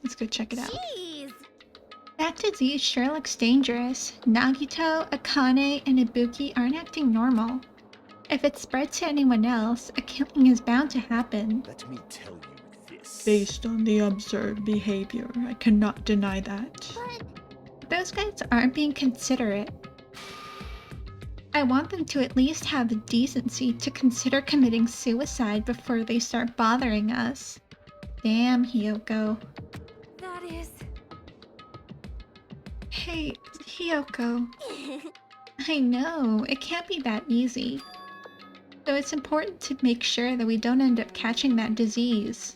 Let's go check it out. Jeez. That disease sure looks dangerous. Nagito, Akane, and Ibuki aren't acting normal. If it spreads to anyone else, a killing is bound to happen. Let me tell you this. Based on the observed behavior, I cannot deny that. But Those guys aren't being considerate. I want them to at least have the decency to consider committing suicide before they start bothering us. Damn, Hiyoko. that is... Hey, Hiyoko. I know, it can't be that easy. So it's important to make sure that we don't end up catching that disease.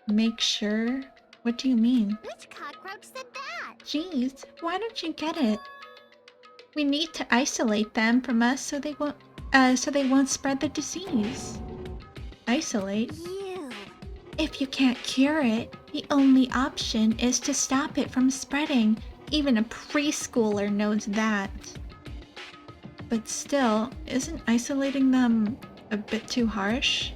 Make sure? What do you mean? Which cockroach said that? Jeez, why don't you get it? We need to isolate them from us so they won't spread the disease. Isolate? You. If you can't cure it, the only option is to stop it from spreading. Even a preschooler knows that. But still, isn't isolating them a bit too harsh?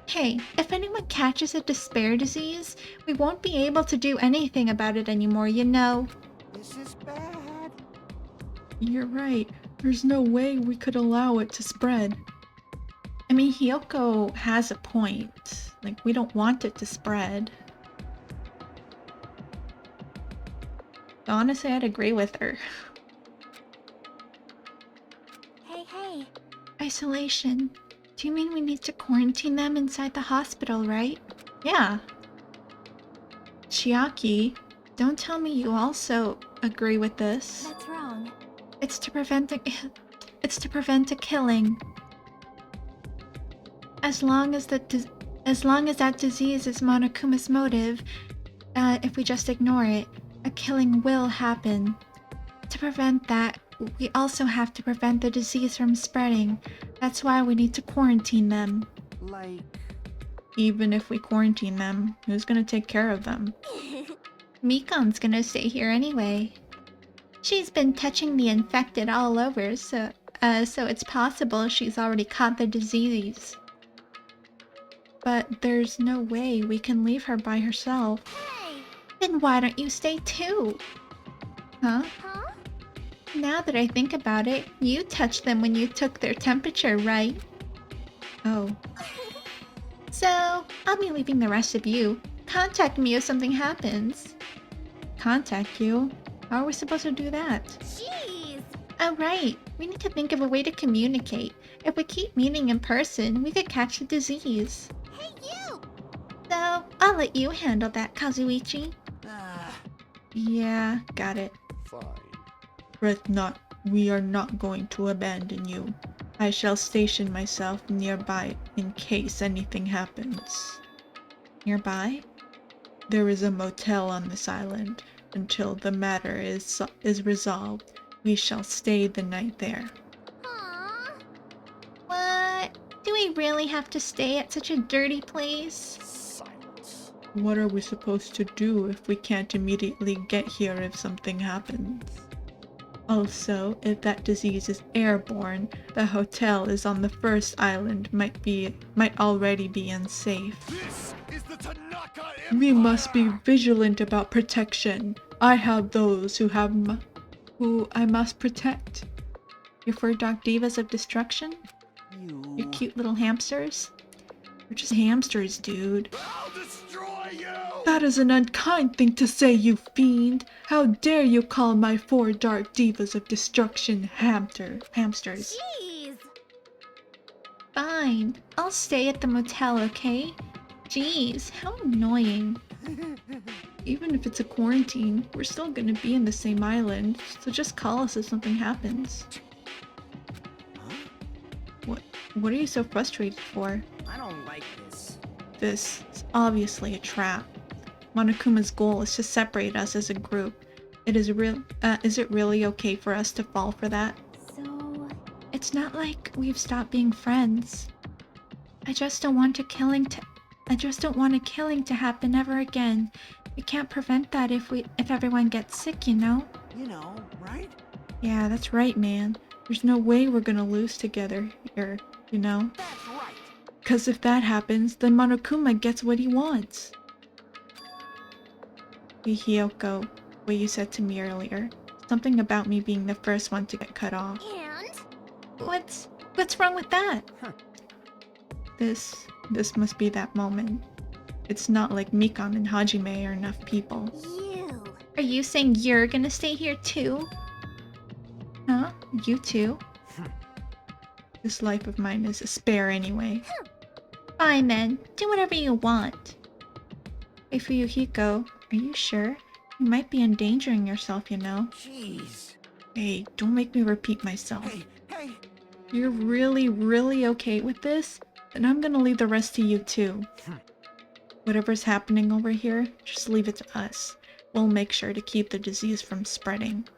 Hey, if anyone catches a despair disease, we won't be able to do anything about it anymore, you know. This is bad. You're right. There's no way we could allow it to spread. I mean, Hiyoko has a point. Like, we don't want it to spread. Honestly, I'd agree with her. Hey. Isolation. Do you mean we need to quarantine them inside the hospital, right? Yeah. Chiaki, don't tell me you also agree with this. That's wrong. It's to prevent a killing. As long as that disease is Monokuma's motive, if we just ignore it, a killing will happen. To prevent that, we also have to prevent the disease from spreading. That's why we need to quarantine them. Like... Even if we quarantine them, who's gonna take care of them? Mikon's gonna stay here anyway. She's been touching the infected all over, so it's possible she's already caught the disease. But there's no way we can leave her by herself. Hey. Then why don't you stay too? Huh? Huh? Now that I think about it, you touched them when you took their temperature, right? Oh. So, I'll be leaving the rest of you. Contact me if something happens. Contact you? How are we supposed to do that? Jeez. Oh right, we need to think of a way to communicate. If we keep meeting in person, we could catch the disease. Hey, you. So, I'll let you handle that, Kazuichi. Ah, Yeah, got it. fine. Fret not, we are not going to abandon you. I shall station myself nearby in case anything happens. Nearby? There is a motel on this island. Until the matter is resolved, we shall stay the night there. Aww. What? Do we really have to stay at such a dirty place? Silence. What are we supposed to do if we can't immediately get here if something happens? Also, if that disease is airborne, the hotel is on the first island might already be unsafe. This is the Tanaka Empire! We must be vigilant about protection. I have those who I must protect. Your fur dog divas of destruction? You cute little hamsters? We're just hamsters, dude. I'll destroy you! That is an unkind thing to say, you fiend! How dare you call my four dark divas of destruction hamsters? Jeez. Fine, I'll stay at the motel, okay? Jeez, how annoying. Even if it's a quarantine, we're still gonna be in the same island, so just call us if something happens. What are you so frustrated for? I don't like this. This is obviously a trap. Monokuma's goal is to separate us as a group. Is it really okay for us to fall for that? So... It's not like we've stopped being friends. I just don't want a killing to happen ever again. We can't prevent that if everyone gets sick, you know? You know, right? Yeah, that's right, man. There's no way we're gonna lose together here, you know? That's right. 'Cause if that happens, then Monokuma gets what he wants. Hey, Hiyoko, what you said to me earlier. Something about me being the first one to get cut off. And? What's wrong with that? Huh. This must be that moment. It's not like Mikan and Hajime are enough people. You. Are you saying you're gonna stay here too? Huh? You too? This life of mine is a spare anyway. Fine then, do whatever you want. Hey Fuyuhiko, are you sure? You might be endangering yourself, you know. Jeez. Hey, don't make me repeat myself. Hey. You're really okay with this? Then I'm gonna leave the rest to you too. Whatever's happening over here, just leave it to us. We'll make sure to keep the disease from spreading.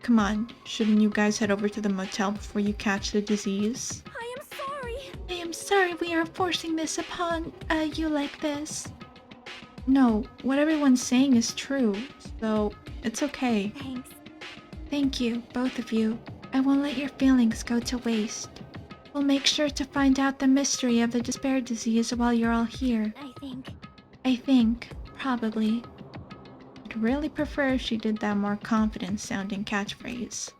Come on, shouldn't you guys head over to the motel before you catch the disease? I am sorry. I am sorry we are forcing this upon you like this. No, what everyone's saying is true, so it's okay. Thanks. Thank you, both of you. I won't let your feelings go to waste. We'll make sure to find out the mystery of the despair disease while you're all here. I think, probably. I'd really prefer if she did that more confident-sounding catchphrase.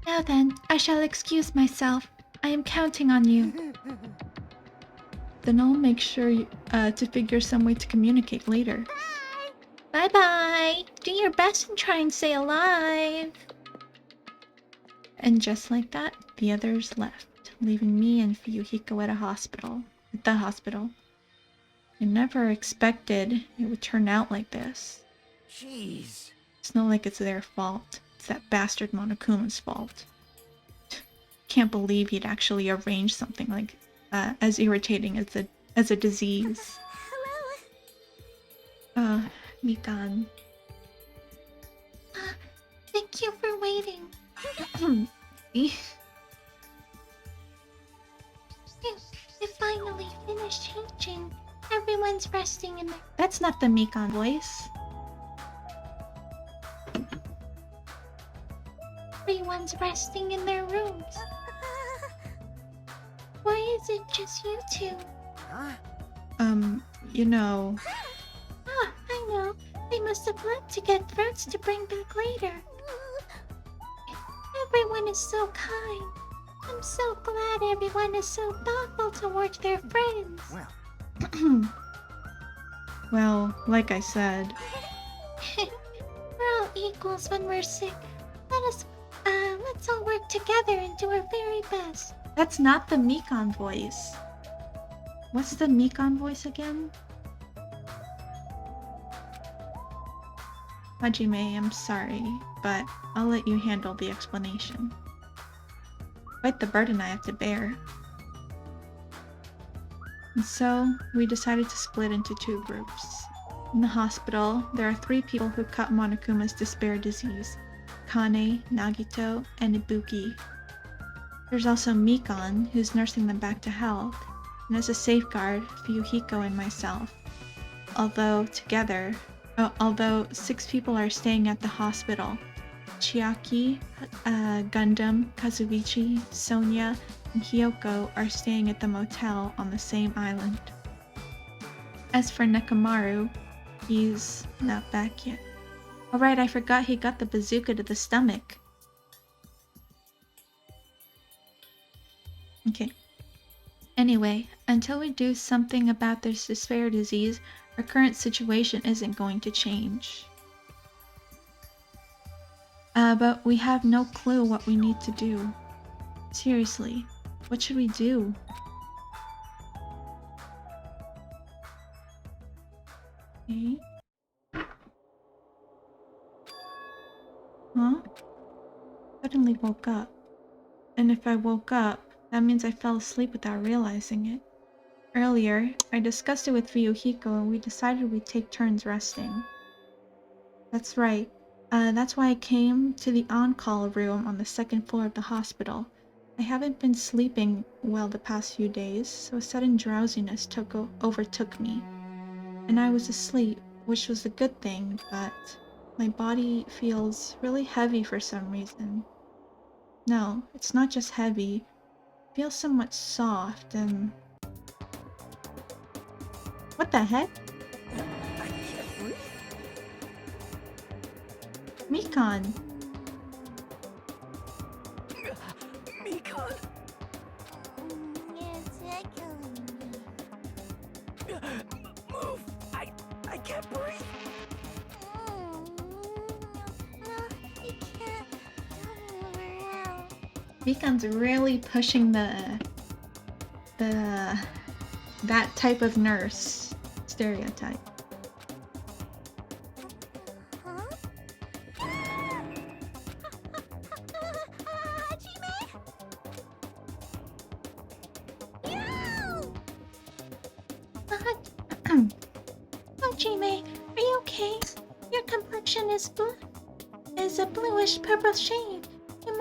Now then, I shall excuse myself. I am counting on you. Then I'll make sure to figure some way to communicate later. Bye-bye! Do your best and try and stay alive! And just like that, the others left, leaving me and Fuyuhiko at the hospital. I never expected it would turn out like this. Jeez. It's not like it's their fault. It's that bastard Monokuma's fault. Can't believe he'd actually arrange something like as irritating as a disease. Hello. Mikan. Thank you for waiting. It finally finished changing. Everyone's resting in their... That's not the Mikan voice. Everyone's resting in their rooms. Why is it just you two? Huh? You know... I know. They must have left to get fruits to bring back later. Everyone is so kind. I'm so glad everyone is so thoughtful towards their friends. Well, Well, like I said... We're all equals when we're sick. Let's all work together and do our very best. That's not the Mikan voice. What's the Mikan voice again? Hajime, I'm sorry, but I'll let you handle the explanation. Quite the burden I have to bear. And so, we decided to split into two groups. In the hospital, there are 3 people who caught Monokuma's despair disease: Kane, Nagito, and Ibuki. There's also Mikan, who's nursing them back to health, and as a safeguard, Fuyuhiko and myself. Although 6 people are staying at the hospital. Chiaki, Gundam, Kazuichi, Sonia, and Hiyoko are staying at the motel on the same island. As for Nekomaru, he's not back yet. Alright, I forgot he got the bazooka to the stomach. Okay. Anyway, until we do something about this despair disease, our current situation isn't going to change. But we have no clue what we need to do. Seriously, what should we do? Okay. Huh? Suddenly woke up. And if I woke up, that means I fell asleep without realizing it. Earlier, I discussed it with Fuyuhiko and we decided we'd take turns resting. That's right. That's why I came to the on-call room on the 2nd floor of the hospital. I haven't been sleeping well the past few days, so a sudden drowsiness overtook me. And I was asleep, which was a good thing, but my body feels really heavy for some reason. No, it's not just heavy. It feels somewhat soft and... What the heck? I can't breathe. Mikan! Mikan! You're tickling me. Move! I can't breathe! No, you can't. Don't move around. Mikan's really pushing that type of nurse stereotype. Huh? Hajime? No! Hajime, are you okay? Your complexion is a bluish purple shade. It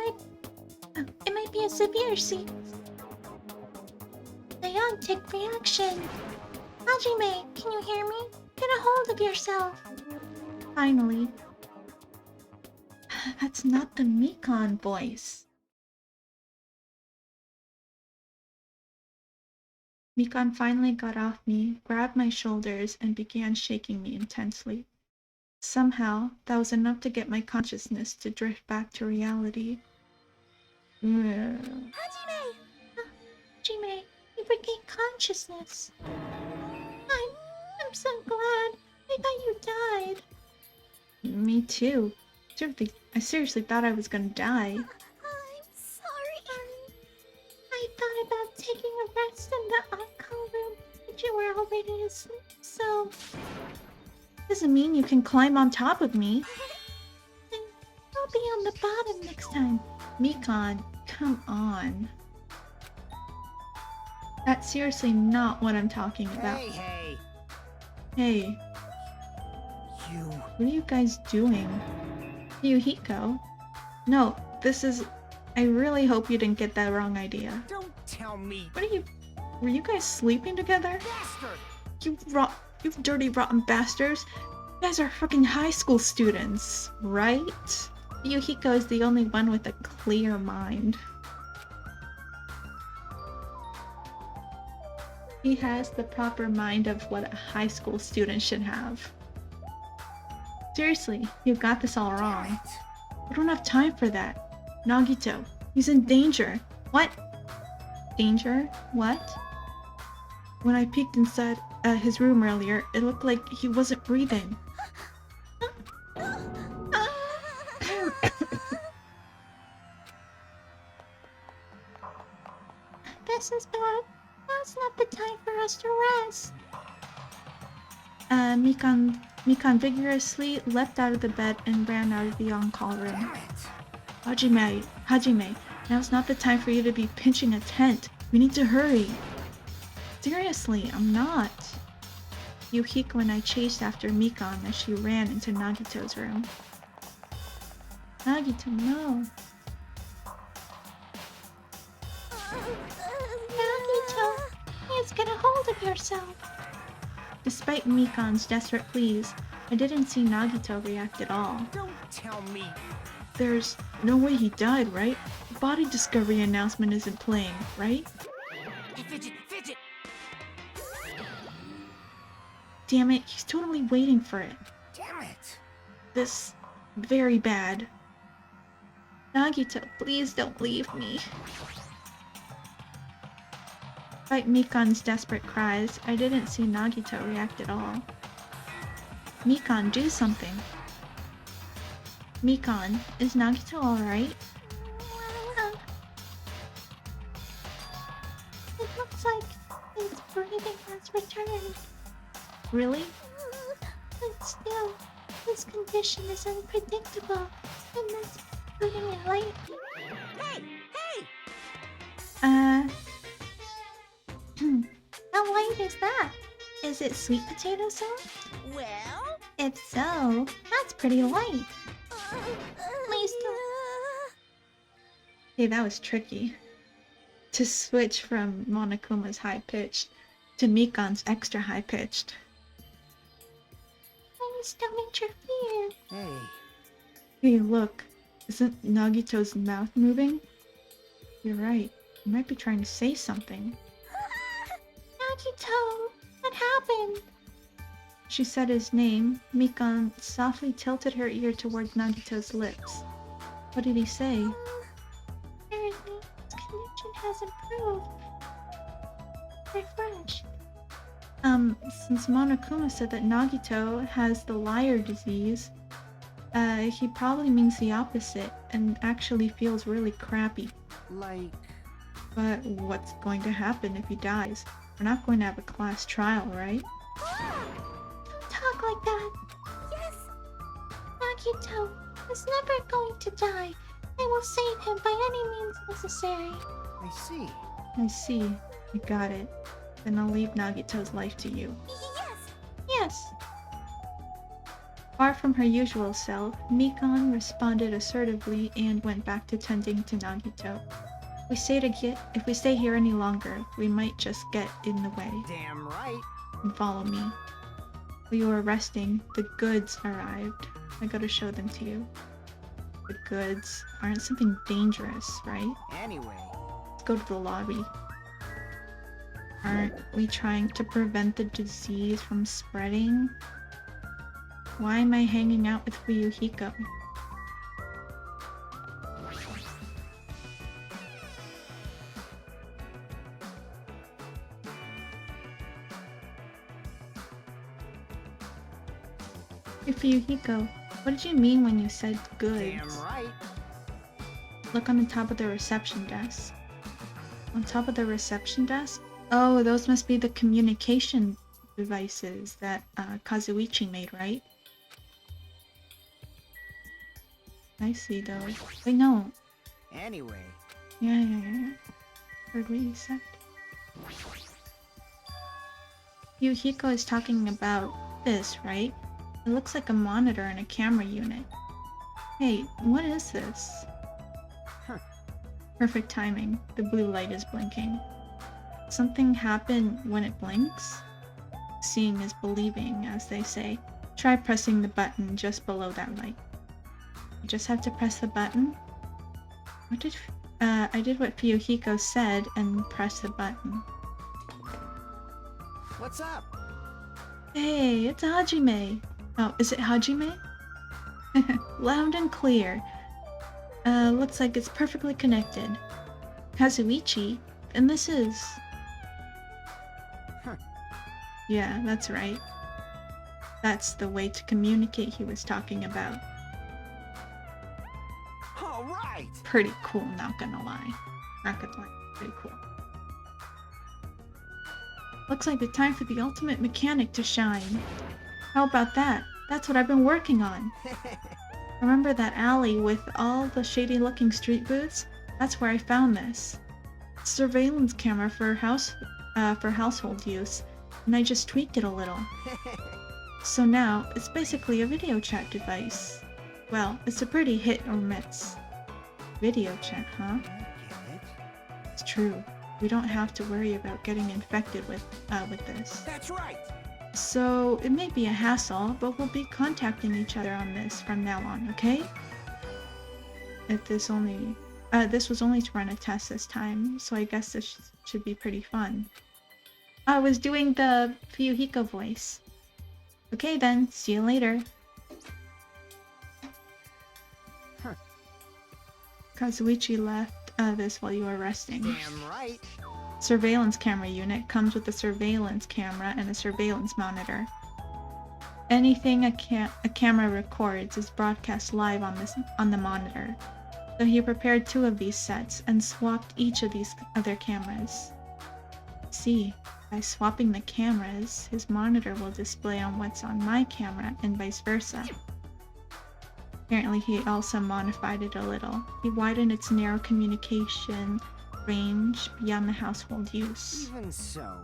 might be a severe Biotic reaction. Hajime, can you hear me? Get a hold of yourself. Finally. That's not the Mikan voice. Mikan finally got off me, grabbed my shoulders, and began shaking me intensely. Somehow, that was enough to get my consciousness to drift back to reality. Hajime! Hajime, you regained consciousness. I'm so glad. I thought you died. Me too. I seriously thought I was gonna die. I'm sorry. I thought about taking a rest in the on-call room, but you were already asleep, so... Doesn't mean you can climb on top of me. Then I'll be on the bottom next time. Mikan, come on. That's seriously not what I'm talking about. Hey! Hey, You... what are you guys doing? Yuhiko? No, this is... I really hope you didn't get that wrong idea. Don't tell me... What are you... Were you guys sleeping together? Bastard! You dirty rotten bastards! You guys are fucking high school students, right? Yuhiko is the only one with a clear mind. He has the proper mind of what a high school student should have. Seriously, you got this all wrong. We don't have time for that. Nagito, he's in danger. What? Danger? What? When I peeked inside his room earlier, it looked like he wasn't breathing. This is bad. Now's not the time for us to rest. Mikan vigorously leapt out of the bed and ran out of the on-call room. Hajime, now's not the time for you to be pinching a tent. We need to hurry. Seriously, I'm not. Yuhiko and I chased after Mikan as she ran into Nagito's room. Nagito, no. Nagito, please get a hold of yourself. Despite Mikan's desperate pleas, I didn't see Nagito react at all. Don't tell me... There's no way he died, right? The body discovery announcement isn't playing, right? Fidget! Damn it, he's totally waiting for it. Damn it! This... very bad. Nagito, please don't leave me. Despite Mikan's desperate cries, I didn't see Nagito react at all. Mikan, do something. Mikan, is Nagito alright? It looks like his breathing has returned. Really? But still, his condition is unpredictable, and that's putting it lightly. Hey! How light is that? Is it sweet potato sauce? Well, If so, that's pretty light. please don't. Hey, that was tricky. To switch from Monokuma's high-pitched to Mikan's extra high-pitched. Please don't interfere. Hey. Hey, look. Isn't Nagito's mouth moving? You're right. He might be trying to say something. Nagito, what happened? she said his name, Mikan softly tilted her ear towards Nagito's lips. What did he say? Apparently, his condition has improved. Refresh. Since Monokuma said that Nagito has the liar disease, he probably means the opposite and actually feels really crappy. Like, But what's going to happen if he dies? We're not going to have a class trial, right? Don't talk like that. Yes. Nagito is never going to die. I will save him by any means necessary. I see. I see. You got it. Then I'll leave Nagito's life to you. Yes. Yes. Far from her usual self, Mikan responded assertively and went back to tending to Nagito. If we stay here any longer, we might just get in the way. Damn right. And follow me. While you were resting, the goods arrived. I gotta show them to you. The goods aren't something dangerous, right? Anyway. Let's go to the lobby. Aren't we trying to prevent the disease from spreading? Why am I hanging out with Fuyuhiko? Hey Fuyuhiko, what did you mean when you said goods? Damn right. Look on the top of the reception desk. On top of the reception desk? Oh, those must be the communication devices that Kazuichi made, right? I see those. Wait, no. Anyway. Yeah. Heard what you said. Yuhiko is talking about this, right? It looks like a monitor and a camera unit. Hey, what is this? Huh. Perfect timing. The blue light is blinking. Something happened when it blinks? Seeing is believing, as they say. Try pressing the button just below that light. You just have to press the button? I did what Fuyuhiko said and pressed the button. What's up? Hey, it's Hajime! Oh, is it Hajime? Loud and clear. Looks like it's perfectly connected. Kazuichi? And this is... Huh. Yeah, that's right. That's the way to communicate he was talking about. All right. Pretty cool, not gonna lie. Not gonna lie, pretty cool. Looks like the time for the ultimate mechanic to shine. How about that? That's what I've been working on. Remember that alley with all the shady looking street booths? That's where I found this. Surveillance camera for household use, and I just tweaked it a little. So now, it's basically a video chat device. Well, it's a pretty hit or miss. Video chat, huh? I get it. It's true. We don't have to worry about getting infected with this. That's right. So, it may be a hassle, but we'll be contacting each other on this from now on, okay? This was only to run a test this time, so I guess this should be pretty fun. I was doing the Fuyuhiko voice. Okay then, see you later. Huh. Kazuichi left this while you were resting. Damn right. Surveillance camera unit comes with a surveillance camera and a surveillance monitor. Anything a camera records is broadcast live on the monitor. So he prepared 2 of these sets and swapped each of these other cameras. See, by swapping the cameras, his monitor will display on what's on my camera and vice versa. Apparently he also modified it a little. He widened its narrow communication range beyond the household use. Even so.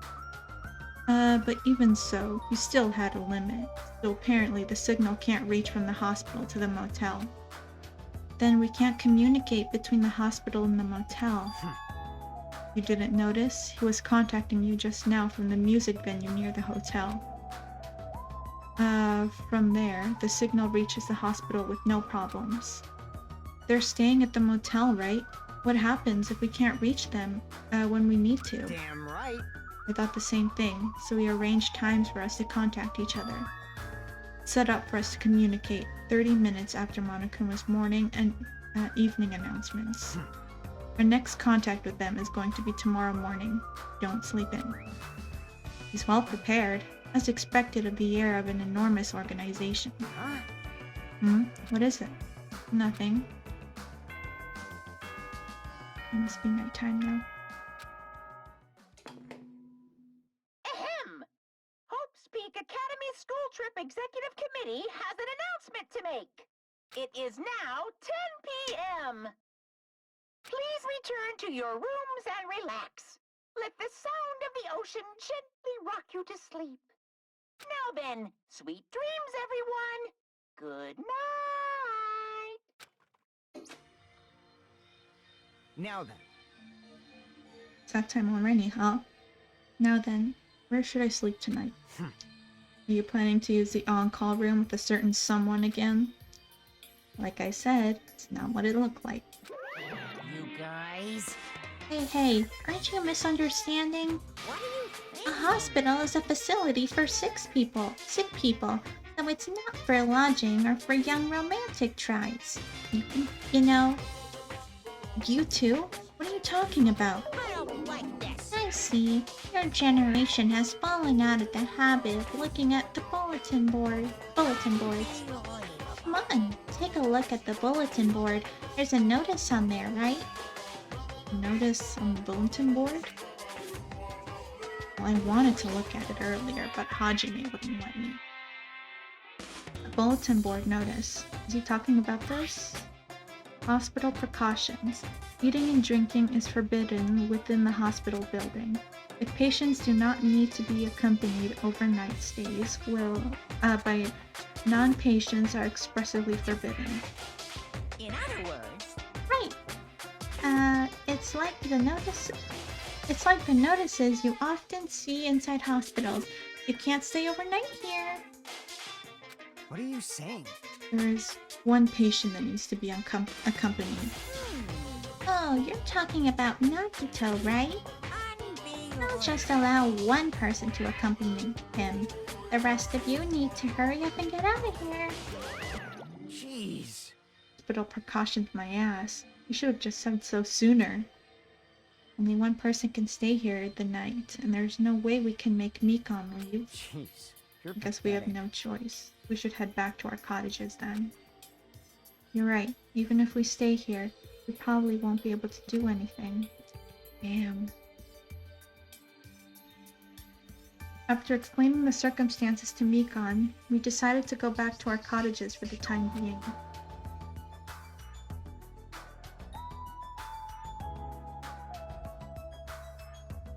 But even so, he still had a limit, so apparently the signal can't reach from the hospital to the motel. Then we can't communicate between the hospital and the motel. You didn't notice? He was contacting you just now from the music venue near the hotel. From there, the signal reaches the hospital with no problems. They're staying at the motel, right? What happens if we can't reach them when we need to? Damn right. I thought the same thing, so we arranged times for us to contact each other. Set up for us to communicate 30 minutes after Monokuma's morning and evening announcements. Our next contact with them is going to be tomorrow morning. Don't sleep in. He's well prepared, as expected of the era of an enormous organization. Huh? What is it? Nothing. It must be nighttime now. Ahem! Hope's Peak Academy School Trip Executive Committee has an announcement to make. It is now 10 p.m. Please return to your rooms and relax. Let the sound of the ocean gently rock you to sleep. Now then, sweet dreams, everyone. Good night. Now then. It's that time already, huh? Now then, where should I sleep tonight? Are you planning to use the on-call room with a certain someone again? Like I said, it's not what it looked like. You guys, Hey, aren't you misunderstanding? what do you think? A hospital is a facility for sick people, so it's not for lodging or for young romantic tries. You know, You two? What are you talking about? I don't like this. I see. Your generation has fallen out of the habit of looking at the bulletin boards. Come on, take a look at the bulletin board. There's a notice on there, right? Notice on the bulletin board? Well, I wanted to look at it earlier, but Hajime wouldn't let me. A bulletin board notice. Is he talking about this? Hospital precautions. Eating and drinking is forbidden within the hospital building. If patients do not need to be accompanied, overnight stays by non-patients are expressly forbidden. In other words, Right. It's like the notice. It's like the notices you often see inside hospitals. You can't stay overnight here. What are you saying? There is one patient that needs to be accompanied. Oh, you're talking about Nagito, right? I'll just allow one person to accompany him. The rest of you need to hurry up and get out of here. Jeez. Hospital precautions my ass. You should have just said so sooner. Only one person can stay here the night, and there's no way we can make Mikon leave. Jeez. You're I guess we have pathetic. no choice. We should head back to our cottages then. You're right. Even if we stay here, we probably won't be able to do anything. Damn. After explaining the circumstances to Mikon, we decided to go back to our cottages for the time being.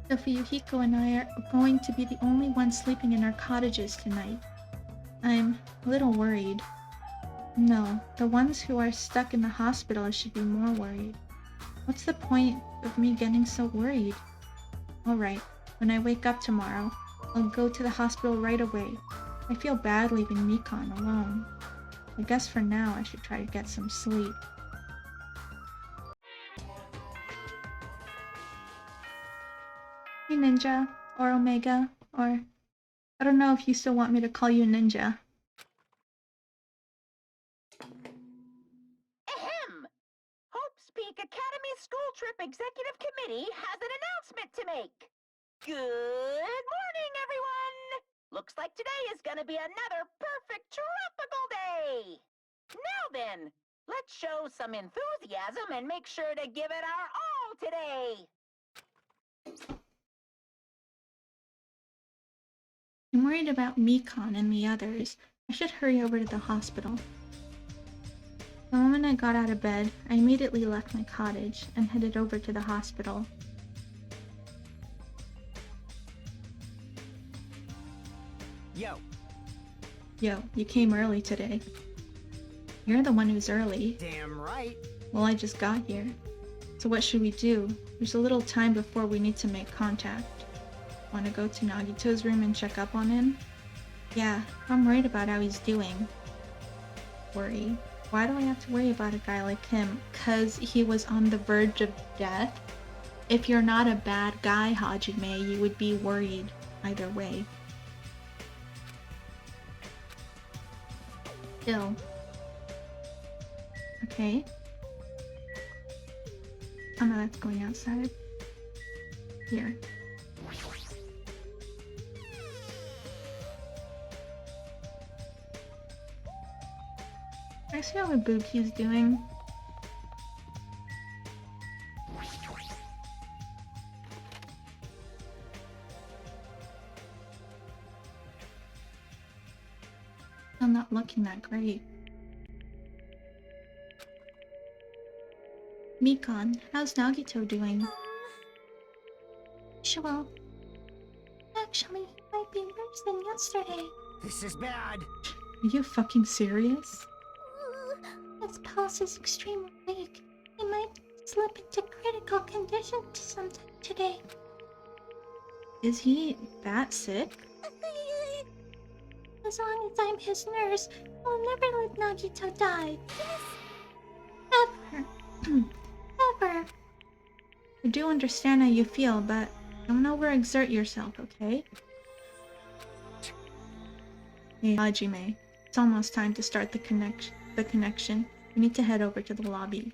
Sophie, Yuhiko, and I are going to be the only ones sleeping in our cottages tonight. I'm a little worried. No, the ones who are stuck in the hospital should be more worried. What's the point of me getting so worried? Alright, when I wake up tomorrow, I'll go to the hospital right away. I feel bad leaving Mikon alone. I guess for now I should try to get some sleep. Hey Ninja, or Omega, or... I don't know if you still want me to call you Ninja. ahem! Hope's Peak Academy School Trip Executive Committee has an announcement to make. Good morning, everyone! Looks like today is gonna be another perfect tropical day! Now then, let's show some enthusiasm and make sure to give it our all today! I'm worried about Mikon and the others. I should hurry over to the hospital. The moment I got out of bed, I immediately left my cottage and headed over to the hospital. Yo. Yo, you came early today. You're the one who's early. Damn right. Well, I just got here. So what should we do? There's a little time before we need to make contact. Want to go to Nagito's room and check up on him? Yeah, I'm worried about how he's doing. Worry? Why do I have to worry about a guy like him? 'Cause he was on the verge of death? if you're not a bad guy, Hajime, you would be worried either way. Still. Okay. Oh no, that's going outside. Here. I see how Ibuki's doing. I'm not looking that great. Mikon, how's Nagito doing? Usual. Actually, it might be worse than yesterday. This is bad. Are you fucking serious? His pulse is extremely weak. He might slip into critical condition sometime today. Is he that sick? As long as I'm his nurse, I'll never let Nagito die. Ever. Ever. I do understand how you feel, but don't overexert yourself, okay? Hey, Hajime. It's almost time to start the connection. We need to head over to the lobby.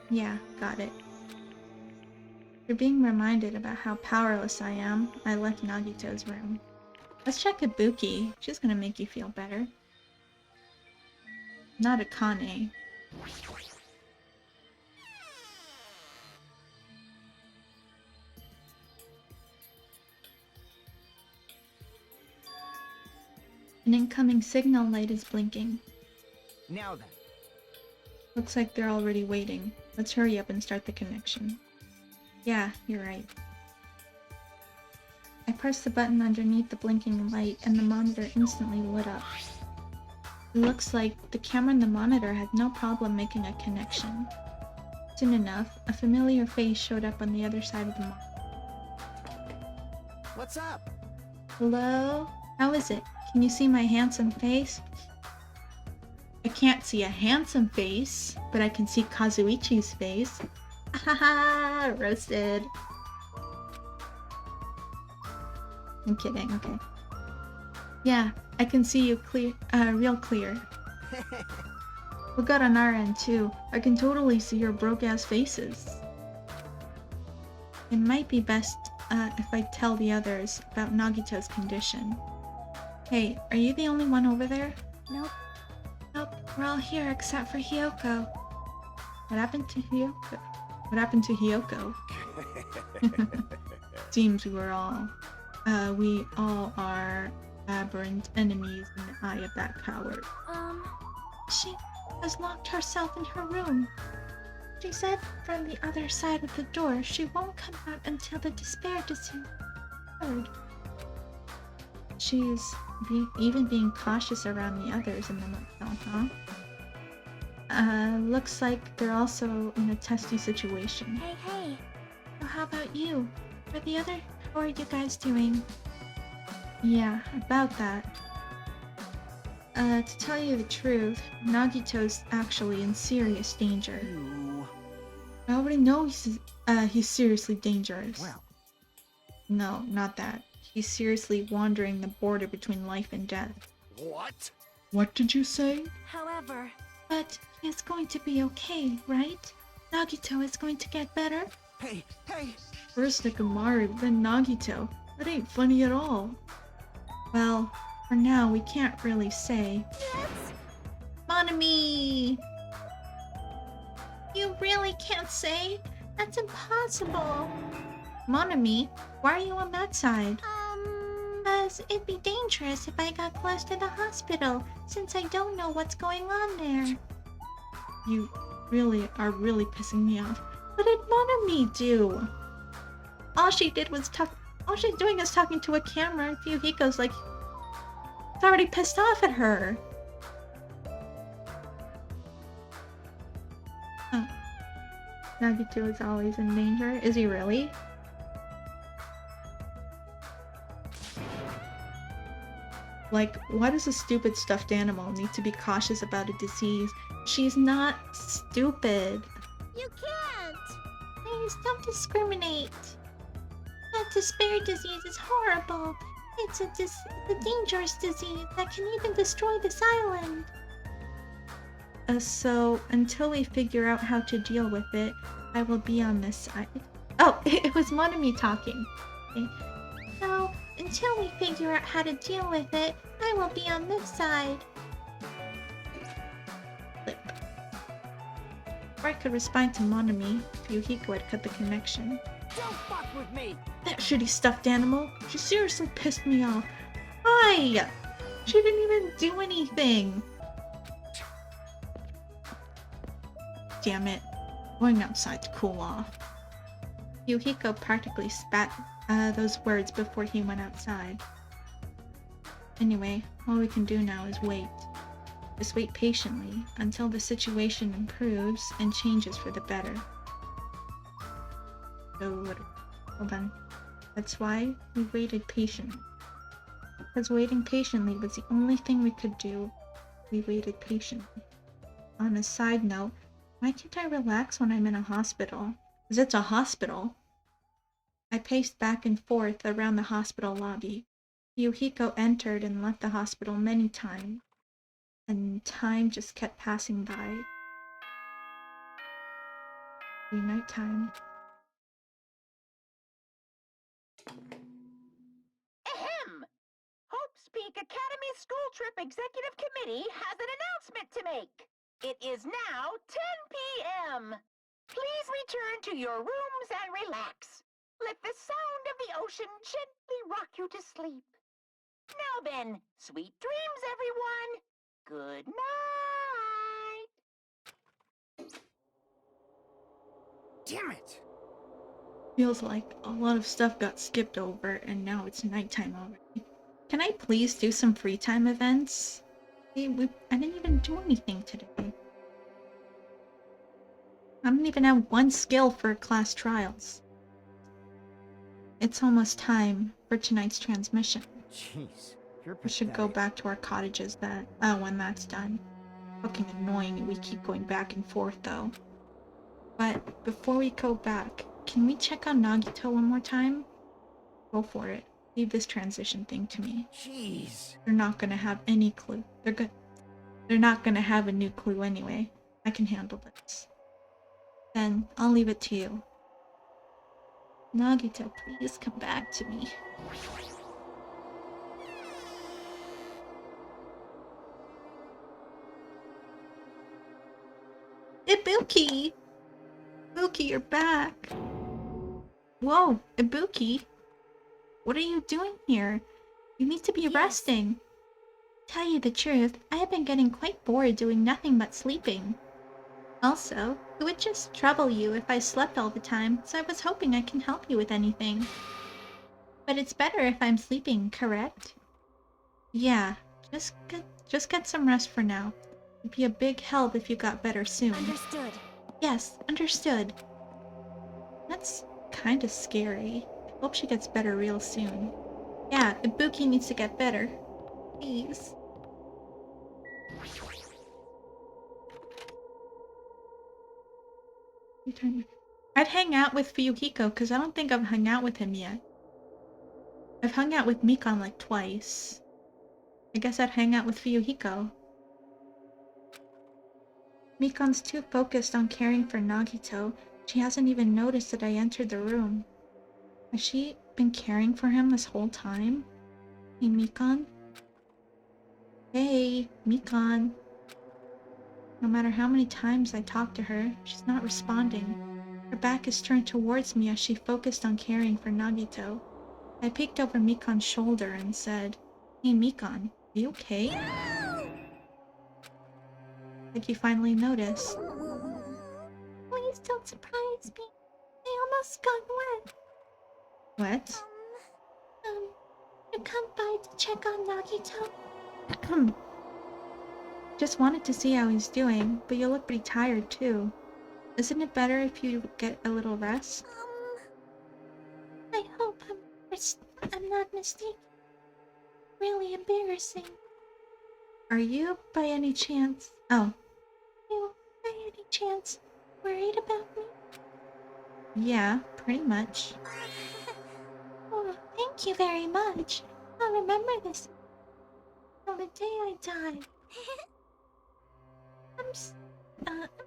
Yeah, got it. You're being reminded about how powerless I am. I left Nagito's room. Let's check Ibuki. She's gonna make you feel better. Not Akane. An incoming signal light is blinking. Now then. Looks like they're already waiting. Let's hurry up and start the connection. Yeah, you're right. I pressed the button underneath the blinking light and the monitor instantly lit up. It looks like the camera and the monitor had no problem making a connection. Soon enough, a familiar face showed up on the other side of the monitor. What's up? Hello? How is it? Can you see my handsome face? I can't see a handsome face, but I can see Kazuichi's face. Haha, roasted. I'm kidding, okay. Yeah, I can see you clear, real clear. We're good on our end too. I can totally see your broke-ass faces. It might be best, if I tell the others about Nagito's condition. Hey, are you the only one over there? Nope. Nope, we're all here except for Hiyoko. What happened to Hiyoko? What happened to Hiyoko? Seems we all are aberrant enemies in the eye of that coward. She has locked herself in her room. She said from the other side of the door she won't come out until the despair decision heard. She's even being cautious around the others in the motel, huh? Looks like they're also in a testy situation. Hey. So how about you? How are you guys doing? Yeah, about that. To tell you the truth, Nagito's actually in serious danger. You. I already know he's seriously dangerous. Well. No, not that. He's seriously wandering the border between life and death. What? What did you say? However... But he is going to be okay, right? Nagito is going to get better? Hey. First Nekomaru, then Nagito. That ain't funny at all. Well, for now, we can't really say. Yes! Monami! You really can't say? That's impossible. Monami, why are you on that side? Because it'd be dangerous if I got close to the hospital, since I don't know what's going on there. You really are pissing me off. What did Monami do? All she's doing is talking to a camera, and Fuyuhiko's like, it's already pissed off at her. Oh. Nagito is always in danger. Is he really? Like, why does a stupid stuffed animal need to be cautious about a disease? She's not stupid. You can't! Please don't discriminate. That despair disease is horrible. It's a dangerous disease that can even destroy this island. So until we figure out how to deal with it, I will be on this side. Oh, it was Monami talking. Okay. So, until we figure out how to deal with it, I will be on this side. Flip. Or I could respond to Monami if Yuhiko had cut the connection. Don't fuck with me! That shitty stuffed animal! She seriously pissed me off. Hi! She didn't even do anything! Damn it. Going outside to cool off. Yuhiko practically spat those words before he went outside. Anyway, all we can do now is wait. Just wait patiently until the situation improves and changes for the better. So, well then, that's why we waited patiently. Because waiting patiently was the only thing we could do. We waited patiently. On a side note, why can't I relax when I'm in a hospital? Because it's a hospital. I paced back and forth around the hospital lobby. Yuhiko entered and left the hospital many times, and time just kept passing by. Nighttime. Ahem! Hope's Peak Academy School Trip Executive Committee has an announcement to make. It is now 10 p.m. Please return to your rooms and relax. Let the sound of the ocean gently rock you to sleep. Now then, sweet dreams, everyone. Good night. Damn it! Feels like a lot of stuff got skipped over and now it's nighttime already. Can I please do some free time events? I didn't even do anything today. I don't even have one skill for class trials. It's almost time for tonight's transmission. Jeez, you're We should go pathetic. back to our cottages when that's done. Fucking annoying we keep going back and forth though. But before we go back, can we check on Nagito one more time? Go for it. Leave this transition thing to me. Jeez. They're not gonna have any clue. They're not gonna have a new clue anyway. I can handle this. Then I'll leave it to you. Nagito, please come back to me. Ibuki! Ibuki, you're back! Whoa, Ibuki! What are you doing here? You need to be resting. Tell you the truth, I have been getting quite bored doing nothing but sleeping. Also, it would just trouble you if I slept all the time, so I was hoping I can help you with anything. But it's better if I'm sleeping, correct? Yeah, just get some rest for now. It'd be a big help if you got better soon. Understood. Yes, understood. That's kinda scary. I hope she gets better real soon. Yeah, Ibuki needs to get better. Please. I'd hang out with Fuyuhiko because I don't think I've hung out with him yet. I've hung out with Mikan like twice. I guess I'd hang out with Fuyuhiko. Mikan's too focused on caring for Nagito. She hasn't even noticed that I entered the room. Has she been caring for him this whole time? Hey, Mikan? Hey, Mikan. No matter how many times I talk to her, she's not responding. Her back is turned towards me as she focused on caring for Nagito. I peeked over Mikan's shoulder and said, Hey Mikan, are you okay? Like you finally noticed. Please don't surprise me. I almost got wet. What? You come by to check on Nagito? Just wanted to see how he's doing, but you look pretty tired too. Isn't it better if you get a little rest? I hope I'm not mistaken. Really embarrassing. Are you, by any chance... Oh. You, by any chance, worried about me? Yeah, pretty much. Oh, thank you very much. I'll remember this till the day I die. I'm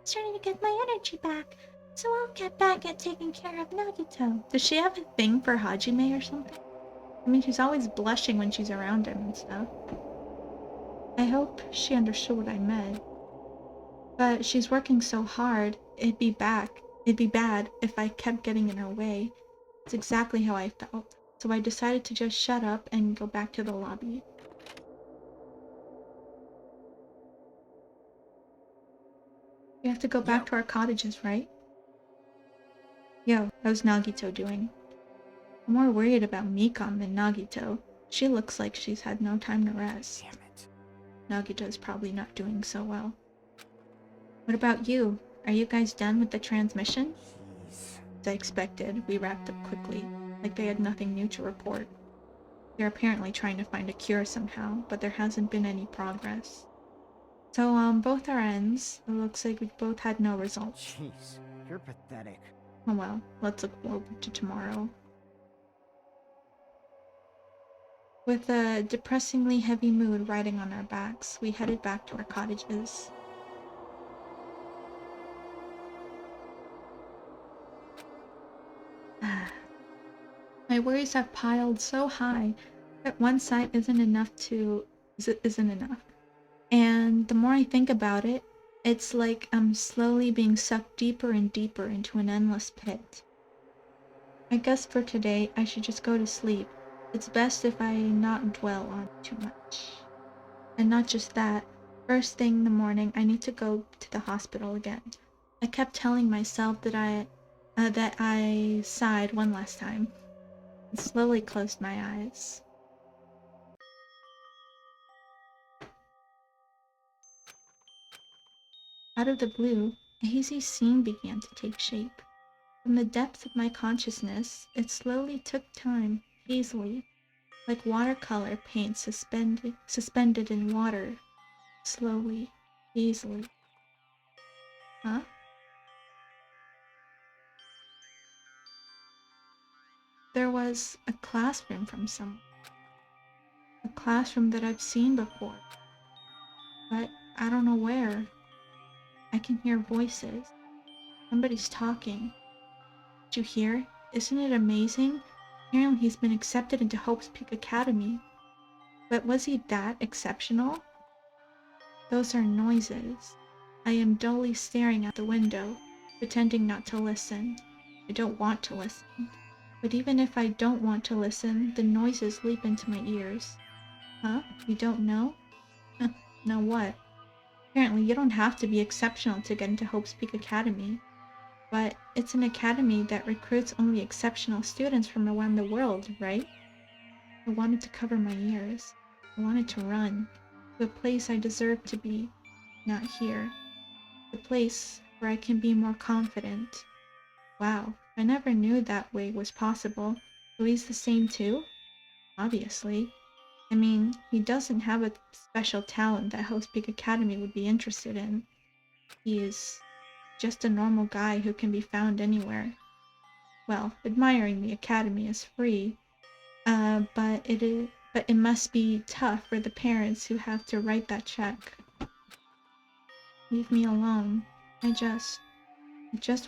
starting to get my energy back, so I'll get back at taking care of Nagito. Does she have a thing for Hajime or something? I mean, she's always blushing when she's around him and stuff. I hope she understood what I meant. But she's working so hard, it'd be bad if I kept getting in her way. It's exactly how I felt. So I decided to just shut up and go back to the lobby. We have to go back to our cottages, right? Yo, how's Nagito doing? I'm more worried about Mikon than Nagito. She looks like she's had no time to rest. Damn it. Nagito's probably not doing so well. What about you? Are you guys done with the transmission? Jeez. As I expected, we wrapped up quickly, like they had nothing new to report. They're apparently trying to find a cure somehow, but there hasn't been any progress. So on both our ends, it looks like we both had no results. Jeez. You're pathetic. Oh well, let's look forward to tomorrow. With a depressingly heavy mood riding on our backs, we headed back to our cottages. My worries have piled so high that one sight isn't enough. And the more I think about it, it's like I'm slowly being sucked deeper and deeper into an endless pit. I guess for today, I should just go to sleep. It's best if I not dwell on it too much. And not just that, first thing in the morning, I need to go to the hospital again. I kept telling myself that I sighed one last time, and slowly closed my eyes. Out of the blue, a hazy scene began to take shape. From the depths of my consciousness, it slowly took time, hazily, like watercolor paint suspended in water. Slowly, hazily. Huh? There was a classroom from somewhere. A classroom that I've seen before. But I don't know where. I can hear voices. Somebody's talking. Did you hear? Isn't it amazing? Apparently he's been accepted into Hope's Peak Academy. But was he that exceptional? Those are noises. I am dully staring out the window, pretending not to listen. I don't want to listen. But even if I don't want to listen, the noises leap into my ears. Huh? You don't know? Know what? Apparently you don't have to be exceptional to get into Hope's Peak Academy. But it's an academy that recruits only exceptional students from around the world, right? I wanted to cover my ears. I wanted to run to a place I deserve to be, not here. The place where I can be more confident. Wow, I never knew that way was possible. So he's the same too? Obviously. I mean, he doesn't have a special talent that Hope's Peak Academy would be interested in. He is just a normal guy who can be found anywhere. Well, admiring the academy is free, but it must be tough for the parents who have to write that check. Leave me alone. I just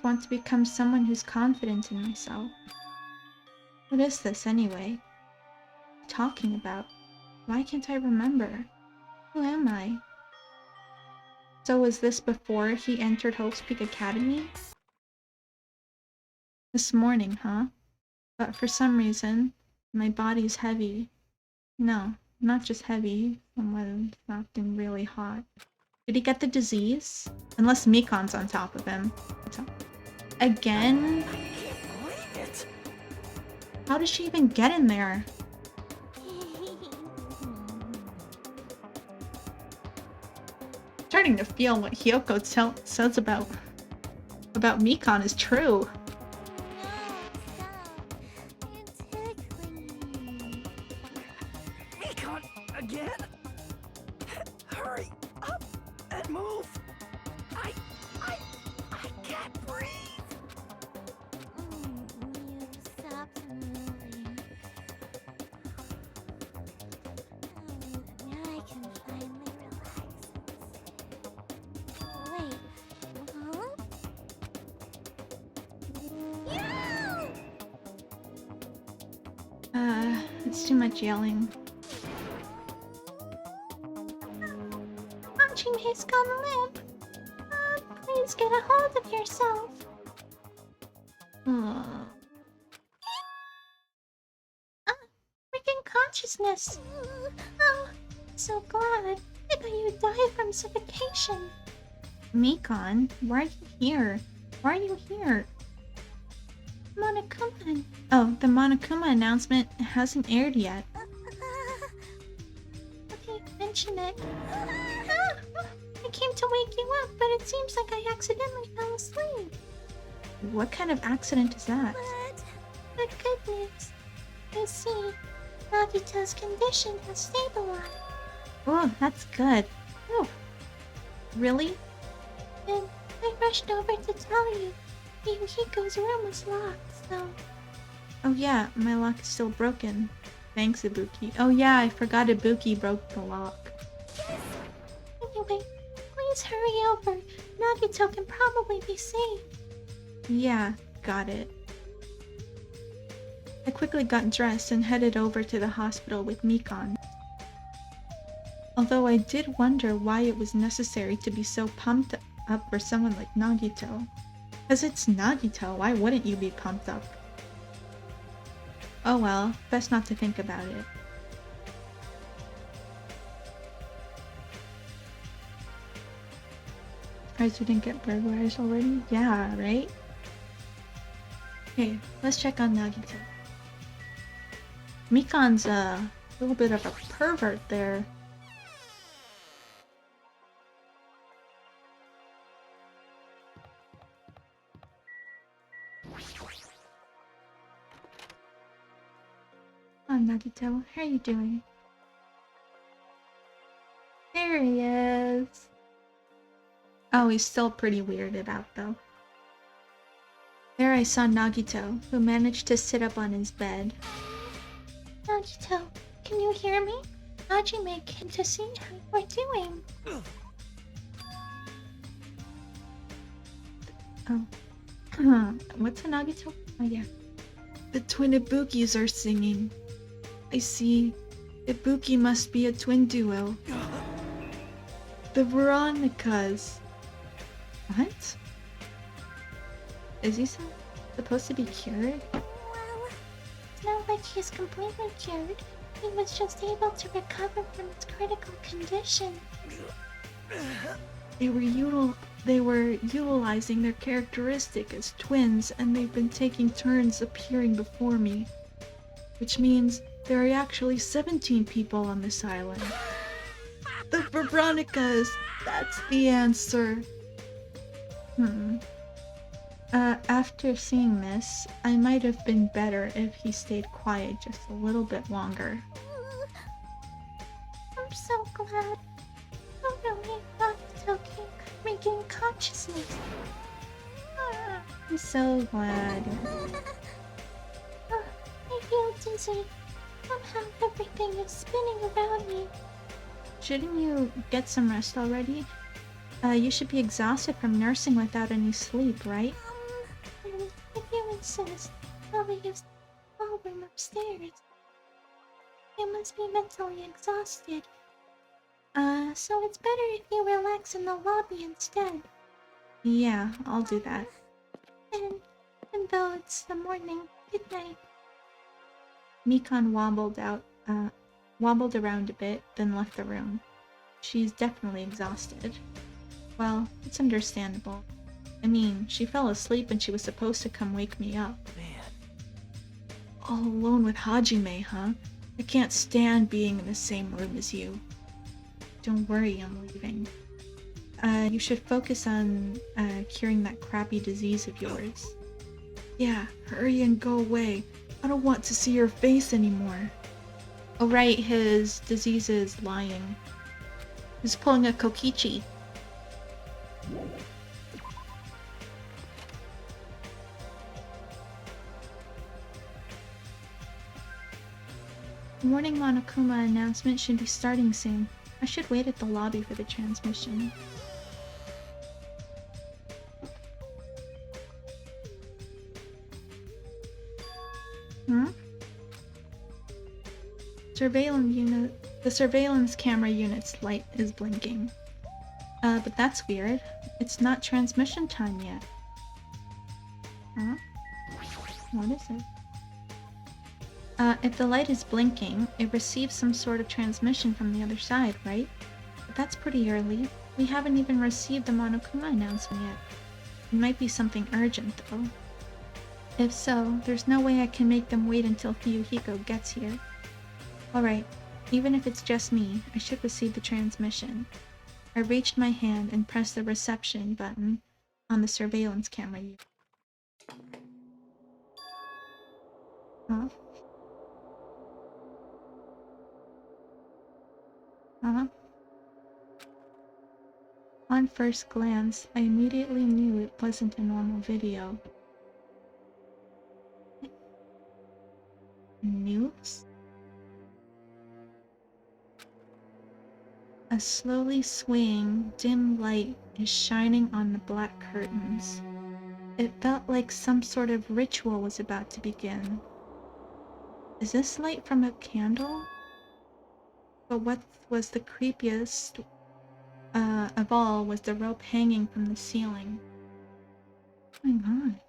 want to become someone who's confident in myself. What is this anyway? Talking about? Why can't I remember? Who am I? So was this before he entered Hope's Peak Academy? This morning, huh? But for some reason, my body's heavy. No, not just heavy, someone's acting really hot. Did he get the disease? Unless Mikon's on top of him. Again? I can't believe it. How did she even get in there? Starting to feel what Hyoko says about Mikon is true. Mikon again? Hurry up and move. I can't breathe. It's too much yelling. Hachime's gonna live. Please get a hold of yourself. Freaking consciousness. Oh, so glad. I thought you died from suffocation. Mikon, why are you here? Why are you here? Monokuma. Oh, the Monokuma announcement hasn't aired yet. Okay, mention it. I came to wake you up, but it seems like I accidentally fell asleep. What kind of accident is that? But good news. You see, Nagito's condition has stabilized. Oh, that's good. Oh, really? And I rushed over to tell you. Yuhiko's room was locked, so... Oh yeah, my lock is still broken. Thanks, Ibuki. Oh yeah, I forgot Ibuki broke the lock. Anyway, please hurry over. Nagito can probably be saved. Yeah, got it. I quickly got dressed and headed over to the hospital with Mikon. Although I did wonder why it was necessary to be so pumped up for someone like Nagito. Because it's Nagito, why wouldn't you be pumped up? Oh well, best not to think about it. Surprised we didn't get burglarized already? Yeah, right? Okay, let's check on Nagito. Mikon's a little bit of a pervert there. Oh, Nagito, how are you doing? There he is. Oh, he's still pretty weirded out though. There I saw Nagito, who managed to sit up on his bed. Nagito, can you hear me? Hajime came to see how we're doing. Oh. What's a Nagito? Oh yeah. The twin Ibukis are singing. I see. Ibuki must be a twin duo. The Veronicas. What? Is he supposed to be cured? Well, it's not like he's completely cured. He was just able to recover from his critical condition. They were utilizing their characteristic as twins, and they've been taking turns appearing before me. Which means there are actually 17 people on this island. The Veronicas! That's the answer. After seeing this, I might have been better if he stayed quiet just a little bit longer. I'm so glad. Oh no, Nagito can regain consciousness. I'm so glad. I feel dizzy. Somehow everything is spinning around me. Shouldn't you get some rest already? You should be exhausted from nursing without any sleep, right? If you insist, I'll use the ballroom upstairs. You must be mentally exhausted. So it's better if you relax in the lobby instead. Yeah, I'll do that. And though it's the morning, good night. Mikon wobbled around a bit, then left the room. She's definitely exhausted. Well, it's understandable. I mean, she fell asleep and she was supposed to come wake me up. Man. All alone with Hajime, huh? I can't stand being in the same room as you. Don't worry, I'm leaving. You should focus on curing that crappy disease of yours. Yeah, hurry and go away. I don't want to see your face anymore. Oh right, his disease is lying. He's pulling a Kokichi. The morning Monokuma announcement should be starting soon. I should wait at the lobby for the transmission. surveillance camera unit's light is blinking. But that's weird. It's not transmission time yet. Huh? What is it? If the light is blinking, it receives some sort of transmission from the other side, right? But that's pretty early. We haven't even received the Monokuma announcement yet. It might be something urgent, though. If so, there's no way I can make them wait until Fuyuhiko gets here. Alright, even if it's just me, I should receive the transmission. I reached my hand and pressed the reception button on the surveillance camera. Huh? Huh? On first glance, I immediately knew it wasn't a normal video. News? A slowly swaying, dim light is shining on the black curtains. It felt like some sort of ritual was about to begin. Is this light from a candle? But what was the creepiest of all was the rope hanging from the ceiling. Oh my god.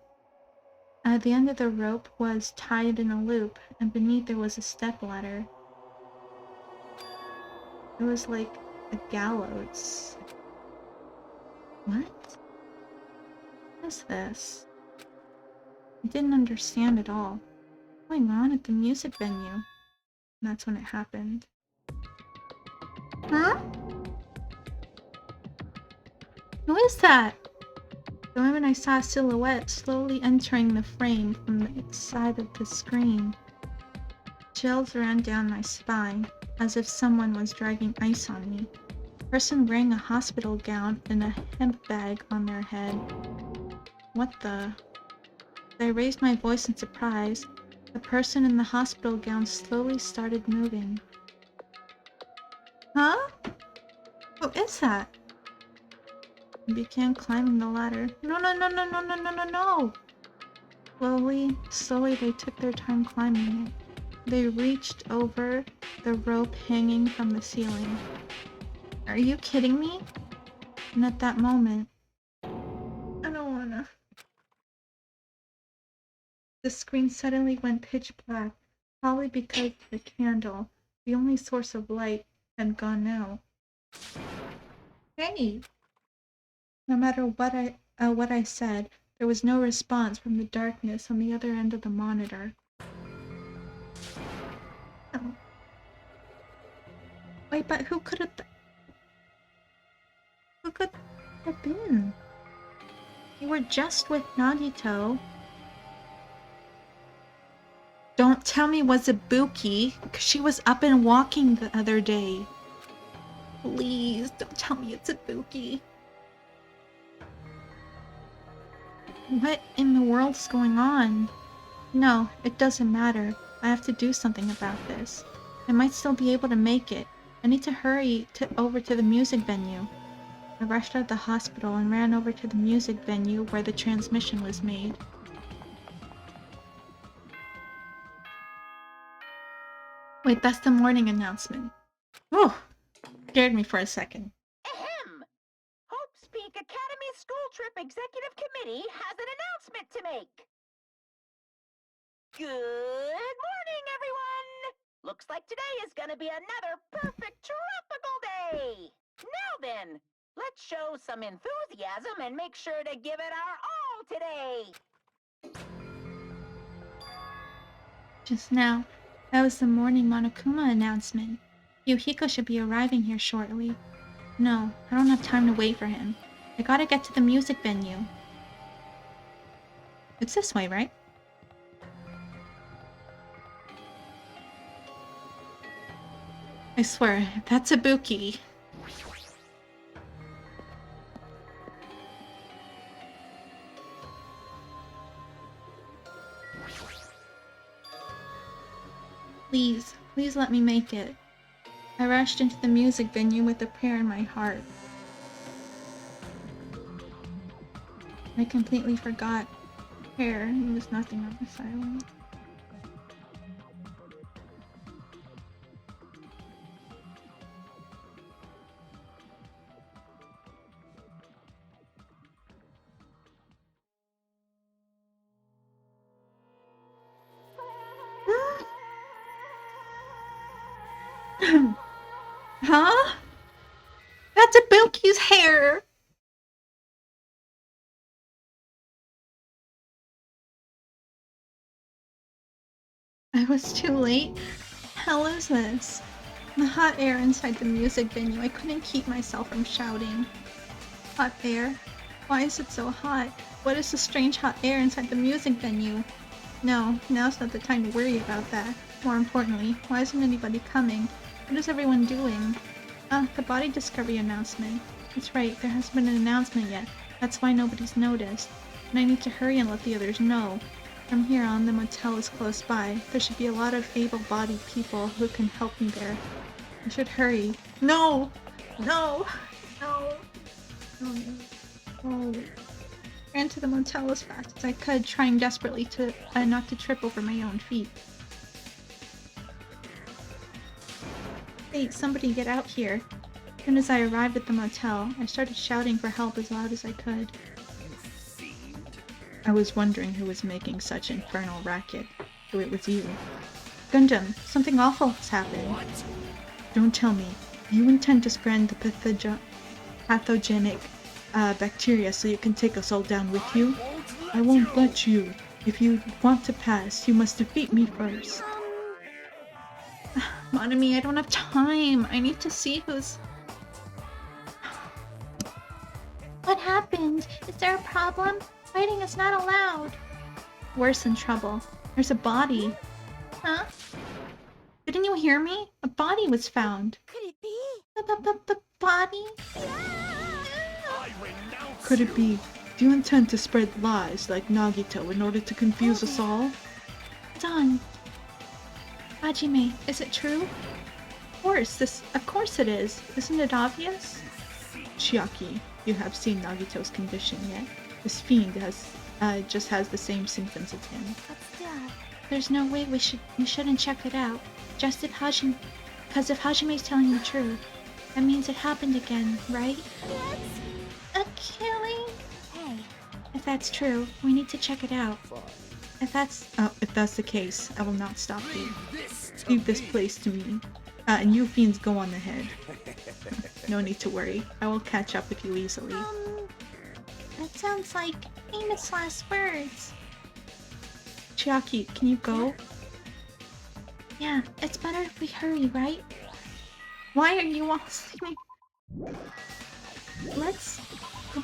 At the end of the rope was tied in a loop, and beneath there was a stepladder. It was like a gallows. What? What is this? I didn't understand at all. What's going on at the music venue? And that's when it happened. Huh? Who is that? The moment I saw a silhouette slowly entering the frame from the side of the screen. Chills ran down my spine, as if someone was dragging ice on me. The person wearing a hospital gown and a hemp bag on their head. What the? As I raised my voice in surprise, the person in the hospital gown slowly started moving. Huh? Who is that? I began climbing the ladder. No. Slowly they took their time climbing it. They reached over the rope hanging from the ceiling. Are you kidding me? And at that moment, I don't wanna. The screen suddenly went pitch black, probably because the candle, the only source of light, had gone out. Hey! No matter what I said, there was no response from the darkness on the other end of the monitor. Oh. Wait, but who could it have been? You were just with Nagito. Don't tell me it was Ibuki, because she was up and walking the other day. Please, don't tell me it's Ibuki. What in the world's going on? No, it doesn't matter. I have to do something about this. I might still be able to make it. I need to hurry over to the music venue. I rushed out of the hospital and ran over to the music venue where the transmission was made. Wait, that's the morning announcement. Oh, scared me for a second. Ahem! Hope's Peak Academy School Trip Executive Committee has an announcement to make. Good morning, everyone! Looks like today is gonna be another perfect tropical day! Now then, let's show some enthusiasm and make sure to give it our all today! Just now, that was the morning Monokuma announcement. Yuhiko should be arriving here shortly. No, I don't have time to wait for him. I gotta get to the music venue. It's this way, right? I swear, that's Ibuki. Please let me make it. I rushed into the music venue with a prayer in my heart. I completely forgot prayer. There was nothing on the silent. Huh? That's Ibuki's hair! I was too late? Hell is this? The hot air inside the music venue. I couldn't keep myself from shouting. Hot air? Why is it so hot? What is the strange hot air inside the music venue? No, now's not the time to worry about that. More importantly, why isn't anybody coming? What is everyone doing? The body discovery announcement. That's right, there hasn't been an announcement yet. That's why nobody's noticed. And I need to hurry and let the others know. From here on, the motel is close by. There should be a lot of able-bodied people who can help me there. I should hurry. No! No! No! Oh. Ran to the motel as fast as I could, trying desperately to not to trip over my own feet. Hey, somebody get out here. As soon as I arrived at the motel, I started shouting for help as loud as I could. I was wondering who was making such infernal racket. So it was you. Gundam, something awful has happened. What? Don't tell me. You intend to spread the pathogenic bacteria so you can take us all down with you? I won't let you. If you want to pass, you must defeat me first. Monami, I don't have time. I need to see who's... What happened? Is there a problem? Fighting is not allowed. Worse than trouble. There's a body. Huh? Didn't you hear me? A body was found. Could it be? The body? I renounce Could it be? Do you intend to spread lies like Nagito in order to confuse us all? Done. Hajime, is it true? Of course it is. Isn't it obvious? Chiaki, you have seen Nagito's condition yet? This fiend just has the same symptoms as him. What's that? There's no way we shouldn't check it out. Just if Hajime's telling the truth, that means it happened again, right? Yes. A killing? Hey, if that's true, we need to check it out. If that's the case, I will not stop you. Leave this place to me. And you fiends go on ahead. No need to worry. I will catch up with you easily. That sounds like famous last words. Chiaki, can you go? Yeah, it's better if we hurry, right? Why are you all sleeping? Let's go.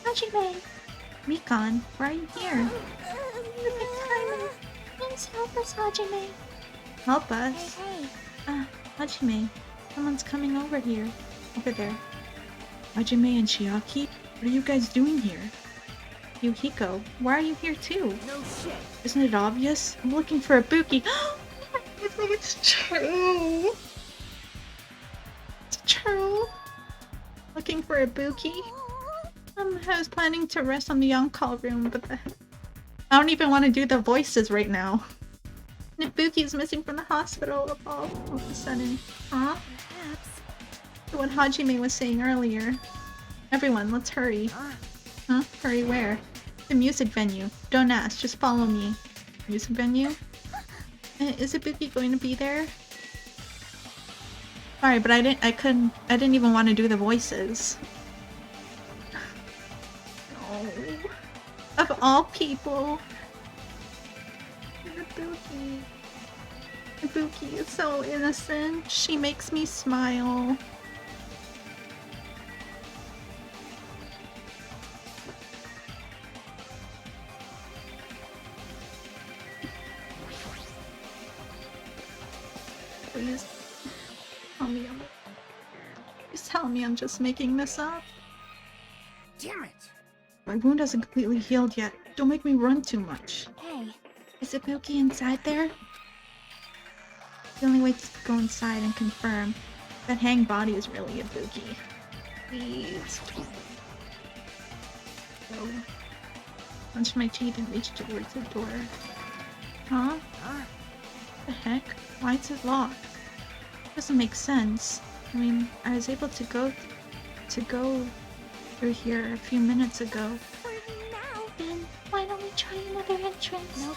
Hajime! Mikan, why are you here? Perfect timing. Please help us, Hajime. Help us? Hey. Hajime, someone's coming over here. Over there. Hajime and Chiaki? What are you guys doing here? Yuhiko, why are you here too? No shit. Isn't it obvious? I'm looking for Ibuki. It's true. It's true. Looking for Ibuki. I was planning to rest on the on-call room, but I don't even want to do the voices right now. Ibuki is missing from the hospital all of a sudden. Huh? Perhaps. What Hajime was saying earlier. Everyone, let's hurry. Huh? Hurry where? The music venue. Don't ask, just follow me. Music venue? Is Ibuki going to be there? Sorry, but I didn't even want to do the voices. No. Of all people. Ibuki. Ibuki is so innocent. She makes me smile. Please tell me I'm just making this up. Damn it. My wound hasn't completely healed yet. Don't make me run too much. Hey. Is Ibuki inside there? The only way to go inside and confirm that hang body is really Ibuki. Please. Go. Clench my teeth and reach towards the door. Huh? The heck? Why is it locked? Doesn't make sense. I mean, I was able to go through here a few minutes ago. For now, then, why don't we try another entrance? Nope.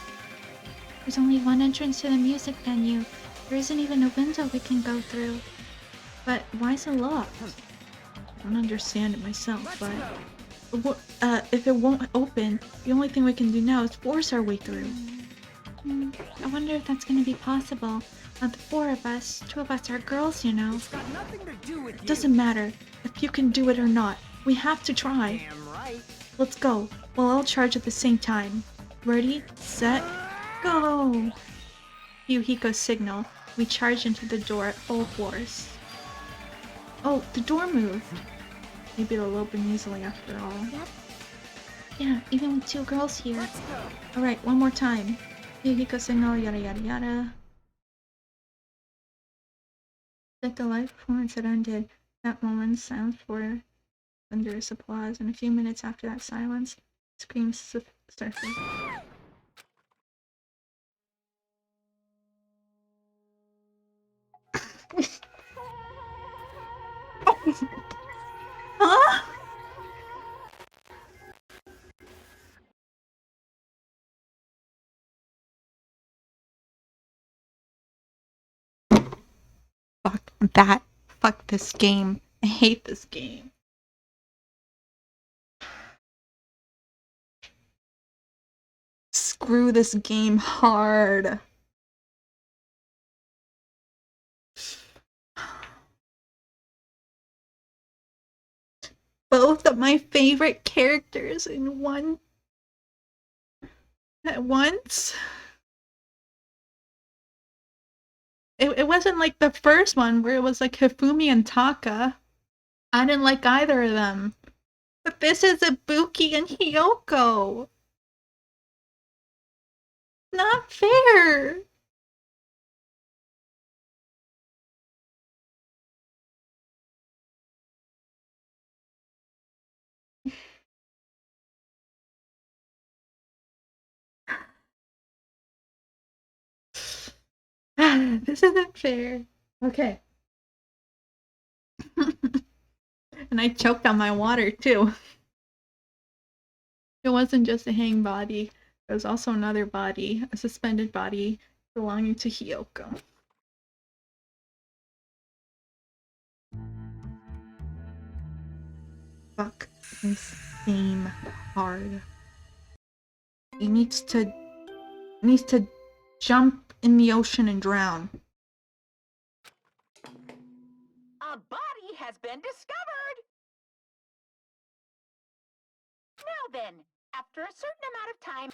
There's only one entrance to the music venue. There isn't even a window we can go through. But why is it locked? I don't understand it myself, but if it won't open, the only thing we can do now is force our way through. I wonder if that's gonna be possible. Not the four of us. Two of us are girls, you know. It's got nothing to do with It you. doesn't matter if you can do it or not. We have to try. Damn right. Let's go. We'll all charge at the same time. Ready, set, go! Cue Hiko's signal. We charge into the door at full force. Oh, the door moved. Maybe it'll open easily after all. Yep. Yeah, even with two girls here. Let's go. Alright, one more time. Cue Hiko signal, yada yada yada. Like the live performance had ended, that moment silence for thunderous applause, and a few minutes after that silence, screams surfaced. Huh? Fuck that. Fuck this game. I hate this game. Screw this game hard. Both of my favorite characters in one at once. It wasn't like the first one where it was like Hifumi and Taka. I didn't like either of them. But this is Ibuki and Hiyoko. Not fair. This isn't fair. Okay. And I choked on my water too. It wasn't just a hang body. There was also another body, a suspended body belonging to Hiyoko. Fuck this game hard. He needs to jump in the ocean and drown. A body has been discovered! Now then, after a certain amount of time...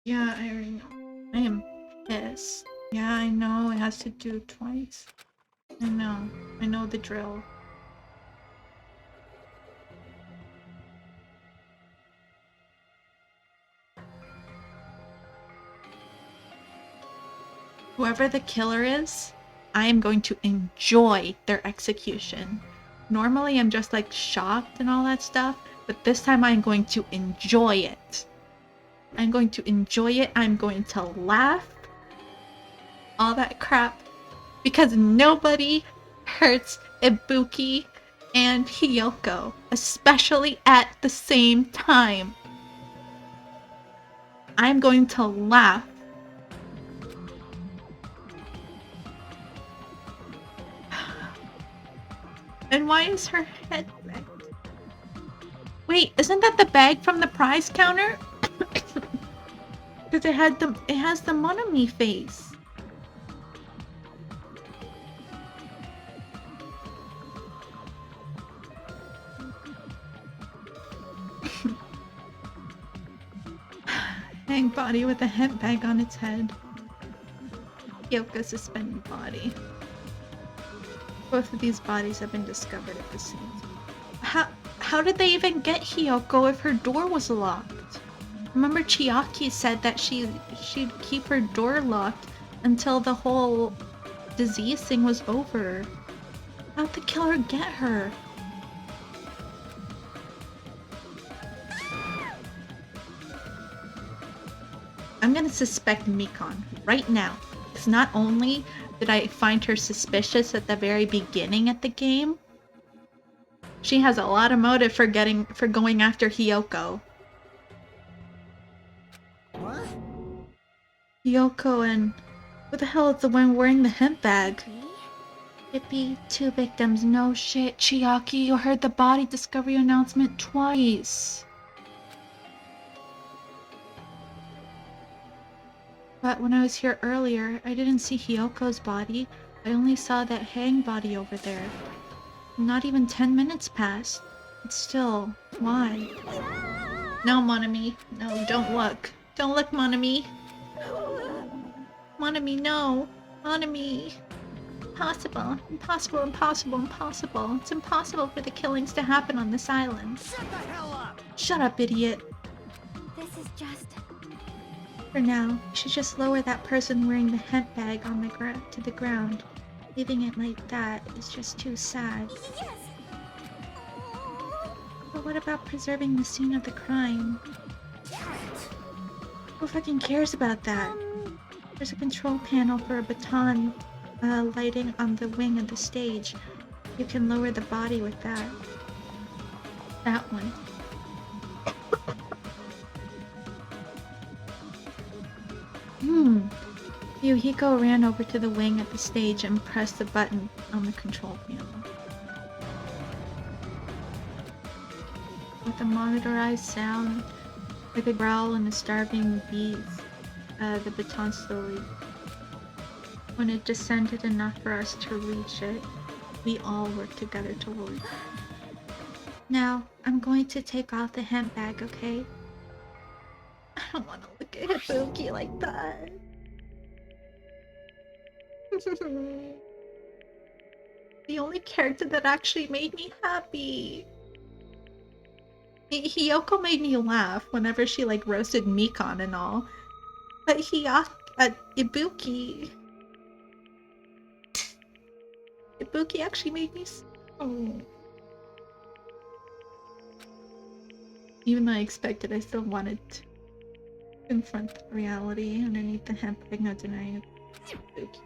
Yeah, I already know. I am pissed. Yeah, I know it has to do twice. I know the drill. Whoever the killer is, I am going to enjoy their execution. Normally I'm just like shocked and all that stuff, but this time I'm going to enjoy it. I'm going to enjoy it. I'm going to laugh. All that crap. Because nobody hurts Ibuki and Hiyoko, especially at the same time. I'm going to laugh. And why is her head red? Wait, isn't that the bag from the prize counter? Because it has the Monami face. Hang body with a hemp bag on its head. Yoko suspended body. Both of these bodies have been discovered at the same time. How did they even get Hiyoko if her door was locked? Remember Chiaki said that she'd keep her door locked until the whole disease thing was over. How'd the killer get her? I'm gonna suspect Mikon right now. Because not only did I find her suspicious at the very beginning of the game, she has a lot of motive for going after Hiyoko. What? Yoko and... Who the hell is the one wearing the hemp bag? Hippie, 2 victims, no shit. Chiaki, you heard the body discovery announcement twice. But when I was here earlier, I didn't see Hyoko's body. I only saw that hang body over there. Not even 10 minutes passed. But still, why? No, Monami. No, don't look. Don't look, Monami. Monami, no. Monami. Impossible. Impossible, impossible, impossible. It's impossible for the killings to happen on this island. Shut the hell up! Shut up, idiot. This is just... For now, you should just lower that person wearing the hemp bag on the to the ground. Leaving it like that is just too sad. Yes! But what about preserving the scene of the crime? Who fucking cares about that? There's a control panel for a baton lighting on the wing of the stage. You can lower the body with that. That one. Yuhiko ran over to the wing at the stage and pressed the button on the control panel. With a monitorized sound, like a growl and a starving beast, the baton slowly. When it descended enough for us to reach it, we all worked together to lower it. Now, I'm going to take off the hemp bag, okay? I don't want to look at Hibuki like that. The only character that actually made me happy. Hiyoko made me laugh whenever she like roasted Mikon and all. But Ibuki actually made me so... Even though I expected, I still wanted to confront the reality underneath the hemp bag. No denying it. Ibuki.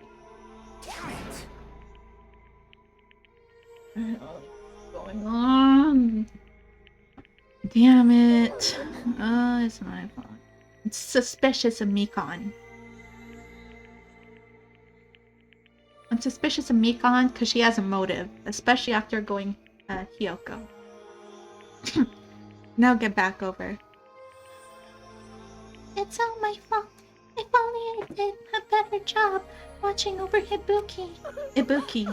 I don't know what's going on. Damn it. Oh, it's my fault. It's suspicious of Mikon. I'm suspicious of Mikon because she has a motive, especially after going Hiyoko. Now get back over. It's all my fault. If only I did a better job watching over Hibuki. Ibuki.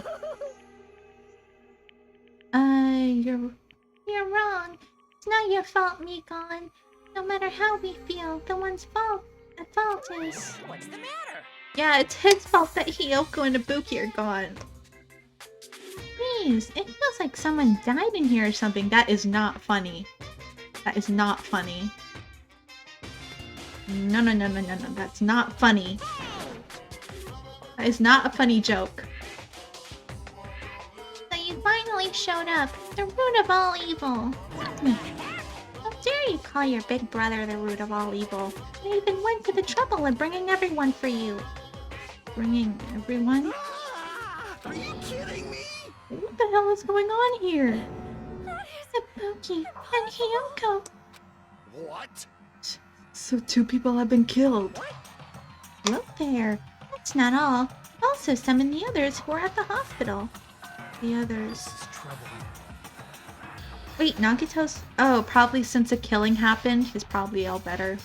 You're wrong. It's not your fault, Mikon. No matter how we feel, the fault is... What's the matter? Yeah, it's his fault that Hiyoko and Ibuki are gone. Please, it feels like someone died in here or something. That is not funny. That is not funny. No, that's not funny. That is not a funny joke. So you finally showed up, the root of all evil. How dare you call your big brother the root of all evil? I even went to the trouble of bringing everyone for you. Bringing everyone? Are you kidding me? What the hell is going on here? Ibuki and Hiyoko. What? So 2 people have been killed. Look there. That's not all. Also some of the others who are at the hospital. The others. This is trouble. Wait, Nagito's... Oh, probably since a killing happened, he's probably all better.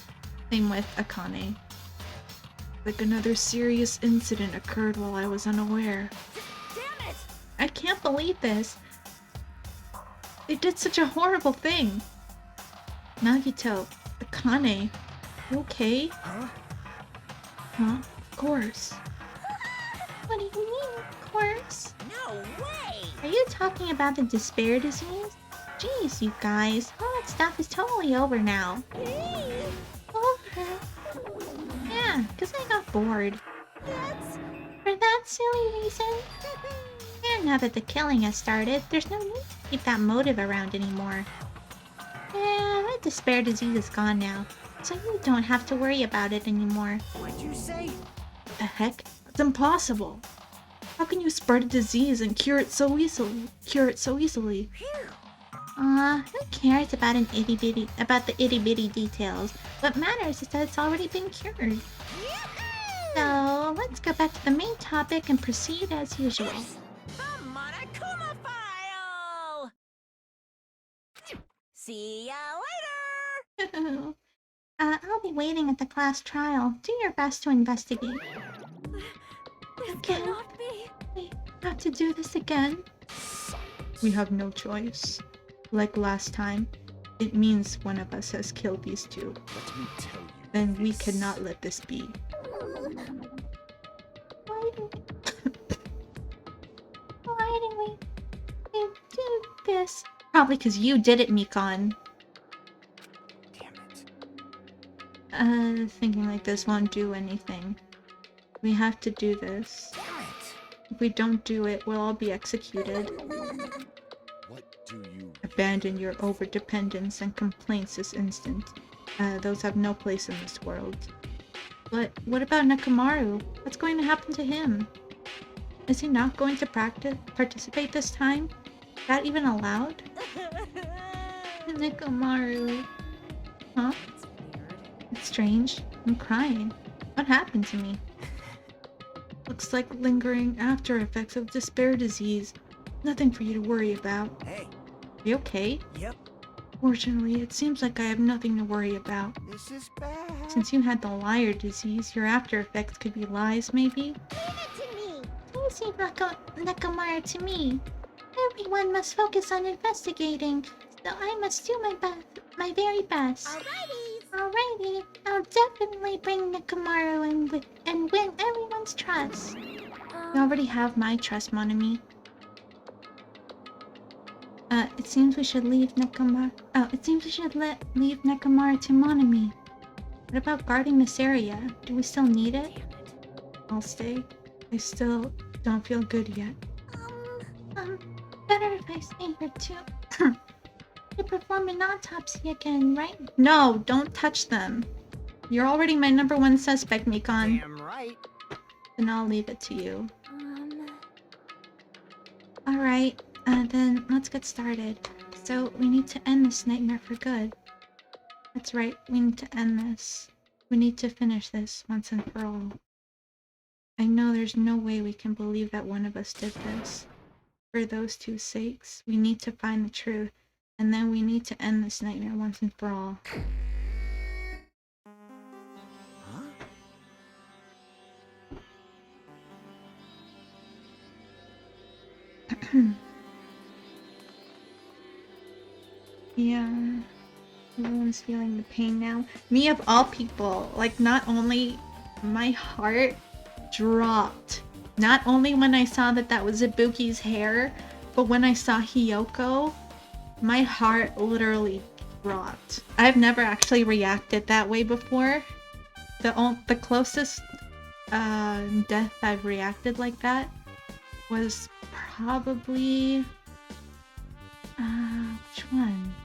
Same with Akane. Like another serious incident occurred while I was unaware. Damn it! I can't believe this. They did such a horrible thing. Nagito, Akane, you okay? Huh? Huh? Of course. What do you mean, of course? No way! Are you talking about the despair disease? Jeez, you guys. All that stuff is totally over now. Over? Yeah, because I got bored. That's... For that silly reason? And now that the killing has started, there's no need to keep that motive around anymore. Yeah, that despair disease is gone now, so you don't have to worry about it anymore. What'd you say? What the heck? That's impossible. How can you spread a disease and cure it so easily? Who cares about the itty bitty details? What matters is that it's already been cured. let's go back to the main topic and proceed as usual. The Monokuma file! See ya later! I'll be waiting at the class trial. Do your best to investigate. This Again? cannot be. We have to do this again? We have no choice. Like last time, it means one of us has killed these two. Let me tell you. Then we cannot let this be. Why do we do this? Probably because you did it, Mikan. Damn it. Thinking like this won't do anything. We have to do this. Damn it. If we don't do it, we'll all be executed. What do you... Abandon your overdependence and complaints this instant. Those have no place in this world. But what about Nekomaru? What's going to happen to him? Is he not going to participate this time? Is that even allowed? Nekomaru. Huh? It's weird. It's strange. I'm crying. What happened to me? Looks like lingering after effects of despair disease. Nothing for you to worry about. Hey. Are you okay? Yep. Fortunately, it seems like I have nothing to worry about. This is bad. Since you had the liar disease, your after effects could be lies, maybe? Leave it to me! Please leave Nekomaru to me. Everyone must focus on investigating, so I must do my very best. Alrighty, I'll definitely bring Nekomaru in and win everyone's trust. You already have my trust, mon ami. It seems we should leave Nekomaru. Oh, it seems we should leave Nekomaru to Monami. What about guarding this area? Do we still need it? I'll stay. I still don't feel good yet. Better if I stay here too. To perform an autopsy again, right? No, don't touch them. You're already my #1 suspect, Mikan. Damn right. Then I'll leave it to you. Alright, then let's get started. So, we need to end this nightmare for good. That's right, we need to end this. We need to finish this once and for all. I know there's no way we can believe that one of us did this. For those two sakes, we need to find the truth, and then we need to end this nightmare once and for all. Huh? Yeah, everyone's feeling the pain now. Me of all people, like not only my heart dropped, not only when I saw that that was Ibuki's hair, but when I saw Hiyoko, my heart literally dropped. I've never actually reacted that way before. The closest death I've reacted like that was probably which one?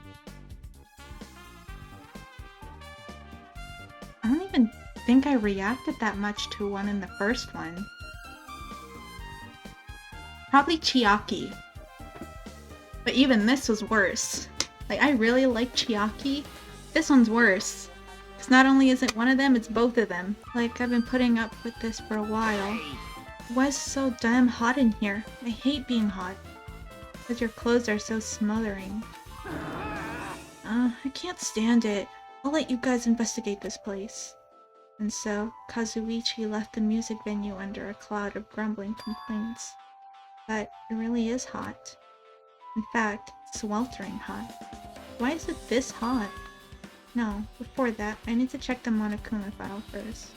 I don't even think I reacted that much to one in the first one. Probably Chiaki. But even this was worse. Like, I really like Chiaki. This one's worse. Because not only is it one of them, it's both of them. Like, I've been putting up with this for a while. Why is it so damn hot in here? I hate being hot. Because your clothes are so smothering. I can't stand it. I'll let you guys investigate this place. And so, Kazuichi left the music venue under a cloud of grumbling complaints. But it really is hot. In fact, sweltering hot. Why is it this hot? No, before that, I need to check the Monokuma file first.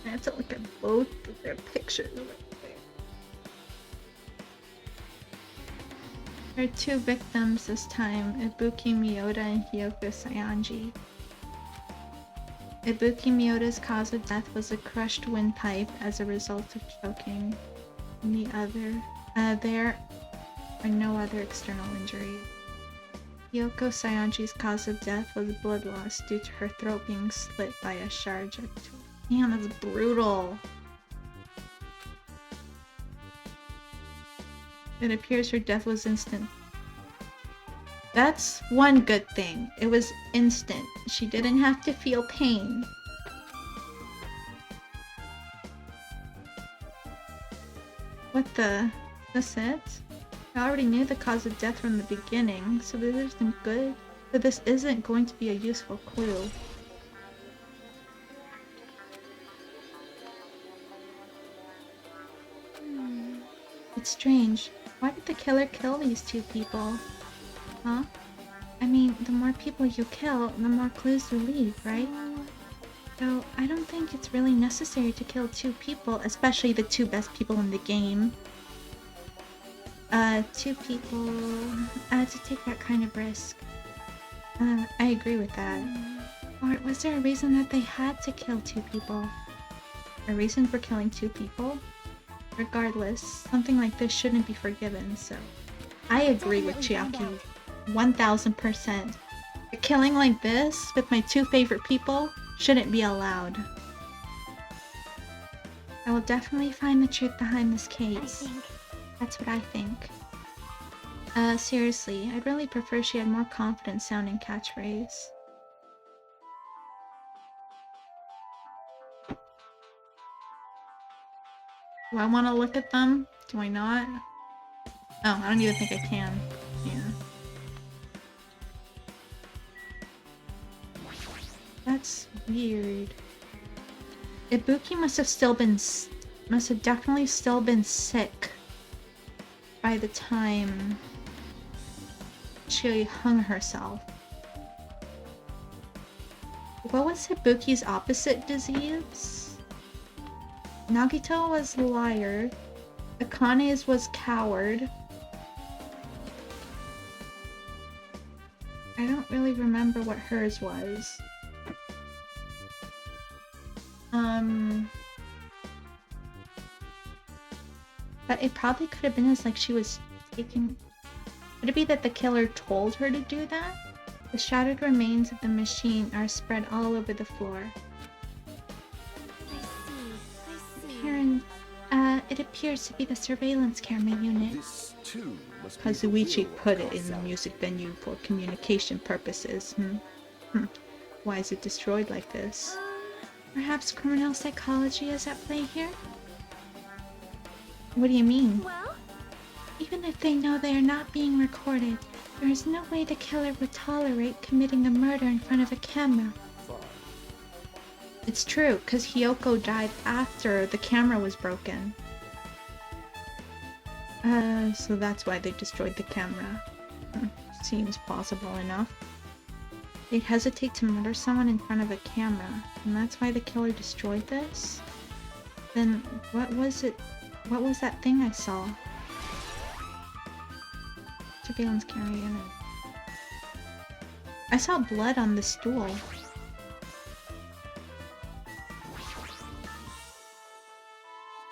I have to look at both of their pictures right there. There are two victims this time, Ibuki Miyoda and Hiyoko Sayanji. Ibuki Miyoda's cause of death was a crushed windpipe as a result of choking. And the other, there are no other external injuries. Hiyoko Sayanji's cause of death was blood loss due to her throat being slit by a sharp tool. Damn, that's brutal. It appears her death was instant. That's one good thing. It was instant. She didn't have to feel pain. What the? That's it? I already knew the cause of death from the beginning, so this isn't good. But this isn't going to be a useful clue. It's strange. Why did the killer kill these two people? Huh? I mean, the more people you kill, the more clues you leave, right? Though, I don't think it's really necessary to kill two people, especially the two best people in the game. Two people... to take that kind of risk. I agree with that. Or was there a reason that they had to kill two people? A reason for killing two people? Regardless, something like this shouldn't be forgiven, so... I agree with Chiaki. 1000%. A killing like this, with my two favorite people, shouldn't be allowed. I will definitely find the truth behind this case. That's what I think. Seriously, I'd really prefer she had more confident sounding catchphrase. Do I want to look at them? Do I not? Oh, I don't even think I can. Yeah. That's weird. Ibuki must have definitely still been sick by the time she hung herself. What was Ibuki's opposite disease? Nagito was liar. Akane's was coward. I don't really remember what hers was. But it probably could have been as like she was taking... Could it be that the killer told her to do that? The shattered remains of the machine are spread all over the floor. I see. Karen, it appears to be the surveillance camera unit. This too must be the Kazuichi will of put it in the Kazama. music venue for communication purposes. Why is it destroyed like this? Perhaps criminal psychology is at play here? What do you mean? Well, Even if they know they are not being recorded, there is no way the killer would tolerate committing a murder in front of a camera. Fine. It's true, because Hiyoko died after the camera was broken. So that's why they destroyed the camera. Seems plausible enough. They'd hesitate to murder someone in front of a camera, and that's why the killer destroyed this? Then what was it? What was that thing I saw? Surveillance camera unit. I saw blood on the stool.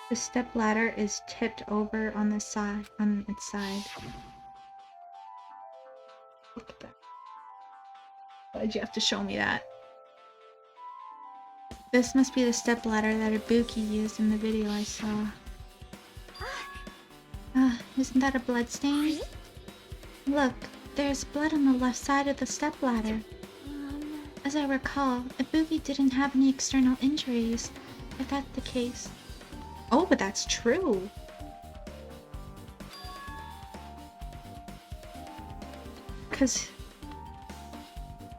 The stepladder is tipped over on its side. Look at that. Why'd you have to show me that? This must be the stepladder that Ibuki used in the video I saw. Isn't that a bloodstain? Look, there's blood on the left side of the stepladder. As I recall, Ibuki didn't have any external injuries, if that's the case. Oh, but that's true. Because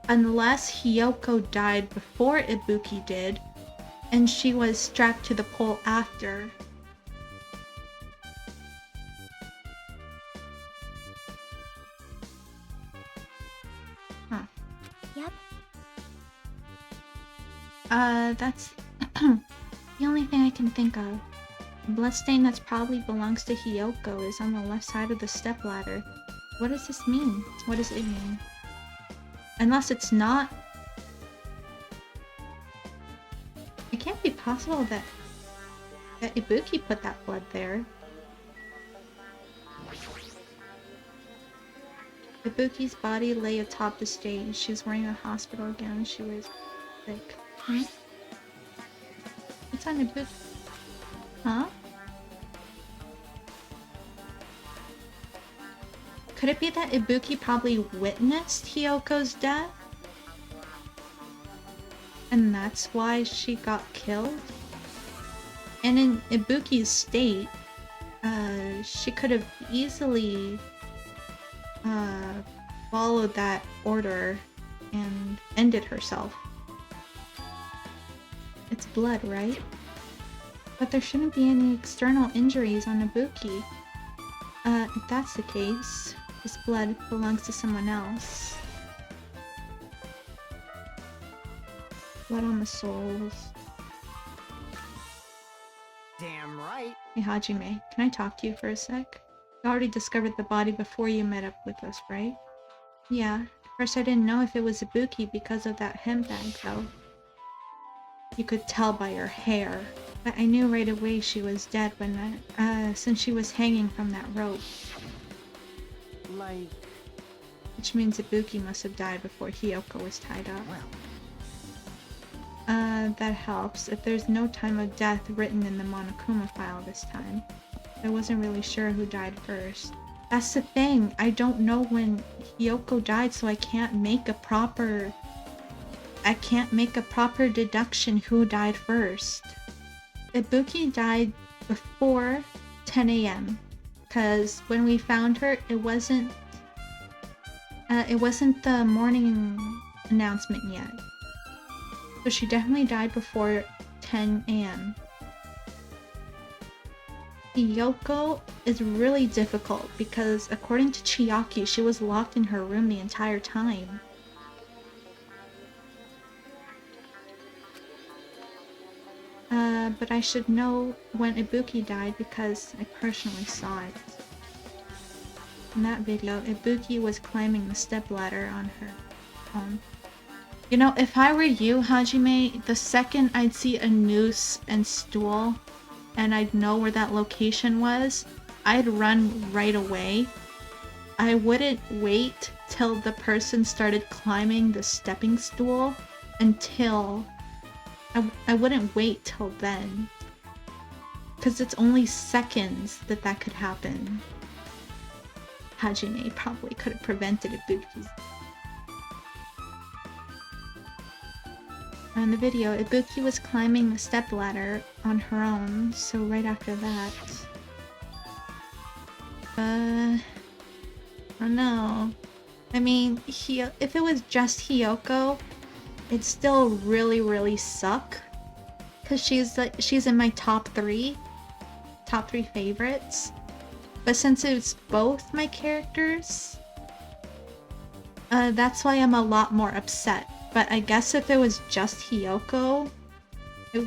unless Hiyoko died before Ibuki did, and she was strapped to the pole after. Huh. Yep. That's the only thing I can think of. The bloodstain that's probably belongs to Hiyoko is on the left side of the stepladder. What does this mean? What does it mean? Unless it's not... It can't be possible that Ibuki put that blood there. Ibuki's body lay atop the stage. She was wearing a hospital gown. She was sick. Huh? What's on Ibuki? Huh? Could it be that Ibuki probably witnessed Hiyoko's death? And that's why she got killed? And in Ibuki's state, She could have easily followed that order and ended herself. It's blood, right? But there shouldn't be any external injuries on Ibuki. If that's the case, this blood belongs to someone else. Blood on the soles. Damn right. Hey Hajime, can I talk to you for a sec? You already discovered the body before you met up with us, right? Yeah. At first I didn't know if it was Ibuki because of that hemp bag, though. You could tell by her hair. But I knew right away she was dead when since she was hanging from that rope. Like, Which means Ibuki must have died before Hiyoko was tied up. well, That helps. If there's no time of death written in the Monokuma file this time. I wasn't really sure who died first. That's the thing. I don't know when Hiyoko died, so I can't make a proper deduction who died first. Ibuki died before 10 a.m. because when we found her, it wasn't the morning announcement yet. So she definitely died before 10 a.m. Hiyoko is really difficult because according to Chiaki, she was locked in her room the entire time. But I should know when Ibuki died because I personally saw it. In that video, Ibuki was climbing the stepladder on her own. You know, if I were you, Hajime, the second I'd see a noose and stool, and I'd know where that location was, I'd run right away. I wouldn't wait till the person started climbing the stepping stool until... I wouldn't wait till then. Because it's only seconds that could happen. Hajime probably could have prevented Ibuki's. In the video, Ibuki was climbing the stepladder on her own, so right after that... I don't know. I mean, if it was just Hiyoko, it'd still really suck. Because she's in my top three favorites. But since it's both my characters, that's why I'm a lot more upset. But I guess if it was just Hiyoko, I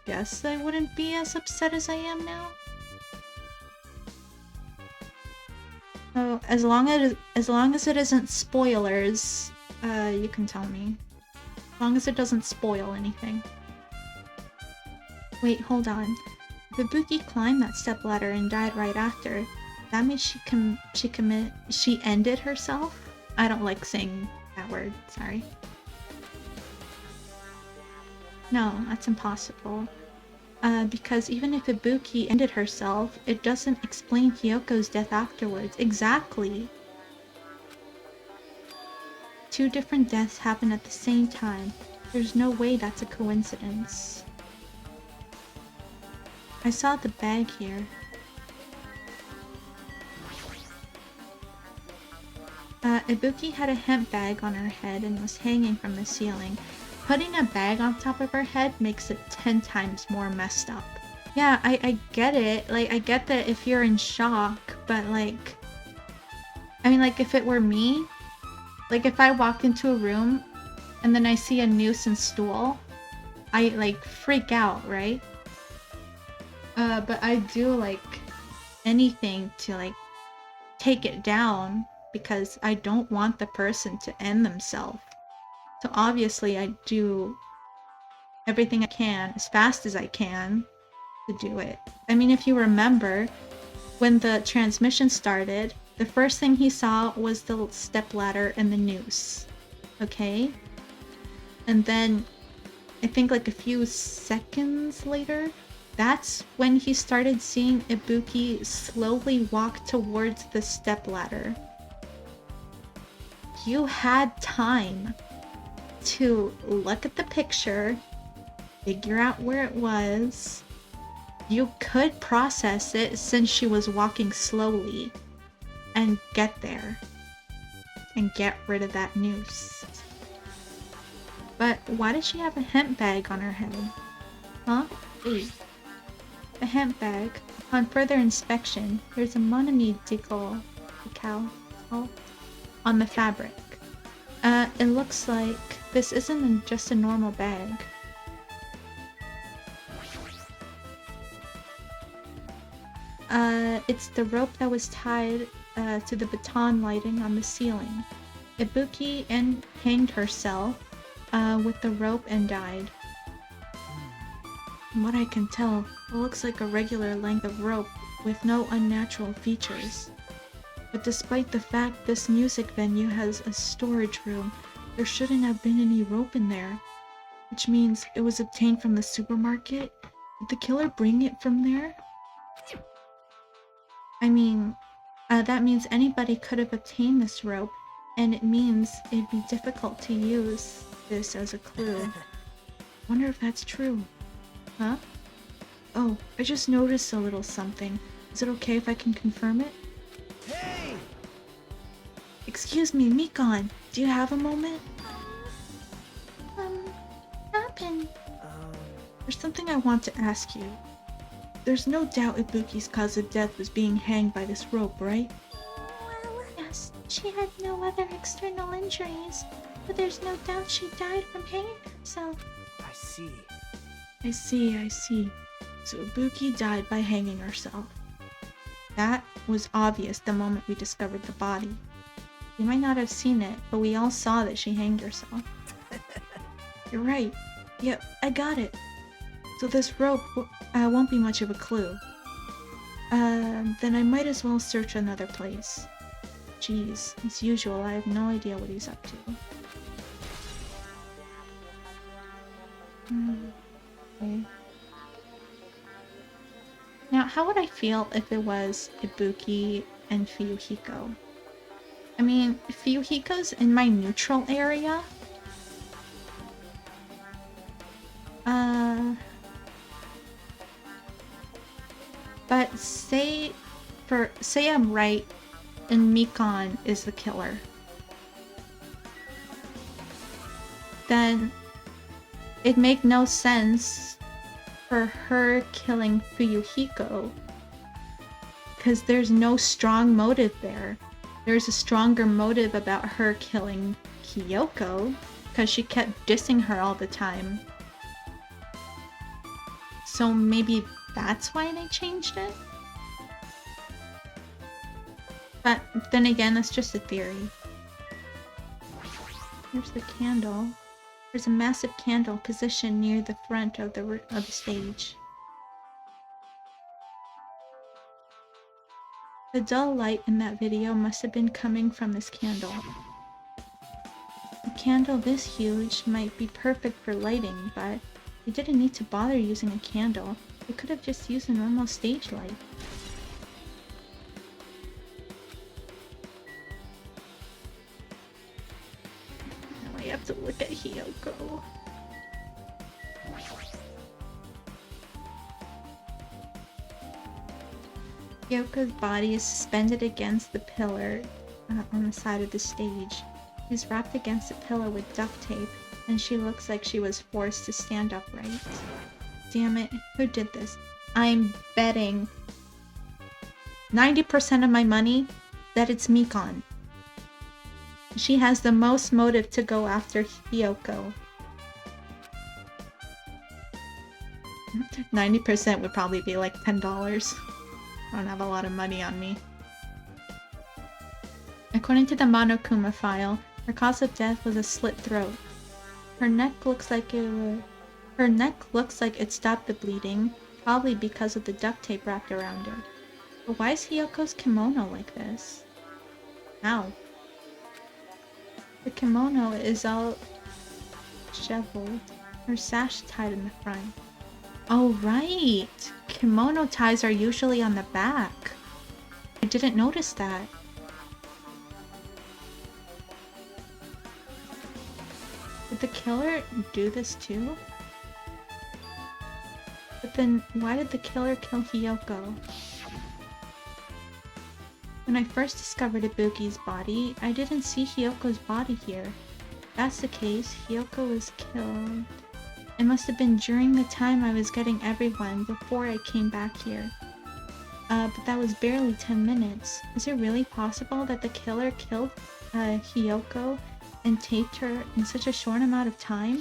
guess I wouldn't be as upset as I am now. So as long as it isn't spoilers, you can tell me. As long as it doesn't spoil anything. Wait, hold on. If Ibuki climbed that stepladder and died right after, that means she ended herself? I don't like saying that word, sorry. No, that's impossible. Because even if Ibuki ended herself, it doesn't explain Hiyoko's death afterwards. Exactly! 2 different deaths happen at the same time. There's no way that's a coincidence. I saw the bag here. Ibuki had a hemp bag on her head and was hanging from the ceiling. Putting a bag on top of her head makes it 10 times more messed up. Yeah, I get it. Like, I get that if you're in shock, but like... I mean, like, if it were me, like, if I walked into a room and then I see a noose and stool, I, like, freak out, right? But I do, like, anything to, like, take it down because I don't want the person to end themselves. So obviously I do everything I can, as fast as I can, to do it. I mean, if you remember, when the transmission started, the first thing he saw was the stepladder and the noose. Okay? And then, I think like a few seconds later, that's when he started seeing Ibuki slowly walk towards the stepladder. You had time to look at the picture, figure out where it was, You could process it since she was walking slowly and get there and get rid of that noose. But why does she have a hemp bag on her head? Huh? Wait. The hemp bag. Upon further inspection, there's a Monami decal on the fabric. It looks like this isn't just a normal bag. It's the rope that was tied to the baton lighting on the ceiling. Ibuki hanged herself with the rope and died. From what I can tell, it looks like a regular length of rope with no unnatural features. But despite the fact this music venue has a storage room, there shouldn't have been any rope in there. Which means it was obtained from the supermarket? Did the killer bring it from there? I mean, that means anybody could have obtained this rope, and it means it'd be difficult to use this as a clue. Wonder if that's true. Huh? Oh, I just noticed a little something. Is it okay if I can confirm it? Hey! Excuse me, Mikon, do you have a moment? Happened. There's something I want to ask you. There's no doubt Ibuki's cause of death was being hanged by this rope, right? Well, yes, she had no other external injuries, but there's no doubt she died from hanging herself. I see. I see. So Ibuki died by hanging herself. That was obvious the moment we discovered the body. You might not have seen it, but we all saw that she hanged herself. You're right. Yep, I got it. So this rope won't be much of a clue. Then I might as well search another place. Jeez, as usual, I have no idea what he's up to. Okay. Now, how would I feel if it was Ibuki and Fuyuhiko? I mean, Fuyuhiko's in my neutral area. But say I'm right and Mikon is the killer. Then it'd make no sense for her killing Fuyuhiko, because there's no strong motive there. There's a stronger motive about her killing Kyoko, because she kept dissing her all the time. So maybe that's why they changed it? But then again, that's just a theory. Here's the candle. There's a massive candle positioned near the front of the stage. The dull light in that video must have been coming from this candle. A candle this huge might be perfect for lighting, but they didn't need to bother using a candle. They could have just used a normal stage light. Now I have to look at Hiyoko. Hyoko's body is suspended against the pillar on the side of the stage. She's wrapped against the pillar with duct tape, and she looks like she was forced to stand upright. Damn it, who did this? I'm betting 90% of my money that it's Mikon. She has the most motive to go after Hiyoko. 90% would probably be like $10. I don't have a lot of money on me. According to the Monokuma file, her cause of death was a slit throat. Her neck looks like it stopped the bleeding, probably because of the duct tape wrapped around it. But why is Hiyoko's kimono like this? How? The kimono is all disheveled. Her sash tied in the front. Oh right! Kimono ties are usually on the back. I didn't notice that. Did the killer do this too? The But then, why did the killer kill Hiyoko? When I first discovered Ibuki's body, I didn't see Hiyoko's body here. If that's the case, Hiyoko was killed. It must have been during the time I was getting everyone before I came back here. But that was barely 10 minutes. Is it really possible that the killer killed Hiyoko and taped her in such a short amount of time?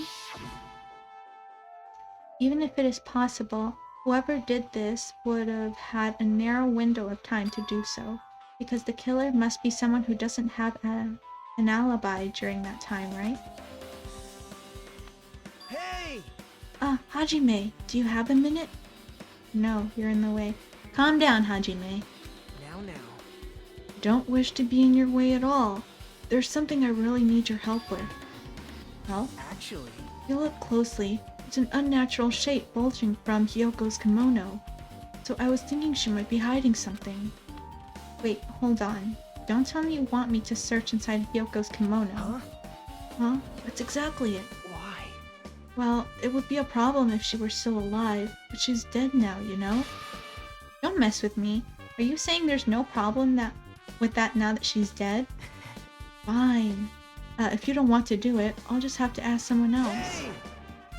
Even if it is possible, whoever did this would have had a narrow window of time to do so, because the killer must be someone who doesn't have an alibi during that time, right? Hey! Hajime, do you have a minute? No, you're in the way. Calm down, Hajime. Now. Don't wish to be in your way at all. There's something I really need your help with. Help? Actually, If you look closely, it's an unnatural shape bulging from Hiyoko's kimono. So I was thinking she might be hiding something. Wait, hold on. Don't tell me you want me to search inside Hiyoko's kimono. huh? Huh? That's exactly it. Why? Well, it would be a problem if she were still alive, but she's dead now, you know? Don't mess with me. Are you saying there's no problem with that now that she's dead? Fine. If you don't want to do it, I'll just have to ask someone else. Hey!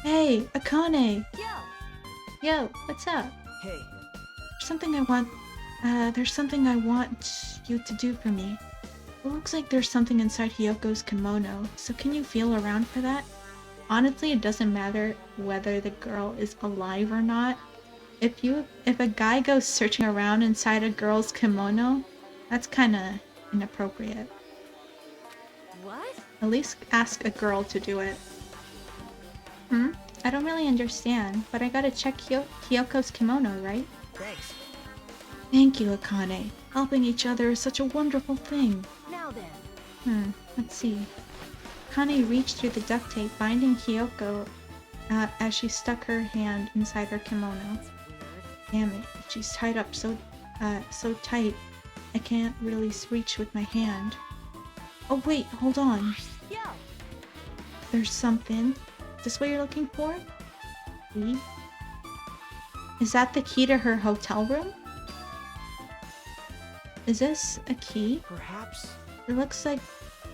Hey, Akane! Yo! Yo, what's up? Hey, There's something I want you to do for me. It looks like there's something inside Hiyoko's kimono, so can you feel around for that? Honestly, it doesn't matter whether the girl is alive or not. If a guy goes searching around inside a girl's kimono, that's kinda inappropriate. What? At least ask a girl to do it. I don't really understand, but I gotta check Hiyoko's kimono, right? thanks. Thank you, Akane. Helping each other is such a wonderful thing. Now then. Let's see. Akane reached through the duct tape binding Hiyoko as she stuck her hand inside her kimono. Damn it, she's tied up so tight, I can't really reach with my hand. Oh wait, hold on. Yo! There's something. Is this what you're looking for? Key? Is that the key to her hotel room? Is this a key? Perhaps. It looks like,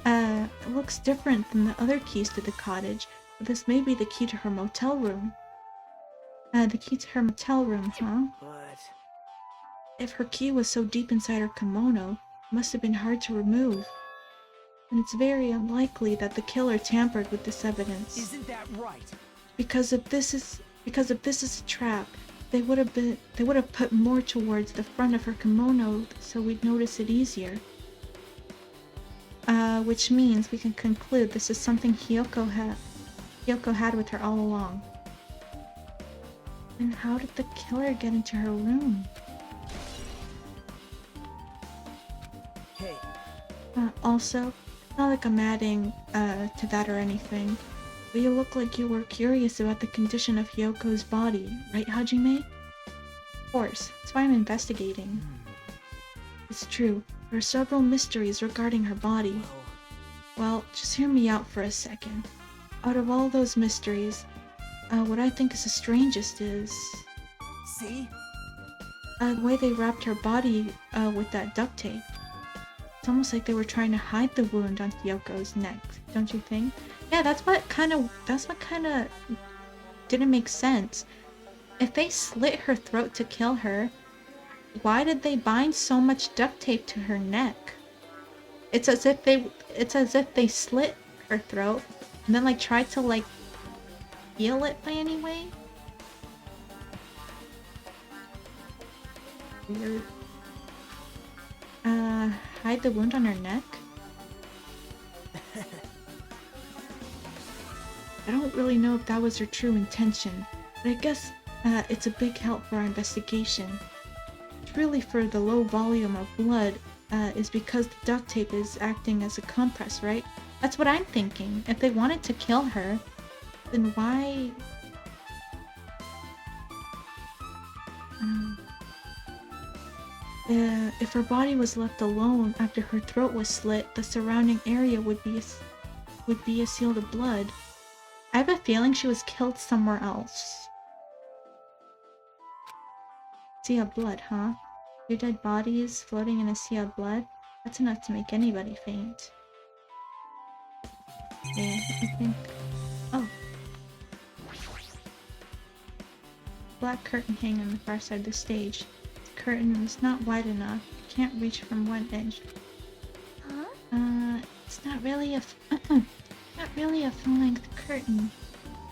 it looks different than the other keys to the cottage, but this may be the key to her motel room. The key to her motel room, huh? But If her key was so deep inside her kimono, it must have been hard to remove. And it's very unlikely that the killer tampered with this evidence. isn't that right? Because if this is a trap, they would have put more towards the front of her kimono so we'd notice it easier. Which means we can conclude this is something Hiyoko had with her all along. And how did the killer get into her room? Hey, Also, not like I'm adding to that or anything, but you look like you were curious about the condition of Hiyoko's body, right, Hajime? Of course, that's why I'm investigating. It's true, there are several mysteries regarding her body. Well, just hear me out for a second. Out of all those mysteries, what I think is the strangest is see? the way they wrapped her body with that duct tape. It's almost like they were trying to hide the wound on Hiyoko's neck, don't you think? Yeah, that's what kind of didn't make sense. If they slit her throat to kill her, why did they bind so much duct tape to her neck? It's as if they slit her throat and then like tried to like heal it by any way. Weird. Hide the wound on her neck? I don't really know if that was her true intention, but I guess it's a big help for our investigation. It's really for the low volume of blood is because the duct tape is acting as a compress, right? That's what I'm thinking. If they wanted to kill her, then why... if her body was left alone after her throat was slit, the surrounding area would be a seal of blood. I have a feeling she was killed somewhere else. Sea of blood, huh? Two dead bodies floating in a sea of blood? That's enough to make anybody faint. Yeah, I think... Oh. Black curtain hanging on the far side of the stage. The curtain is not wide enough. It can't reach from one edge. Huh? It's not really a not really a full-length curtain.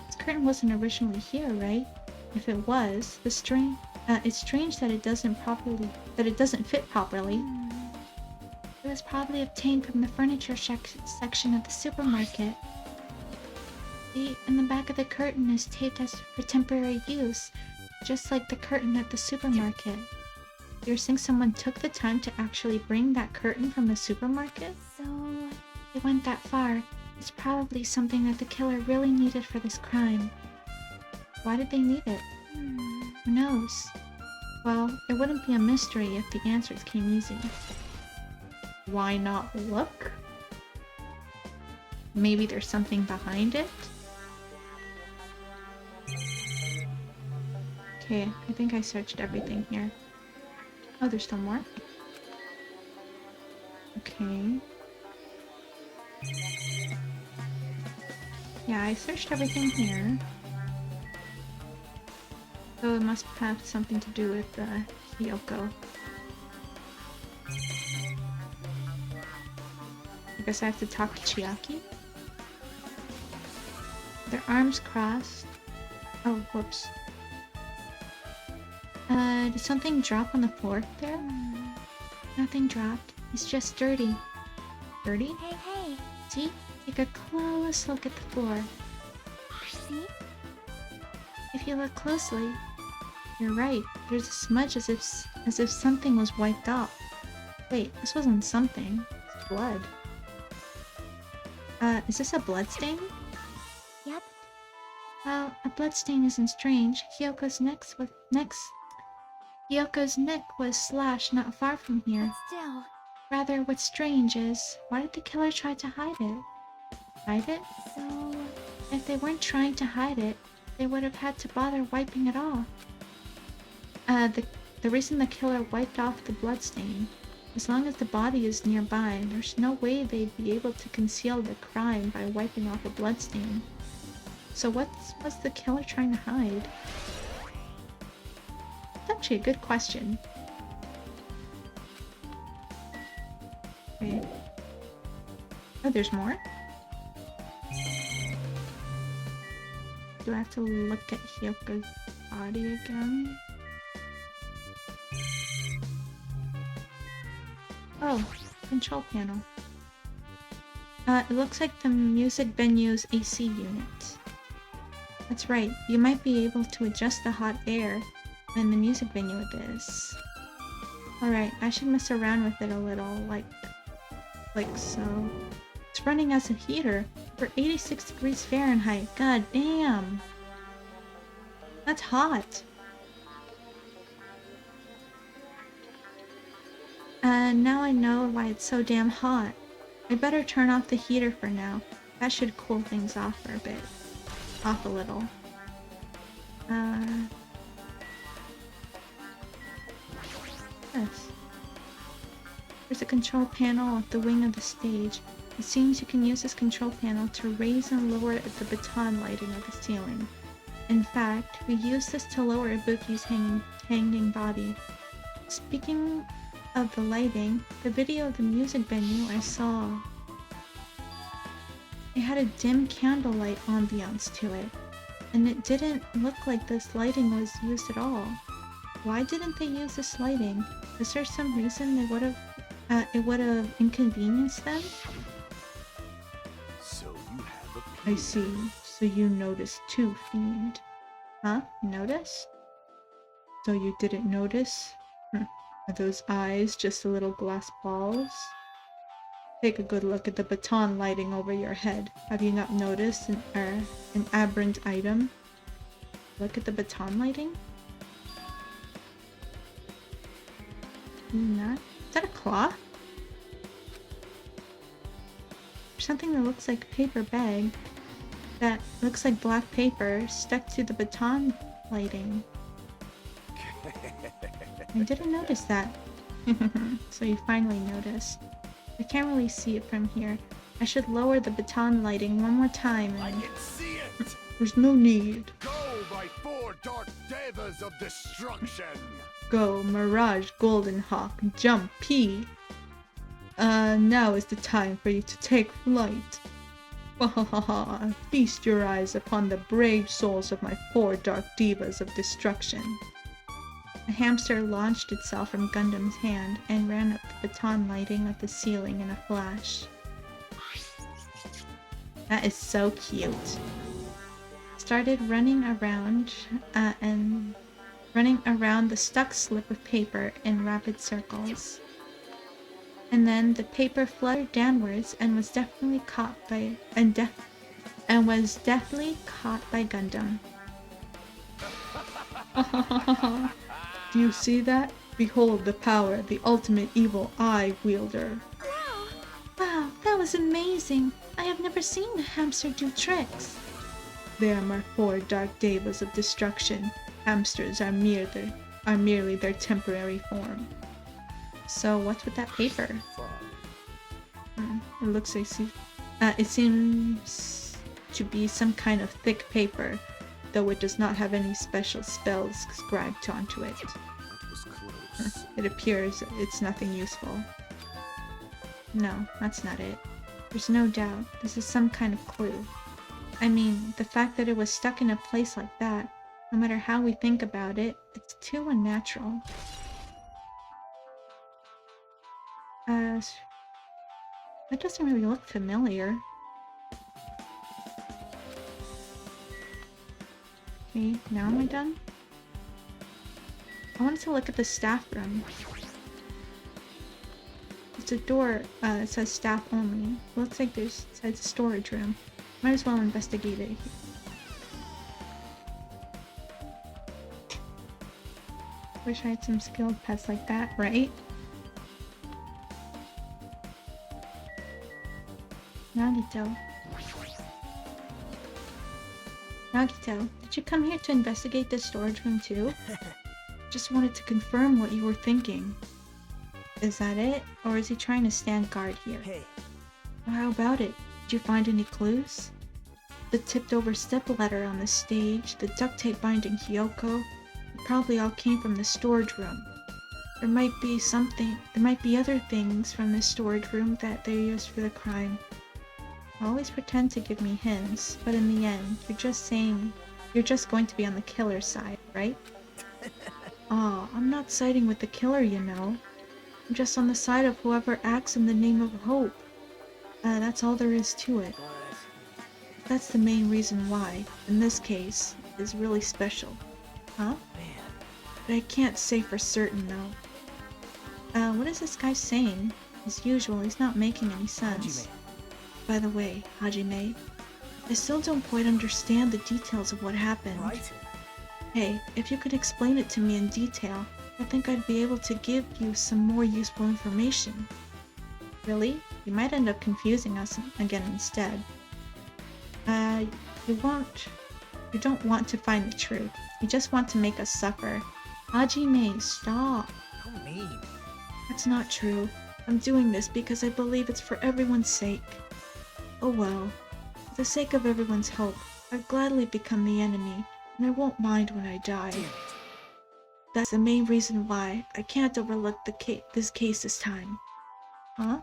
This curtain wasn't originally here, right? If it was, it's strange that it doesn't fit properly. It was probably obtained from the furniture section of the supermarket. See, in the back of the curtain is taped as for temporary use, just like the curtain at the supermarket. You're saying someone took the time to actually bring that curtain from the supermarket? So... It went that far. It's probably something that the killer really needed for this crime. Why did they need it? Who knows? Well, it wouldn't be a mystery if the answers came easy. Why not look? Maybe there's something behind it? Okay, I think I searched everything here. Oh, there's still more? Okay. Yeah, I searched everything here. So it must have something to do with Hiyoko. I guess I have to talk to Chiaki? Their arms crossed. Oh, whoops. Did something drop on the floor there? Nothing dropped. It's just dirty. Dirty? Hey, hey. See? Take a close look at the floor. See? If you look closely, you're right. There's a smudge as if something was wiped off. Wait, this wasn't something. It's blood. Is this a blood stain? Yep. Well, a blood stain isn't strange. Hyoko's neck was slashed not far from here. But still... Rather, what's strange is, why did the killer try to hide it? Hide it? So... If they weren't trying to hide it, they would have had to bother wiping it off. The reason the killer wiped off the bloodstain, as long as the body is nearby, there's no way they'd be able to conceal the crime by wiping off a bloodstain. So what's the killer trying to hide? It's actually a good question. Wait. Oh, there's more? Do I have to look at Hyoko's body again? Oh, control panel. It looks like the music venue's AC unit. That's right, you might be able to adjust the hot air in the music venue with this. Alright, I should mess around with it a little, like so. It's running as a heater for 86 degrees Fahrenheit. God damn! That's hot! Now I know why it's so damn hot. I better turn off the heater for now. That should cool things off for a bit. Off a little. Yes. There's a control panel at the wing of the stage. It seems you can use this control panel to raise and lower the baton lighting of the ceiling. In fact, we use this to lower Ibuki's hanging body. Speaking of the lighting, the video of the music venue I saw, it had a dim candlelight ambiance to it, and it didn't look like this lighting was used at all. Why didn't they use this lighting? Is there some reason it would have inconvenienced them? So you have a I see. So you noticed too, Fiend. Huh? Notice? So you didn't notice? Are those eyes just little glass balls? Take a good look at the baton lighting over your head. Have you not noticed an aberrant item? Look at the baton lighting? Not? Is that a claw? There's something that looks like a paper bag that looks like black paper stuck to the baton lighting. I didn't notice that. So you finally noticed. I can't really see it from here. I should lower the baton lighting one more time I and... can see it! There's no need. Go, my four dark devas of destruction! Go, Mirage, Golden Hawk, Jump, P. Now is the time for you to take flight. Feast your eyes upon the brave souls of my four dark divas of destruction. The hamster launched itself from Gundam's hand and ran up the baton lighting of the ceiling in a flash. That is so cute. Started running around the stuck slip of paper in rapid circles. And then the paper fluttered downwards and was definitely caught by Gundam. Do you see that? Behold the power, the ultimate evil eye wielder. Wow, that was amazing. I have never seen a hamster do tricks. They are my four dark devas of destruction. Hamsters are merely their temporary form. So what's with that paper? It looks like it seems to be some kind of thick paper, though it does not have any special spells scribed onto it. That was close. It appears it's nothing useful. No, that's not it. There's no doubt this is some kind of clue. I mean, the fact that it was stuck in a place like that, no matter how we think about it, it's too unnatural. That doesn't really look familiar. Okay, now am I done? I wanted to look at the staff room. It's a door, it says staff only. Looks like there's a storage room. Might as well investigate it. Wish I had some skilled pets like that, right? Nagito. Nagito, did you come here to investigate this storage room too? Just wanted to confirm what you were thinking. Is that it? Or is he trying to stand guard here? Hey, Well, how about it? Did you find any clues? The tipped over stepladder on the stage, the duct tape binding Hyoko, it probably all came from the storage room. There might be other things from the storage room that they used for the crime. Always pretend to give me hints, but in the end, you're just going to be on the killer's side, right? Aw, I'm not siding with the killer, you know. I'm just on the side of whoever acts in the name of hope. That's all there is to it. what? That's the main reason why, in this case, is really special. Huh? Man, But I can't say for certain, though. What is this guy saying? As usual, he's not making any sense. Hajime. By the way, Hajime, I still don't quite understand the details of what happened. Right? Hey, if you could explain it to me in detail, I think I'd be able to give you some more useful information. Really? You might end up confusing us again instead. You don't want to find the truth. You just want to make us suffer. Hajime, stop. How mean. That's not true. I'm doing this because I believe it's for everyone's sake. Oh well. For the sake of everyone's hope, I'd gladly become the enemy, and I won't mind when I die. Damn it. That's the main reason why I can't overlook this case this time. Huh?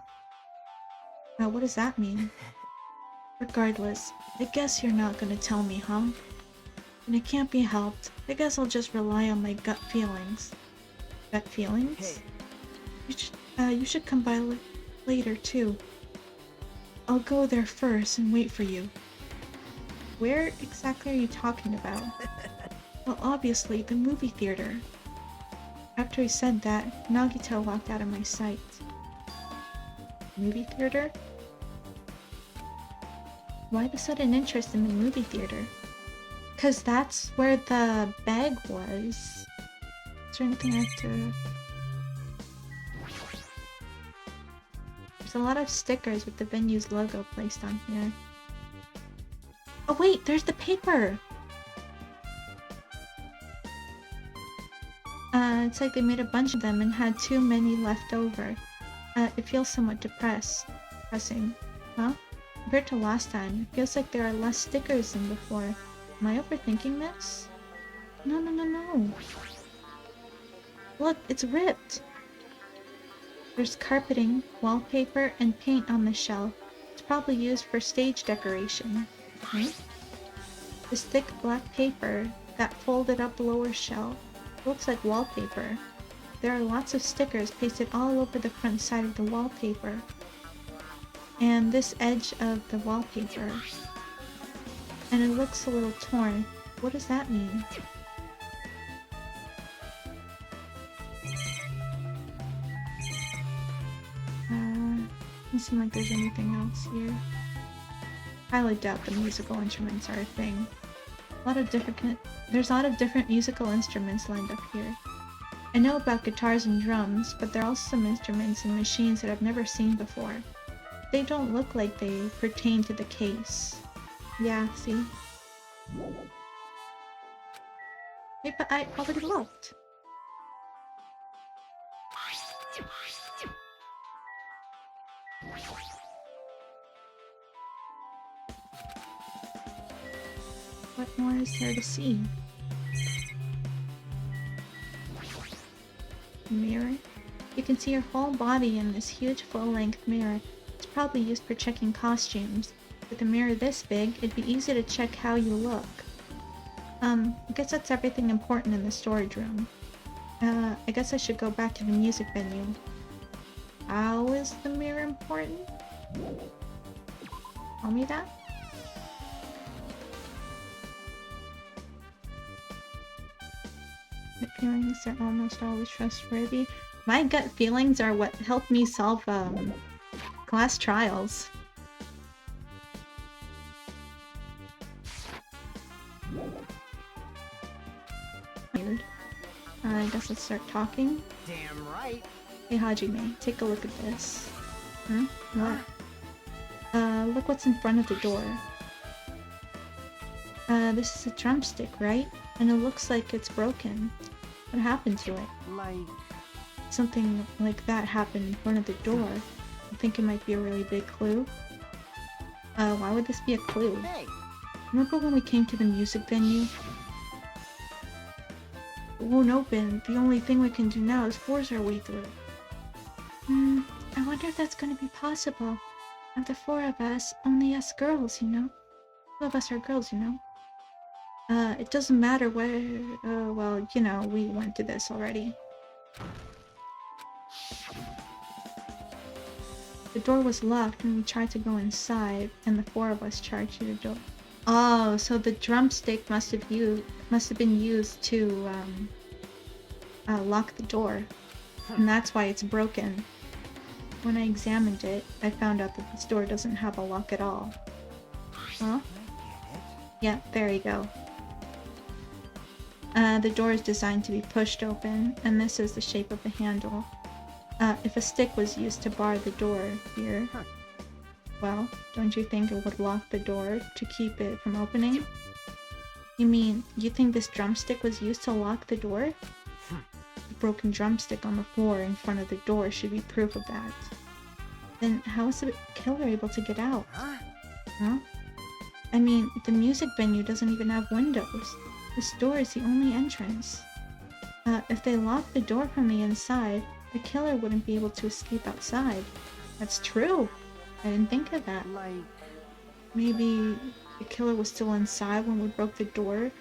Now what does that mean? Regardless, I guess you're not gonna tell me, huh? And it can't be helped. I guess I'll just rely on my gut feelings. Gut feelings? Hey, You should come by later too. I'll go there first and wait for you. Where exactly are you talking about? Well, obviously, the movie theater. After he said that, Nagito walked out of my sight. Movie theater? Why the sudden interest in the movie theater? 'Cause that's where the bag was. Is there anything I have to... There's a lot of stickers with the venue's logo placed on here. Oh wait, there's the paper! It's like they made a bunch of them and had too many left over. It feels somewhat depressing. Huh? Compared to last time, it feels like there are less stickers than before. Am I overthinking this? No, no, no, no. Look, it's ripped. There's carpeting, wallpaper, and paint on the shelf. It's probably used for stage decoration. Right? This thick black paper, that folded up lower shelf, looks like wallpaper. There are lots of stickers pasted all over the front side of the wallpaper. And this edge of the wallpaper. And it looks a little torn. What does that mean? Doesn't seem like there's anything else here. Highly doubt the musical instruments are a thing. There's a lot of different musical instruments lined up here. I know about guitars and drums, but there are also some instruments and machines that I've never seen before. They don't look like they pertain to the case. Yeah, see? Wait, but I already looked. What more is there to see? Mirror? You can see your whole body in this huge full-length mirror. It's probably used for checking costumes. With a mirror this big, it'd be easy to check how you look. I guess that's everything important in the storage room. I guess I should go back to the music venue. How is the mirror important? Tell me that? Gut feelings are almost always trustworthy. My gut feelings are what helped me solve, class trials. Weird. I guess let's start talking. Damn right. Hey Hajime, take a look at this. Huh? What? Look what's in front of the door. This is a drumstick, right? And it looks like it's broken. What happened to it? Like... Something like that happened in front of the door. I think it might be a really big clue. Why would this be a clue? Hey! Remember when we came to the music venue? It won't open. The only thing we can do now is force our way through. I wonder if that's gonna be possible. Of the four of us, only us girls, you know? Two of us are girls, you know? It doesn't matter where... well, you know, we went to this already. The door was locked and we tried to go inside, and the four of us charged through the door. Oh, so the drumstick must have been used to lock the door, and that's why it's broken. When I examined it, I found out that this door doesn't have a lock at all. Huh? Yeah, there you go. The door is designed to be pushed open, and this is the shape of the handle. If a stick was used to bar the door here, well, don't you think it would lock the door to keep it from opening? You mean, you think this drumstick was used to lock the door? The broken drumstick on the floor in front of the door should be proof of that. Then how is the killer able to get out? Huh? I mean, the music venue doesn't even have windows. This door is the only entrance. If they locked the door from the inside, the killer wouldn't be able to escape outside. That's true. I didn't think of that. Like... Maybe the killer was still inside when we broke the door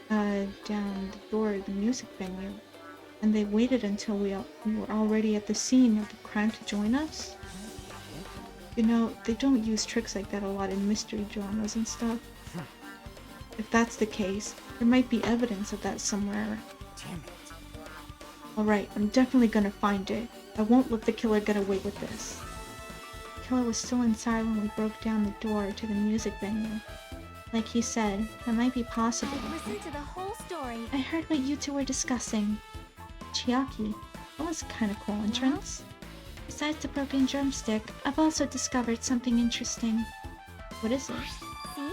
down the door of the music venue, and they waited until we were already at the scene of the crime to join us. You know, they don't use tricks like that a lot in mystery dramas and stuff. If that's the case, there might be evidence of that somewhere. Damn it. Alright, I'm definitely gonna find it. I won't let the killer get away with this. The killer was still inside when we broke down the door to the music venue. Like he said, that might be possible. Listen to the whole story. I heard what you two were discussing. Chiaki, that was a kind of cool entrance. Besides the broken drumstick, I've also discovered something interesting. What is it? See?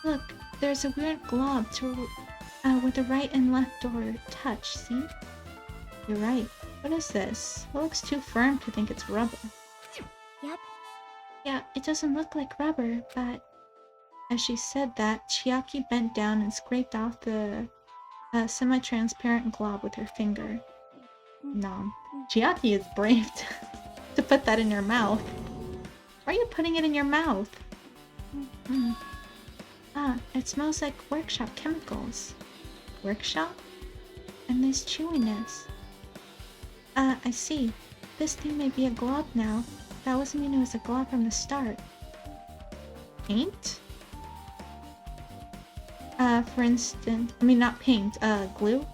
Look, there's a weird glob Where the right and left door touch, see? You're right. What is this? It looks too firm to think it's rubber. Yep. Yeah, it doesn't look like rubber, but... As she said that, Chiaki bent down and scraped off the semi-transparent glob with her finger. No. Chiaki is brave to put that in your mouth. Why are you putting it in your mouth? Ah, it smells like workshop chemicals. Workshop? And there's chewiness. I see. This thing may be a glob now. That wasn't mean it was a glob from the start. Paint? For instance... I mean, not paint, glue?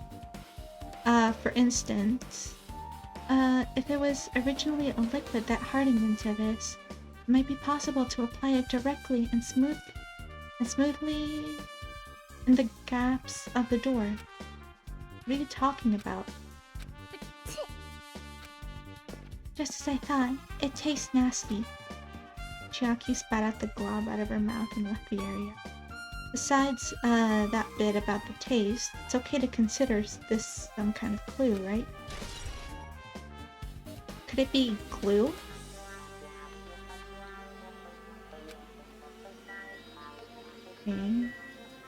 For instance... if it was originally a liquid that hardened into this, it might be possible to apply it directly and smoothly in the gaps of the door. What are you talking about? Just as I thought, it tastes nasty. Chiaki spat out the glob out of her mouth and left the area. Besides, that bit about the taste, it's okay to consider this some kind of clue, right? Could it be glue? Okay.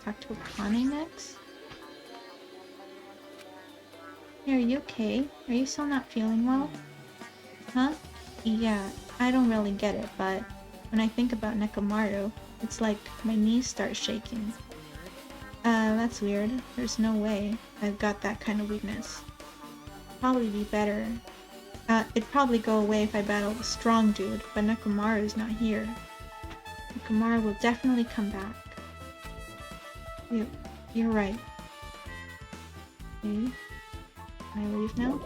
Talk to Akane next. Hey, are you okay? Are you still not feeling well? Huh? Yeah, I don't really get it, but when I think about Nekomaru, it's like my knees start shaking. That's weird. There's no way I've got that kind of weakness. Probably be better. It'd probably go away if I battled a strong dude, but Nekomaru's not here. Nekomaru will definitely come back. You're right. Okay. Can I leave now?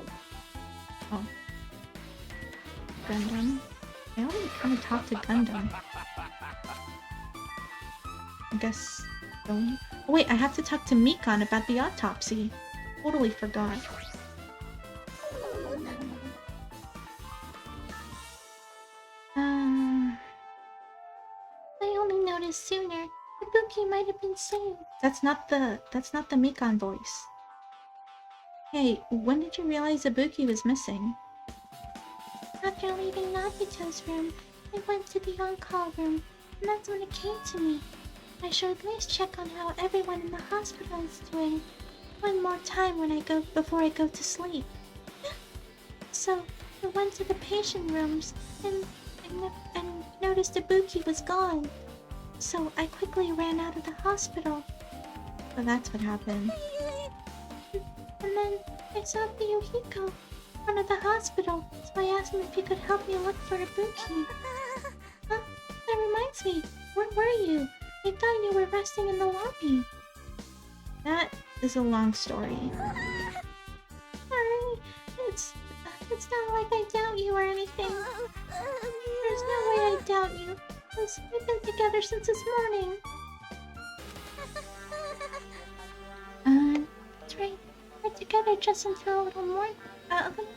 Oh. Gundam? I already kind of talked to Gundam. I guess... don't... Oh wait, I have to talk to Mikan about the autopsy. Totally forgot. I only noticed sooner. Ibuki might have been saved. That's not the Mikan voice. Hey, when did you realize Ibuki was missing? After leaving Nagito's room, I went to the on-call room, and that's when it came to me. I should at least check on how everyone in the hospital is doing. One more time before I go to sleep. So, I went to the patient rooms, and noticed Ibuki was gone. So, I quickly ran out of the hospital. So that's what happened. And then, I saw Yuhiko in front of the hospital, so I asked him if he could help me look for Ibuki. Huh? That reminds me, where were you? I thought you were resting in the lobby. That is a long story. Sorry, it's not like I doubt you or anything. There's no way I doubt you. We've been together since this morning. That's right. We're together just until a little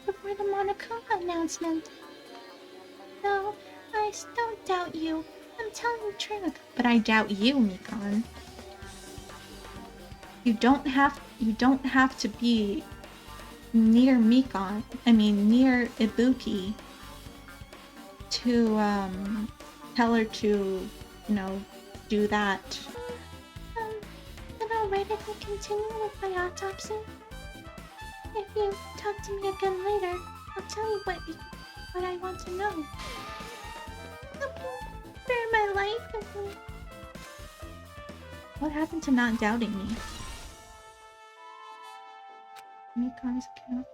before the Monokuma announcement. No, I don't doubt you. I'm telling the truth. But I doubt you, Mikan. You don't have to be near Mikan. I mean, near Ibuki to tell her to, do that. Then alright if I continue with my autopsy? If you talk to me again later, I'll tell you what I want to know. Spare my life. What happened to not doubting me? Mikan's account.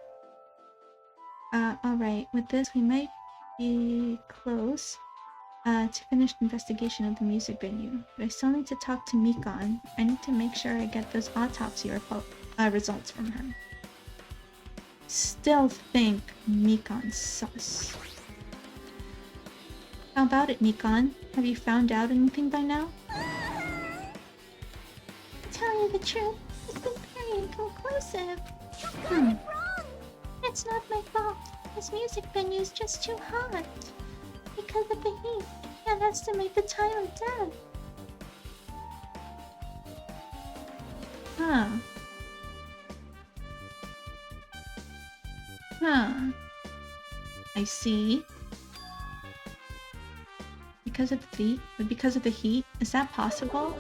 Alright, with this we might be close to finished investigation of the music venue, but I still need to talk to Mikan. I need to make sure I get those autopsy results from her. Still think Mikan's sus. How about it, Mikan? Have you found out anything by now? To tell you the truth, it's been very inconclusive. It's not my fault. This music venue is just too hot. Because of the heat, I can't estimate the time of death. Huh. Huh. I see. Because of the heat? Is that possible?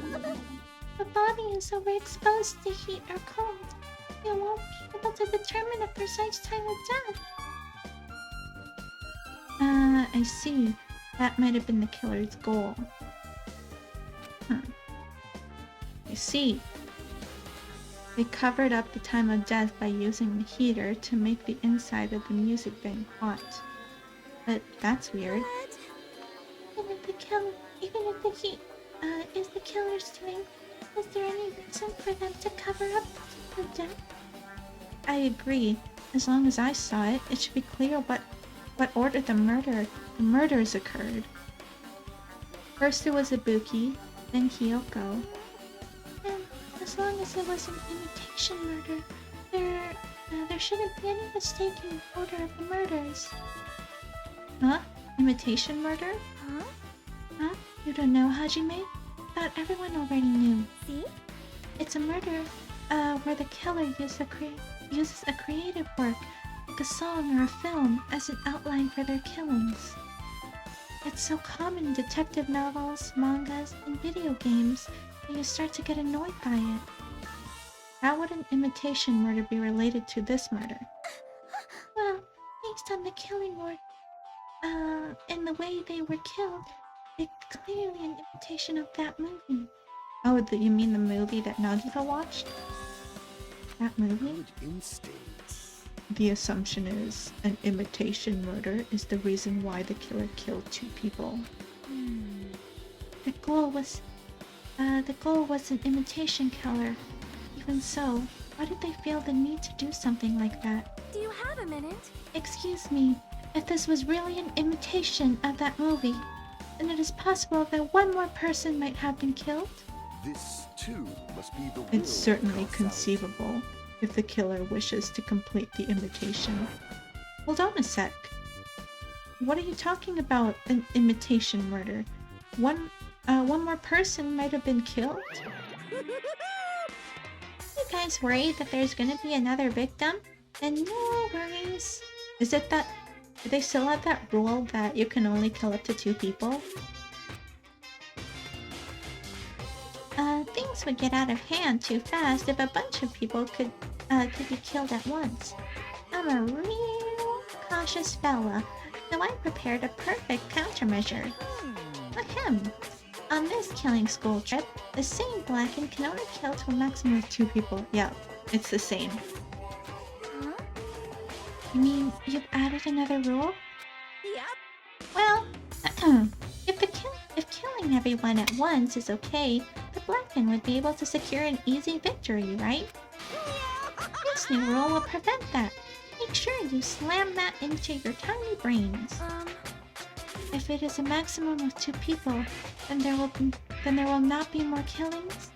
The body is overexposed to heat or cold. You won't be able to determine a precise time of death. I see. That might have been the killer's goal. I see. They covered up the time of death by using the heater to make the inside of the music bank hot. But that's weird. Even if the heat is the killer's doing, is there any reason for them to cover up the death? I agree. As long as I saw it, it should be clear what order the murders occurred. First it was Ibuki, then Kyoko. And as long as it was an imitation murder, there shouldn't be any mistake in the order of the murders. Huh? Imitation murder? Huh? You don't know, Hajime? Thought everyone already knew. See? It's a murder, where the killer uses a creative work, like a song or a film, as an outline for their killings. It's so common in detective novels, mangas, and video games that you start to get annoyed by it. How would an imitation murder be related to this murder? Well, based on the killing work, and the way they were killed, it's clearly an imitation of that movie. Oh, you mean the movie that Nagito watched? That movie? Good instincts. The assumption is an imitation murder is the reason why the killer killed 2 people. The goal was an imitation killer. Even so, why did they feel the need to do something like that? Do you have a minute? Excuse me, if this was really an imitation of that movie, then it is possible that one more person might have been killed? This too must be the will It's certainly of causality. conceivable if the killer wishes to complete the imitation. Hold on a sec. What are you talking about, an imitation murder? One more person might have been killed? You guys worried that there's gonna be another victim? Then no worries. Is it that... Do they still have that rule that you can only kill up to 2 people? Things would get out of hand too fast if a bunch of people could be killed at once. I'm a real cautious fella, so I prepared a perfect countermeasure. Ahem. On this killing school trip, the same blackened can only kill to a maximum of 2 people. Yeah, it's the same. Huh? You mean you've added another rule? Yep. Well, if killing everyone at once is okay, the Blacken would be able to secure an easy victory, right? This new rule will prevent that. Make sure you slam that into your tiny brains. If it is a maximum of 2 people, then there will not be more killings.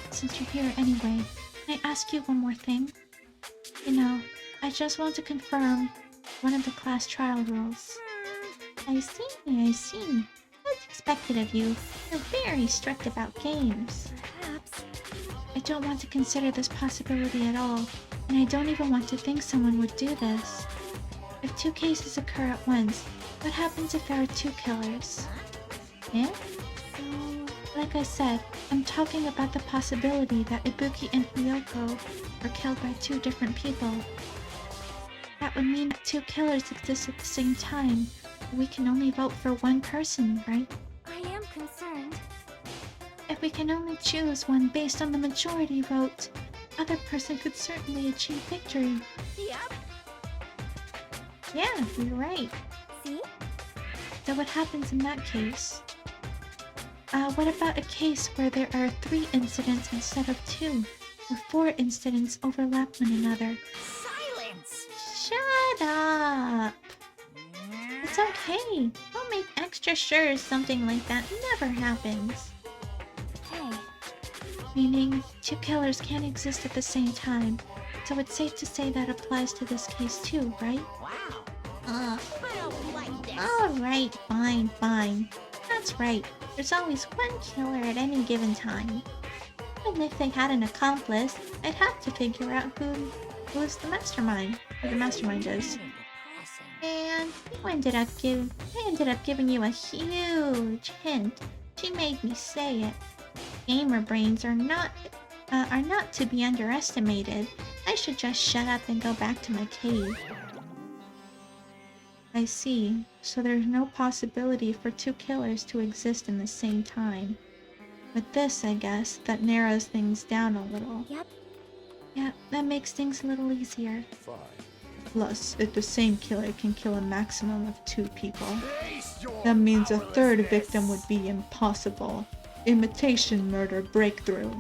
Since you're here anyway, can I ask you one more thing? You know, I just want to confirm one of the class trial rules. I see. That's expected of you. You're very strict about games. Perhaps. I don't want to consider this possibility at all, and I don't even want to think someone would do this. If 2 cases occur at once, what happens if there are 2 killers? Yeah? Like I said, I'm talking about the possibility that Ibuki and Ryoko were killed by 2 different people. That would mean that 2 killers exist at the same time. We can only vote for one person, right? I am concerned. If we can only choose one based on the majority vote, other person could certainly achieve victory. Yep. Yeah, you're right. See? So what happens in that case? What about a case where there are 3 incidents instead of 2, or 4 incidents overlap one another? Silence! Shut up! It's okay. I'll make extra sure something like that never happens. Hey. Meaning, 2 killers can't exist at the same time, so it's safe to say that applies to this case too, right? Wow! Ugh. I don't like this! Alright, fine. That's right. There's always one killer at any given time. And if they had an accomplice, I'd have to figure out who is the mastermind, or the mastermind is. And I ended up giving you a huge hint. She made me say it. Gamer brains are not to be underestimated. I should just shut up and go back to my cave. I see. So there's no possibility for two killers to exist in the same time. With this, I guess, that narrows things down a little. Yep. Yeah, that makes things a little easier. Fine. Plus, if the same killer can kill a maximum of 2 people, Face your that means a third powerlessness. victim would be impossible. Imitation murder breakthrough.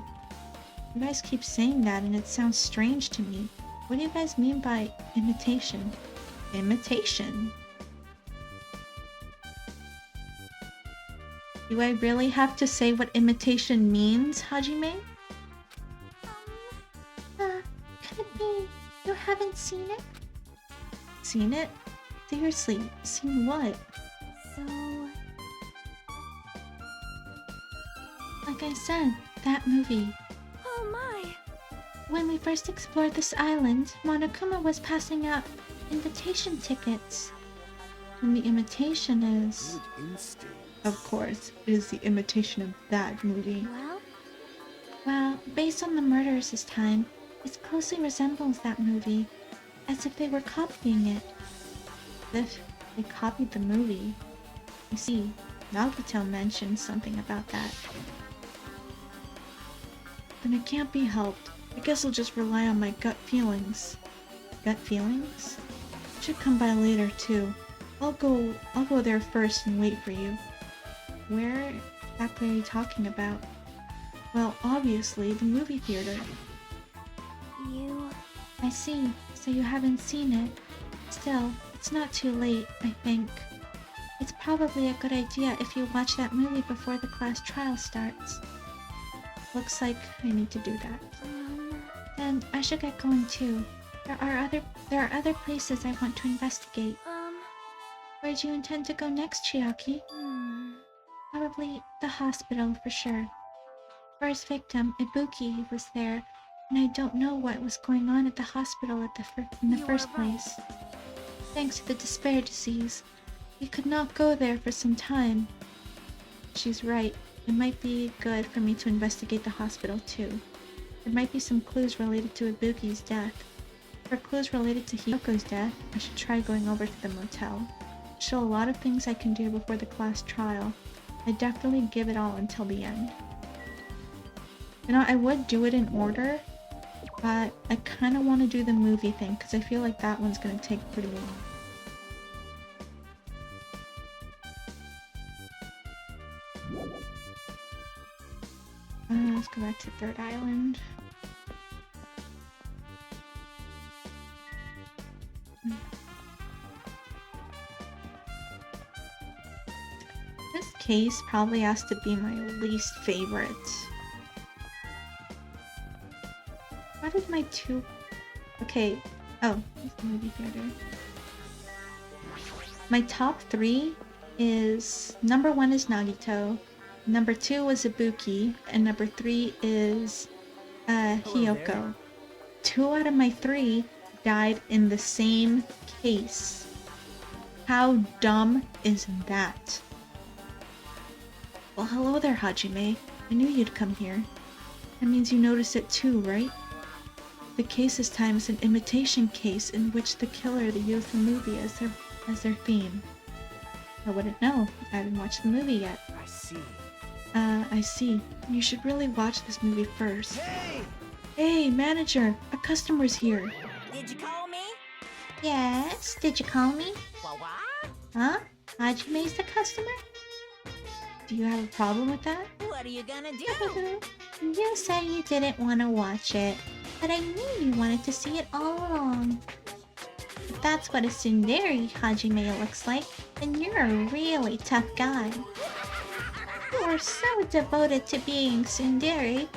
You guys keep saying that and it sounds strange to me. What do you guys mean by imitation? Imitation? Do I really have to say what imitation means, Hajime? Could it be you haven't seen it? Seen it? Seriously, seen what? So, Like I said, that movie. oh my. When we first explored this island, Monokuma was passing out invitation tickets. And the imitation is... Good instinct. Of course, it is the imitation of that movie. Well, Well, based on the murders this time, it closely resembles that movie, as if they were copying it. If they copied the movie. You see, Nagito mentioned something about that. Then it can't be helped. I guess I'll just rely on my gut feelings. Gut feelings? Should come by later too. I'll go there first and wait for you. Where exactly are you talking about? Well, obviously, the movie theater. you... I see, so you haven't seen it. Still, it's not too late, I think. It's probably a good idea if you watch that movie before the class trial starts. Looks like I need to do that. Then I should get going too. There are other places I want to investigate. Where do you intend to go next, Chiaki? Probably the hospital for sure. First victim, Ibuki, was there, and I don't know what was going on at the hospital in the first place. Thanks to the despair disease, we could not go there for some time. She's right. It might be good for me to investigate the hospital too. There might be some clues related to Ibuki's death. For clues related to Hiyoko's death, I should try going over to the motel. Still a lot of things I can do before the class trial. I definitely give it all until the end. You know, I would do it in order, but I kind of want to do the movie thing because I feel like that one's going to take pretty long. Let's go back to Third Island. This case probably has to be my least favorite. Why did my two... Okay. Oh, it's the movie theater. My top 3 is... Number 1 is Nagito. Number 2 was Ibuki. And number 3 is... Hiyoko. 2 out of my 3 died in the same case. How dumb is that? Well, hello there, Hajime. I knew you'd come here. That means you noticed it too, right? The case this time is an imitation case in which the killer they used the movie as their theme. I wouldn't know. I haven't watched the movie yet. I see. I see. You should really watch this movie first. Hey! Hey, manager! A customer's here. Did you call me? Yes? Did you call me? What? Huh? Hajime's the customer? Do you have a problem with that? What are you gonna do? You said you didn't want to watch it, but I knew you wanted to see it all along. If that's what a tsundere Hajime looks like, then you're a really tough guy. You are so devoted to being tsundere.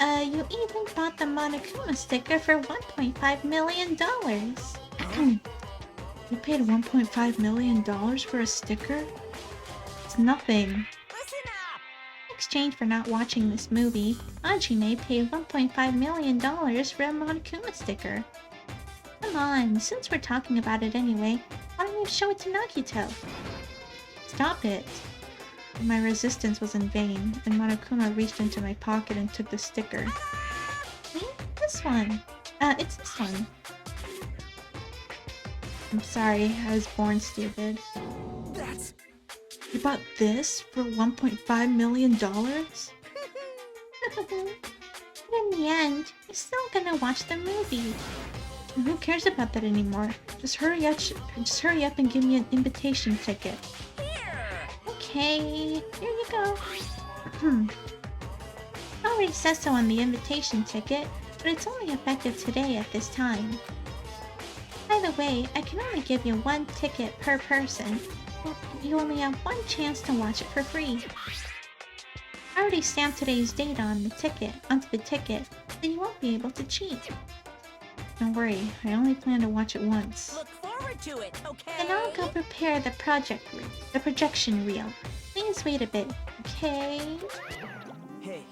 You even bought the Monokuma sticker for $1.5 million. You paid $1.5 million for a sticker? It's nothing. Listen up! In exchange for not watching this movie, Hajime paid $1.5 million for a Monokuma sticker. Come on, since we're talking about it anyway, why don't you show it to Nagito? Stop it. My resistance was in vain, and Monokuma reached into my pocket and took the sticker. Me? This one. It's this one. I'm sorry, I was born stupid. That's You bought this for $1.5 million? But in the end, you're still gonna watch the movie. And who cares about that anymore? Just hurry up and give me an invitation ticket. Okay, here you go. Already says so on the invitation ticket, but it's only effective today at this time. By the way, I can only give you 1 ticket per person. But you only have 1 chance to watch it for free. I already stamped today's date onto the ticket, so you won't be able to cheat. Don't worry, I only plan to watch it once. Look forward to it, okay? Then I'll go prepare the projection reel. Please wait a bit, okay? hey.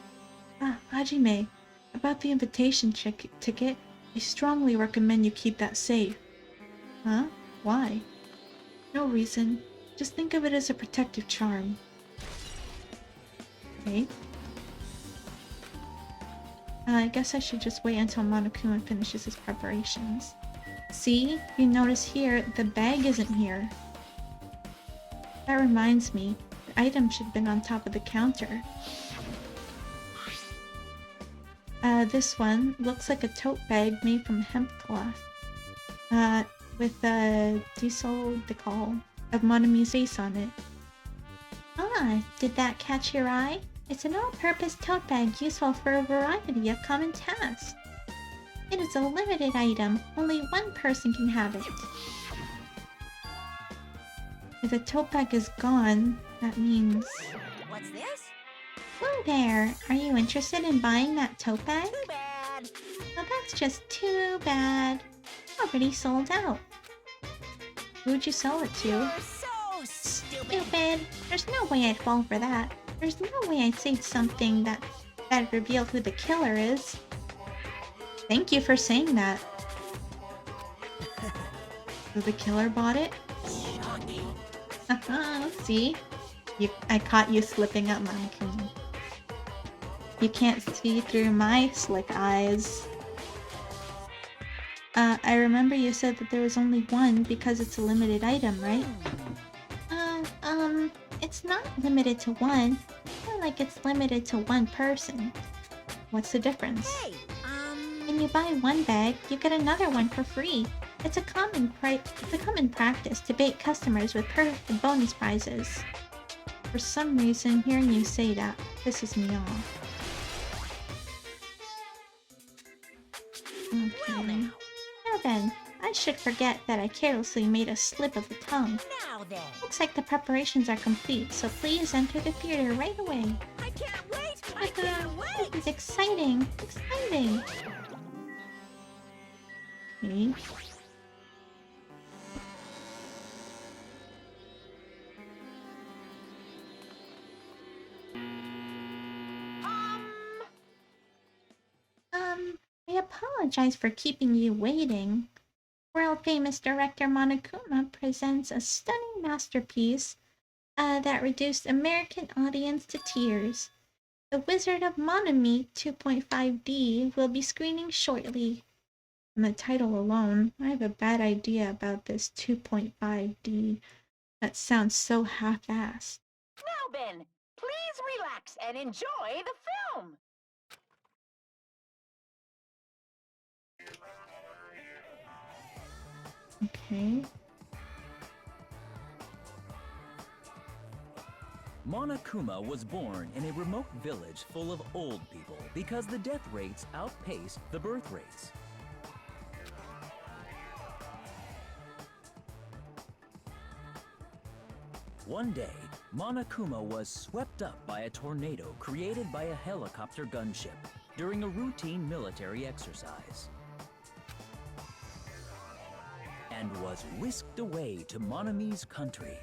Ah, Hajime, about the invitation ticket, I strongly recommend you keep that safe. Huh? Why? No reason. Just think of it as a protective charm. Okay. I guess I should just wait until Monokuma finishes his preparations. See? You notice here, the bag isn't here. That reminds me, the item should have been on top of the counter. This one looks like a tote bag made from hemp cloth. With a diesel decal of Monami's face on it. Ah, did that catch your eye? It's an all-purpose tote bag useful for a variety of common tasks. It is a limited item. Only 1 person can have it. If the tote bag is gone, that means... What's this? Whoa there! Are you interested in buying that tote bag? Too bad. Well, that's just too bad. Already sold out. Who'd you sell it to? You're so stupid. Stupid. There's no way I'd fall for that. There's no way I'd say something that'd reveal who the killer is. Thank you for saying that. So the killer bought it? Shocking. See? I caught you slipping up, Monokuma. You can't see through my slick eyes. I remember you said that there was only 1 because it's a limited item, right? It's not limited to 1. More like it's limited to 1 person. What's the difference? Hey, When you buy 1 bag, you get another one for free. It's a common practice to bait customers with perfect bonus prizes. For some reason, hearing you say that pisses me off. well Okay. now. Now then, I should forget that I carelessly made a slip of the tongue. Now then. Looks like the preparations are complete, so please enter the theater right away. I can't wait. I can't wait. This is exciting! Exciting! Okay. I apologize for keeping you waiting. World-famous director Monokuma presents a stunning masterpiece that reduced American audience to tears. The Wizard of Monami 2.5D will be screening shortly. From the title alone, I have a bad idea about this 2.5D. That sounds so half-assed. Now, Ben, please relax and enjoy the film. Okay. Monokuma was born in a remote village full of old people because the death rates outpaced the birth rates. One day, Monokuma was swept up by a tornado created by a helicopter gunship during a routine military exercise, and was whisked away to Monami's country.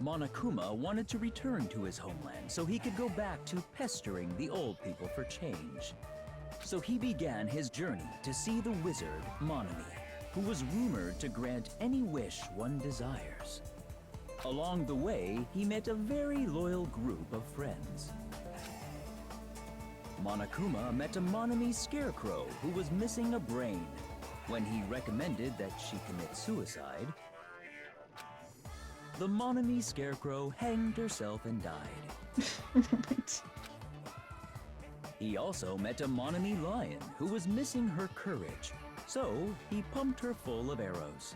Monokuma wanted to return to his homeland so he could go back to pestering the old people for change. So he began his journey to see the wizard Monami, who was rumored to grant any wish one desires. Along the way, he met a very loyal group of friends. Monokuma met a Monami scarecrow who was missing a brain. When he recommended that she commit suicide, the Monami scarecrow hanged herself and died. What? He also met a Monami lion who was missing her courage, so he pumped her full of arrows.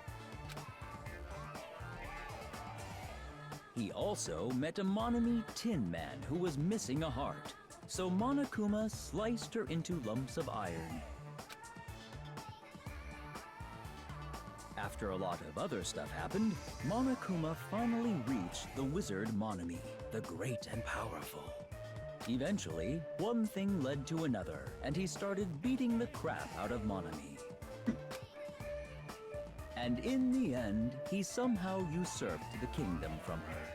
He also met a Monami tin man who was missing a heart, so Monokuma sliced her into lumps of iron. After a lot of other stuff happened, Monokuma finally reached the wizard Monami, the great and powerful. Eventually, one thing led to another, and he started beating the crap out of Monami. And in the end, he somehow usurped the kingdom from her.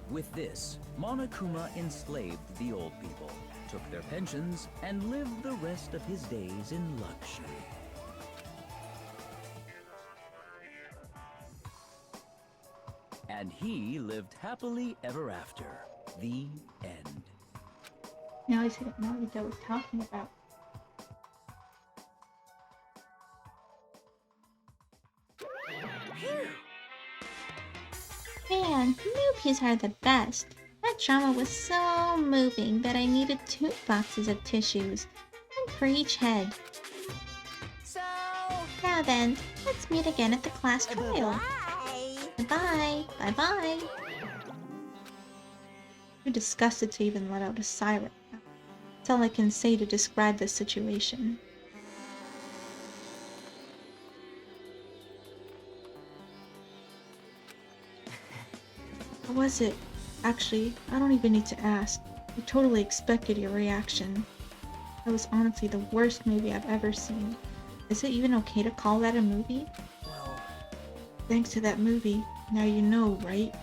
With this, Monokuma enslaved the old people, took their pensions, and lived the rest of his days in luxury. And he lived happily ever after. The end. Now I see what Naruto was talking about. Man, movies are the best. That drama was so moving that I needed 2 boxes of tissues, one for each head. So, Now then, let's meet again at the class trial. bye. Bye-bye. Bye-bye. Too disgusted to even let out a sigh right now. That's all I can say to describe this situation. How was it? Actually, I don't even need to ask. I totally expected your reaction. That was honestly the worst movie I've ever seen. Is it even okay to call that a movie? Well, Thanks to that movie, now you know, right?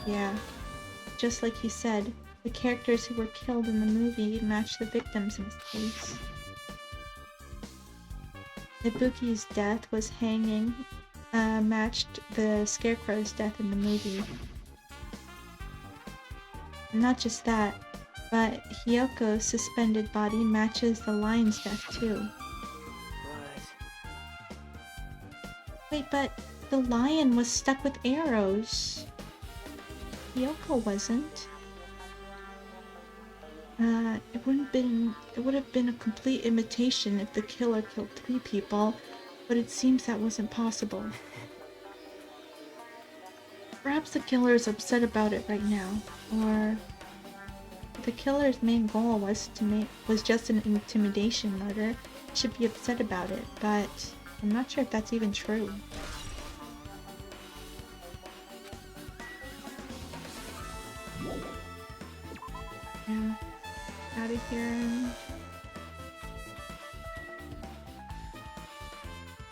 Yeah. Just like he said, the characters who were killed in the movie matched the victims in this case. Ibuki's death was hanging, matched the Scarecrow's death in the movie. And not just that, but Hyoko's suspended body matches the lion's death too. but Wait, but the lion was stuck with arrows. Hyoko wasn't. It would have been a complete imitation if the killer killed 3 people, but it seems that wasn't possible. Perhaps the killer is upset about it right now, or if the killer's main goal was just an intimidation murder, he should be upset about it, but I'm not sure if that's even true. Yeah, out of here.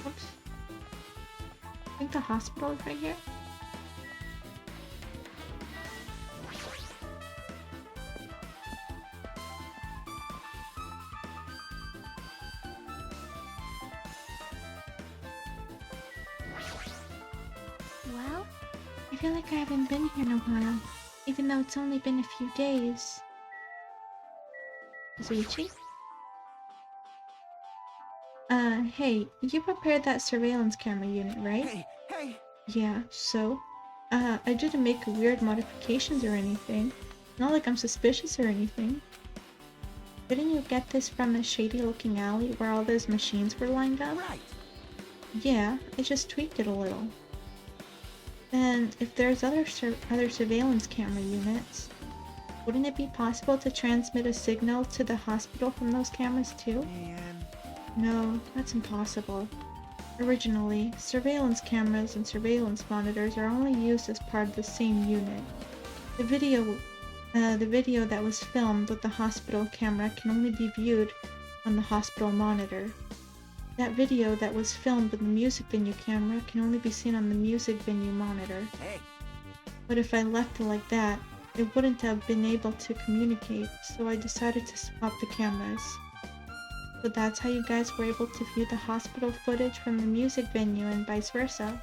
Oops. I think the hospital is right here. Well, I feel like I haven't been here in a while, even though it's only been a few days. Zuichi? Hey, you prepared that surveillance camera unit, right? hey! Yeah, so? I didn't make weird modifications or anything. Not like I'm suspicious or anything. Didn't you get this from the shady-looking alley where all those machines were lined up? Right. Yeah, I just tweaked it a little. And if there's other surveillance camera units, wouldn't it be possible to transmit a signal to the hospital from those cameras too? Man. No, that's impossible. Originally, surveillance cameras and surveillance monitors are only used as part of the same unit. The video that was filmed with the hospital camera can only be viewed on the hospital monitor. That video that was filmed with the music venue camera can only be seen on the music venue monitor. Hey. But if I left it like that, it wouldn't have been able to communicate, so I decided to swap the cameras. So that's how you guys were able to view the hospital footage from the music venue and vice versa.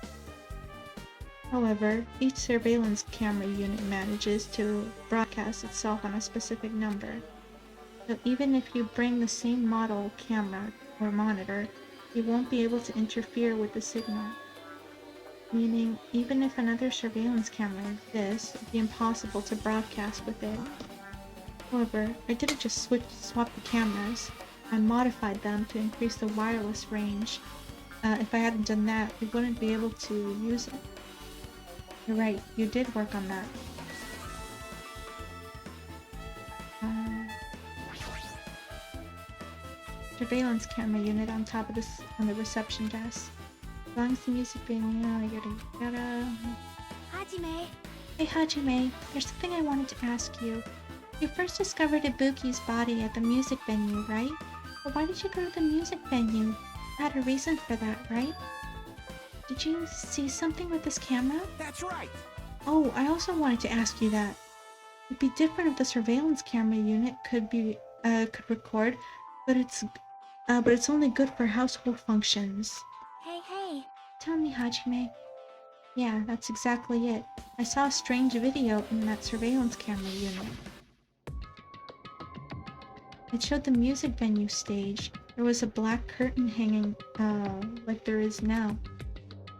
However, each surveillance camera unit manages to broadcast itself on a specific number. So even if you bring the same model camera or monitor, you won't be able to interfere with the signal. Meaning, even if another surveillance camera exists, it'd be impossible to broadcast with it. However, I didn't just swap the cameras. I modified them to increase the wireless range. If I hadn't done that, we wouldn't be able to use it. You're right, you did work on that. Surveillance camera unit on top of this on the reception desk. As long as the music being yada yada. Hajime. Hey Hajime, there's something I wanted to ask you. You first discovered Ibuki's body at the music venue, right? But why did you go to the music venue? You had a reason for that, right? Did you see something with this camera? That's right. Oh, I also wanted to ask you that. It'd be different if the surveillance camera unit could record, but it's only good for household functions. Hey. Tell me, Hajime. Yeah, that's exactly it. I saw a strange video in that surveillance camera unit. It showed the music venue stage. There was a black curtain hanging, like there is now.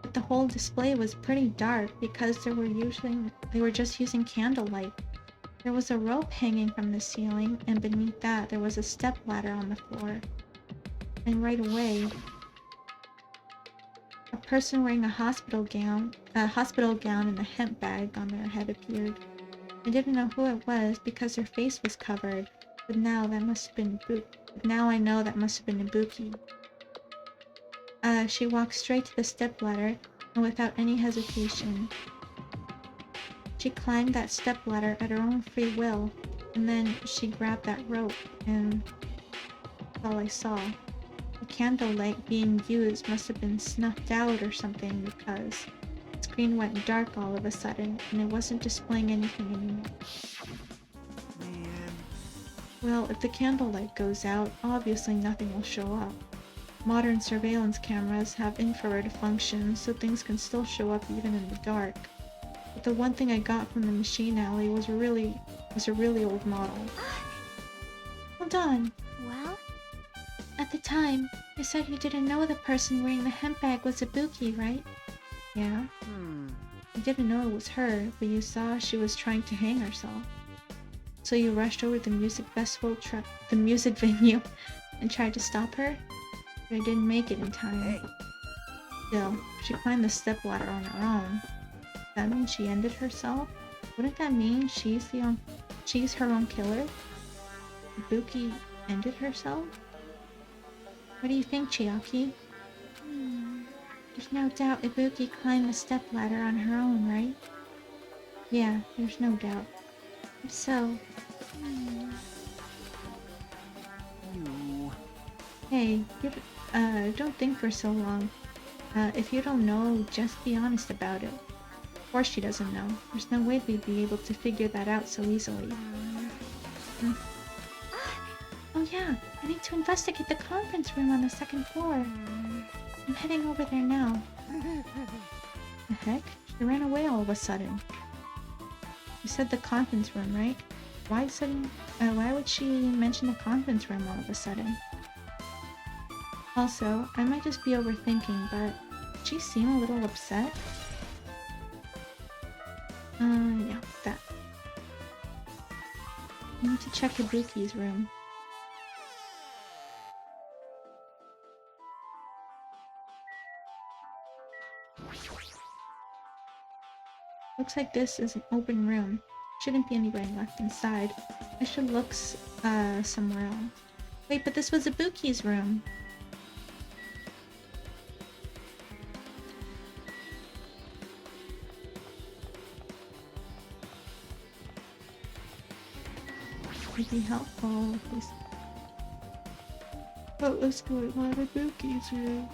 But the whole display was pretty dark because they were just using candlelight. There was a rope hanging from the ceiling, and beneath that there was a stepladder on the floor. And right away, a person wearing a hospital gown and a hemp bag on their head appeared. I didn't know who it was because her face was covered, but now I know that must have been Ibuki. She walked straight to the stepladder, and without any hesitation, she climbed that stepladder at her own free will, and then she grabbed that rope, and that's all I saw. The candlelight being used must have been snuffed out or something because the screen went dark all of a sudden, and it wasn't displaying anything anymore. Man. Well, if the candlelight goes out, obviously nothing will show up. Modern surveillance cameras have infrared functions, so things can still show up even in the dark. But the one thing I got from the machine alley was a really old model. Hold on. Well? At the time, you said you didn't know the person wearing the hemp bag was Ibuki, right? Yeah. You didn't know it was her, but you saw she was trying to hang herself. So you rushed over to the music venue and tried to stop her? But I didn't make it in time. Hey. Still, she climbed the stepladder on her own. That means she ended herself? Wouldn't that mean she's her own killer? Ibuki ended herself? What do you think, Chiaki? There's no doubt Ibuki climbed the stepladder on her own, right? Yeah, there's no doubt. If so... You. Hey, don't think for so long. If you don't know, just be honest about it. Of course she doesn't know. There's no way we'd be able to figure that out so easily. Oh yeah, I need to investigate the conference room on the second floor. I'm heading over there now. The heck? She ran away all of a sudden. You said the conference room, right? Why would she mention the conference room all of a sudden? Also, I might just be overthinking, but did she seem a little upset? Yeah, that. I need to check Ibuki's room. Looks like this is an open room. Shouldn't be anybody left inside. I should look somewhere else. Wait, but this was Ibuki's room. It'd be helpful if we... What was going on in Ibuki's room?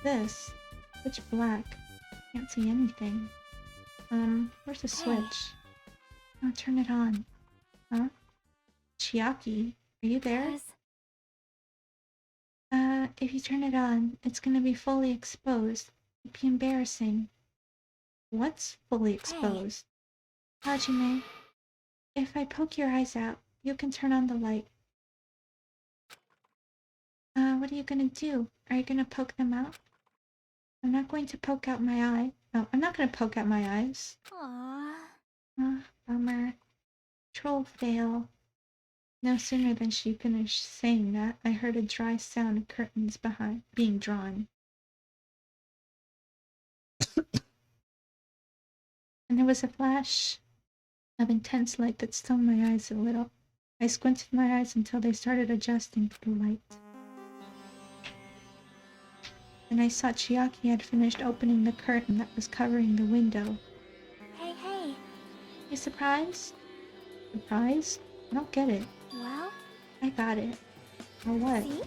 this? Pitch black. Can't see anything. Where's the switch? Oh, turn it on. Huh? Chiaki, are you there? Yes. If you turn it on, it's gonna be fully exposed. It'd be embarrassing. What's fully exposed? Hajime, if I poke your eyes out, you can turn on the light. What are you gonna do? Are you gonna poke them out? I'm not going to poke out my eye. Oh, I'm not gonna poke out my eyes. Aww. Bummer. Troll fail. No sooner than she finished saying that, I heard a dry sound of curtains behind being drawn. And there was a flash of intense light that stung my eyes a little. I squinted my eyes until they started adjusting to the light. And I saw Chiaki had finished opening the curtain that was covering the window. Hey. You surprised? Surprised? I don't get it. Well, I got it. Or what? see?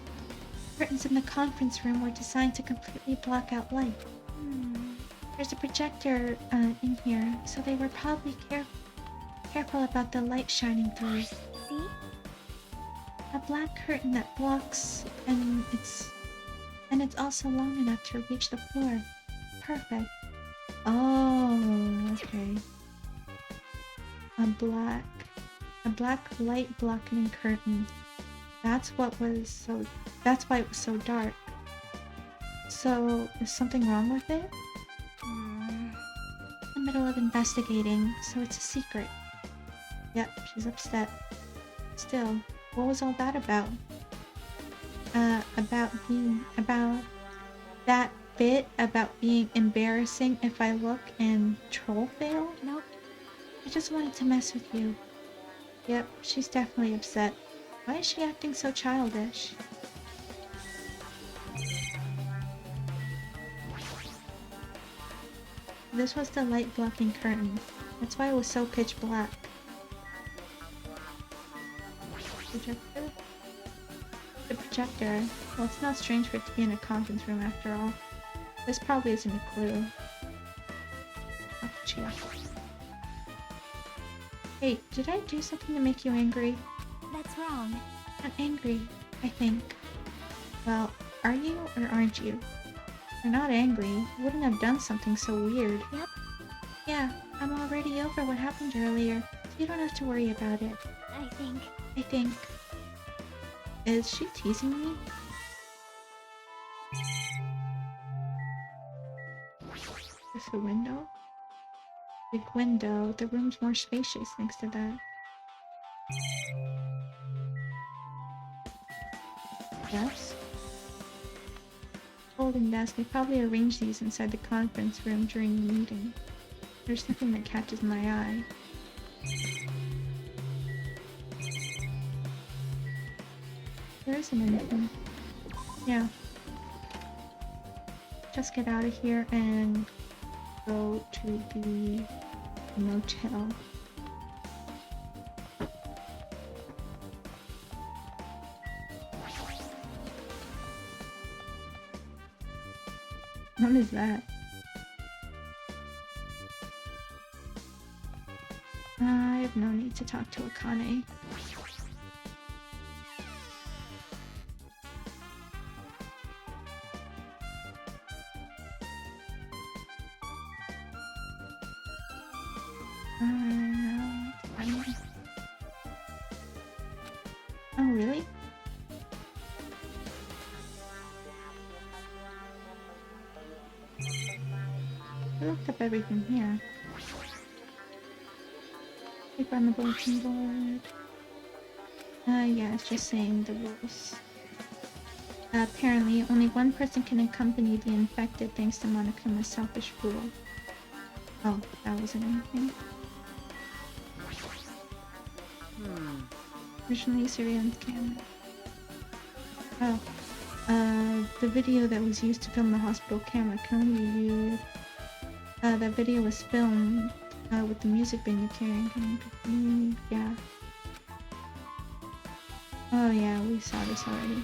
Curtains in the conference room were designed to completely block out light. There's a projector in here, so they were probably careful about the light shining through. See? A black curtain that blocks, and it's also long enough to reach the floor. Perfect. Oh, okay. A black light blocking curtain. That's why it was so dark. So, is something wrong with it? In the middle of investigating, so it's a secret. Yep, she's upset. Still, what was all that about? About that bit about being embarrassing if I look and troll fail? Nope. I just wanted to mess with you. Yep, she's definitely upset. Why is she acting so childish? This was the light blocking curtain. That's why it was so pitch black. Projector? The projector. Well, it's not strange for it to be in a conference room after all. This probably isn't a clue. Oh, cheer. Hey, did I do something to make you angry? That's wrong. Not angry, I think. Well, are you or aren't you? You're not angry. You wouldn't have done something so weird. Yep. Yeah, I'm already over what happened earlier, so you don't have to worry about it. I think. Is she teasing me? Is the window? Big window. The room's more spacious thanks to that. Desk? Folding desk. They probably arranged these inside the conference room during the meeting. There's nothing that catches my eye. There isn't anything. Yeah. Just get out of here and go to the motel. What is that? I have no need to talk to Akane. I don't know. Oh, really? I looked up everything here. Paper on the bulletin board. Yeah, it's just saying the rules. Apparently, only one person can accompany the infected thanks to Monokuma's selfish rule. Oh, that wasn't anything. Originally surveillance camera. Oh. The video that was used to film the hospital camera can only be viewed. That video was filmed with the music being carrying. Yeah. Oh yeah, we saw this already.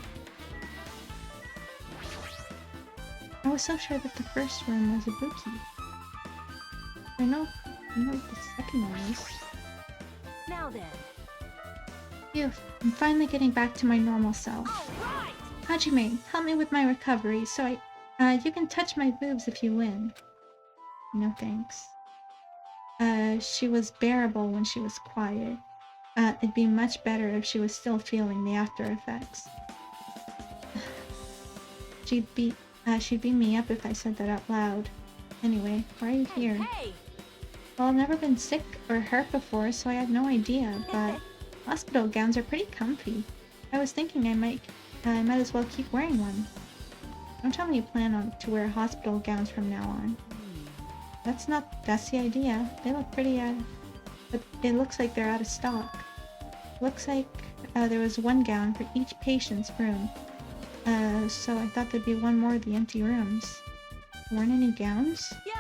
I was so sure that the first room was Ibuki. I know the second one is. Now then. Phew, I'm finally getting back to my normal self. Alright! Hajime, help me with my recovery so you can touch my boobs if you win. No thanks. She was bearable when she was quiet. It'd be much better if she was still feeling the after effects. She'd beat me up if I said that out loud. Anyway, why are you here? Hey! Well, I've never been sick or hurt before, so I had no idea, but hospital gowns are pretty comfy. I was thinking I might as well keep wearing one. Don't tell me you plan to wear hospital gowns from now on. That's the idea. They look pretty, but it looks like they're out of stock. Looks like there was one gown for each patient's room. So I thought there'd be one more of the empty rooms. There weren't any gowns? Yo!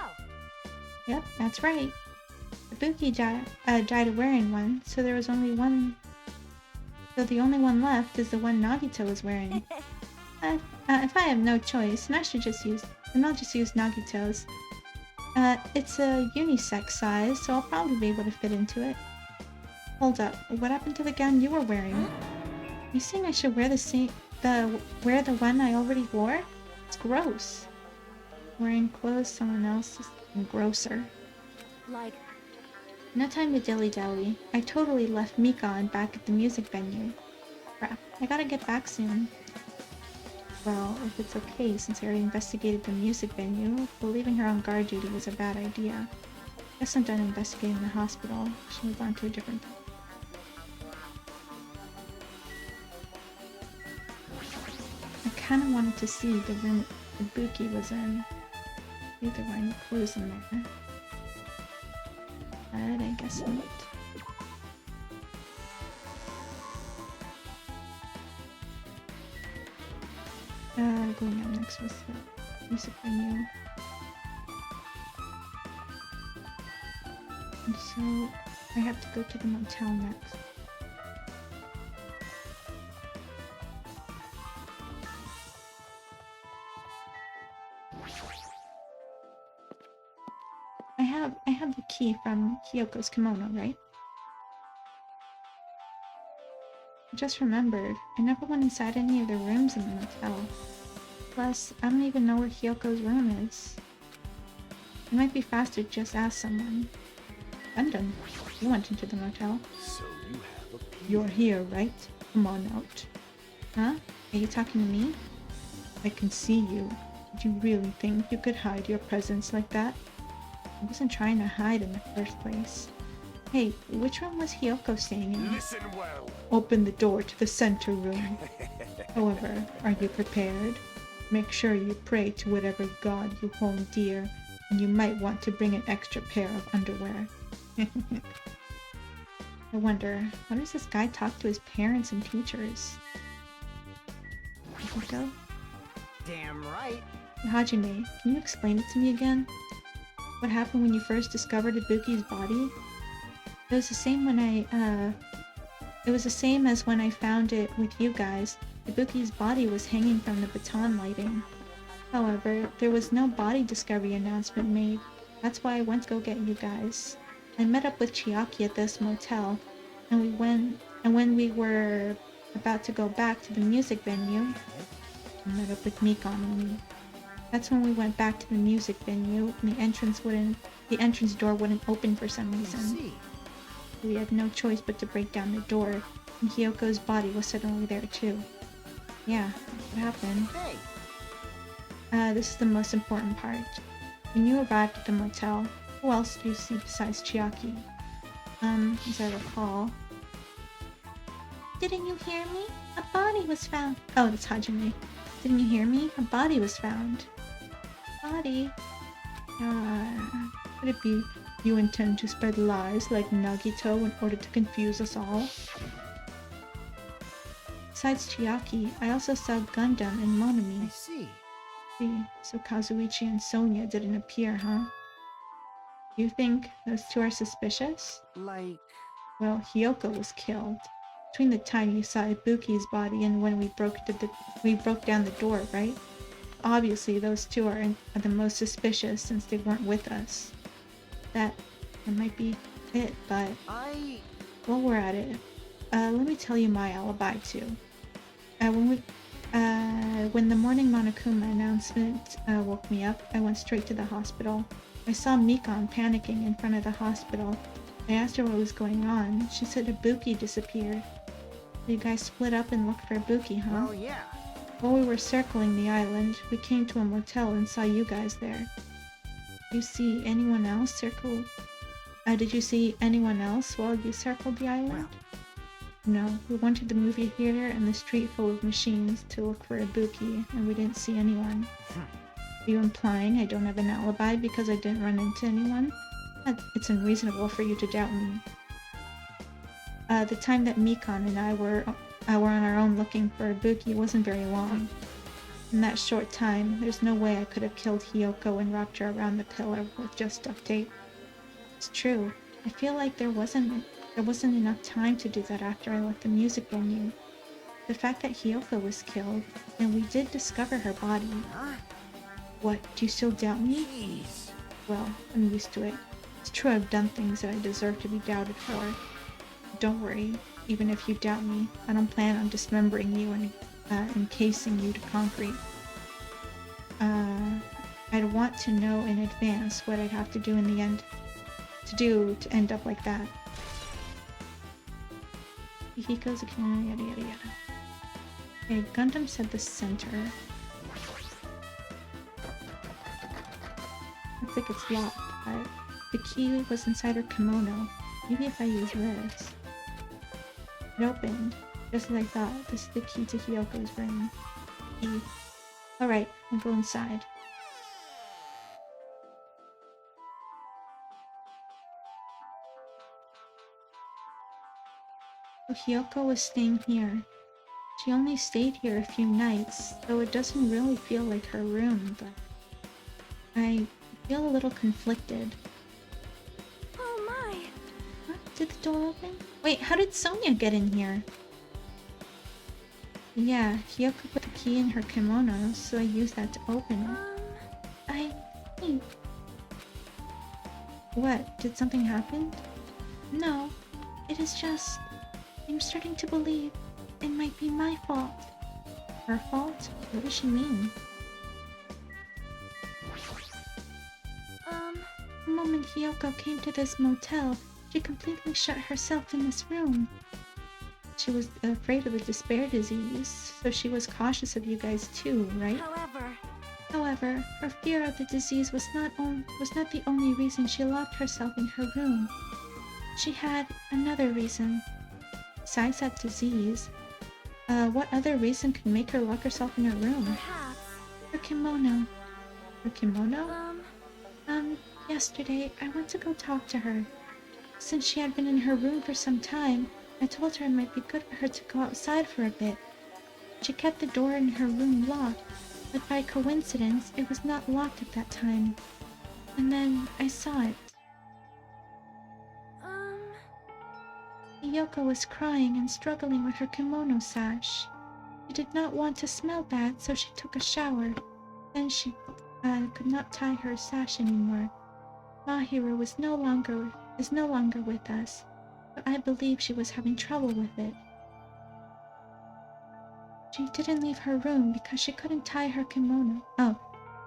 Yep, that's right. Ibuki died wearing one, so there was only one. So the only one left is the one Nagito was wearing. If I have no choice, then I'll just use Nagito's. It's a unisex size, so I'll probably be able to fit into it. Hold up, what happened to the gown you were wearing? You saying I should wear wear the one I already wore? It's gross. Wearing clothes someone else is grosser. Like, No time to dilly-dally. I totally left Mika back at the music venue. Crap, I gotta get back soon. Well, if it's okay, since I already investigated the music venue, leaving her on guard duty was a bad idea. Guess I'm done investigating the hospital. She'll move on to a different thing. I kinda wanted to see the room Ibuki was in. Maybe there were any clues in there. But I guess not. Going up next was the music venue. And so I have to go to the motel next. I have the key from Hyoko's kimono, right? I just remembered, I never went inside any of the rooms in the motel. Plus, I don't even know where Hyoko's room is. It might be faster to just ask someone. Gundam, you went into the motel. So you have a You're here, right? Come on out. Huh? Are you talking to me? I can see you. Did you really think you could hide your presence like that? I wasn't trying to hide in the first place. Hey, which room was Hyoko staying in? Listen well. Open the door to the center room. However, are you prepared? Make sure you pray to whatever god you hold dear, and you might want to bring an extra pair of underwear. I wonder, how does this guy talk to his parents and teachers? Hyoko? Damn right. Hajime, can you explain it to me again? What happened when you first discovered Ibuki's body? It was the same it was the same as when I found it with you guys. Ibuki's body was hanging from the baton lighting. However, there was no body discovery announcement made. That's why I went to go get you guys. I met up with Chiaki at this motel, and when we were about to go back to the music venue, I met up with Mika and me. That's when we went back to the music venue, and the entrance door wouldn't open for some reason. We had no choice but to break down the door, and Hyoko's body was suddenly there too. Yeah, that's what happened. Hey. This is the most important part. When you arrived at the motel, who else did you see besides Chiaki? As I recall. Didn't you hear me? A body was found. Oh, that's Hajime. Didn't you hear me? A body was found. Body? Could it be you intend to spread lies like Nagito in order to confuse us all? Besides Chiaki, I also saw Gundam and I Monami. see. See, so Kazuichi and Sonia didn't appear, huh? You think those two are suspicious? Like, Well, Hyoko was killed. Between the time you saw Ibuki's body and when we broke down the door, right? obviously those two are the most suspicious since they weren't with us. That might be it, but while we're at it, let me tell you my alibi too. When the morning Monokuma announcement woke me up, I went straight to the hospital. I saw Mikon panicking in front of the hospital. I asked her what was going on. She said Ibuki disappeared. You guys split up and looked for Ibuki, huh? Well, yeah. While we were circling the island, we came to a motel and saw you guys there. Did you see anyone else circle? Did you see anyone else while you circled the island? No, we went to the movie theater and the street full of machines to look for Ibuki, and we didn't see anyone. Are you implying I don't have an alibi because I didn't run into anyone? It's unreasonable for you to doubt me. The time that Mikon and I were on our own looking for Ibuki wasn't very long. In that short time, there's no way I could have killed Hiyoko and wrapped her around the pillar with just duct tape. It's true. I feel like there wasn't enough time to do that after I left the music venue. The fact that Hiyoko was killed, and we did discover her body. What, do you still doubt me? Jeez. Well, I'm used to it. It's true I've done things that I deserve to be doubted for. Don't worry, even if you doubt me, I don't plan on dismembering you and encasing you to concrete. I'd want to know in advance what I'd have to do in the end to end up like that. Hiko's a yada yada yada. Okay, Gundam said the center. Looks like it's locked, but the key was inside her kimono. Maybe if I use this. It opened, just as I thought. This is the key to Hiyoko's ring. Key. Alright, I'll go inside. So Hiyoko was staying here. She only stayed here a few nights, though it doesn't really feel like her room, but I feel a little conflicted. Oh my! What? Did the door open? Wait, how did Sonia get in here? Yeah, Hiyoko put the key in her kimono, so I used that to open it. I think... What? Did something happen? No, it is just... I'm starting to believe it might be my fault. Her fault? What does she mean? The moment Hiyoko came to this motel, she completely shut herself in this room. She was afraid of the despair disease, so she was cautious of you guys too, right? However, her fear of the disease was not the only reason she locked herself in her room. She had another reason. Besides that disease, what other reason could make her lock herself in her room? Perhaps. Her kimono. Her kimono? Yesterday, I went to go talk to her. Since she had been in her room for some time, I told her it might be good for her to go outside for a bit. She kept the door in her room locked, but by coincidence, it was not locked at that time. And then I saw it. Hiyoko was crying and struggling with her kimono sash. She did not want to smell bad, so she took a shower. Then she could not tie her sash anymore. Mahiro is no longer with us, but I believe she was having trouble with it. She didn't leave her room because she couldn't tie her kimono. Oh,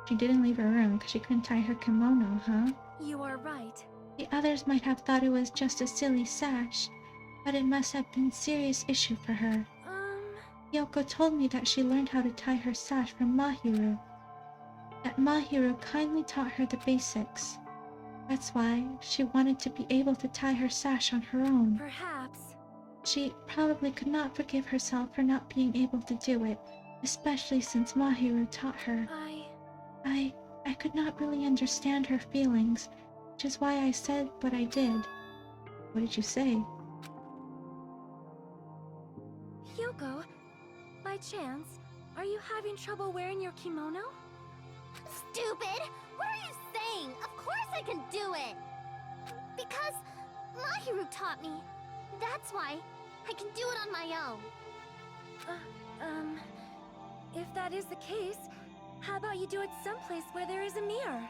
she didn't leave her room because she couldn't tie her kimono, huh? You are right. The others might have thought it was just a silly sash, but it must have been a serious issue for her. Yoko told me that she learned how to tie her sash from Mahiro. That Mahiro kindly taught her the basics. That's why she wanted to be able to tie her sash on her own. Perhaps. She probably could not forgive herself for not being able to do it, especially since Mahiro taught her. I could not really understand her feelings, which is why I said what I did. What did you say? Hyoko, by chance, are you having trouble wearing your kimono? Stupid! What are you saying? Of course I can do it! Because Mahiru taught me. That's why I can do it on my own. If that is the case, How about you do it someplace where there is a mirror?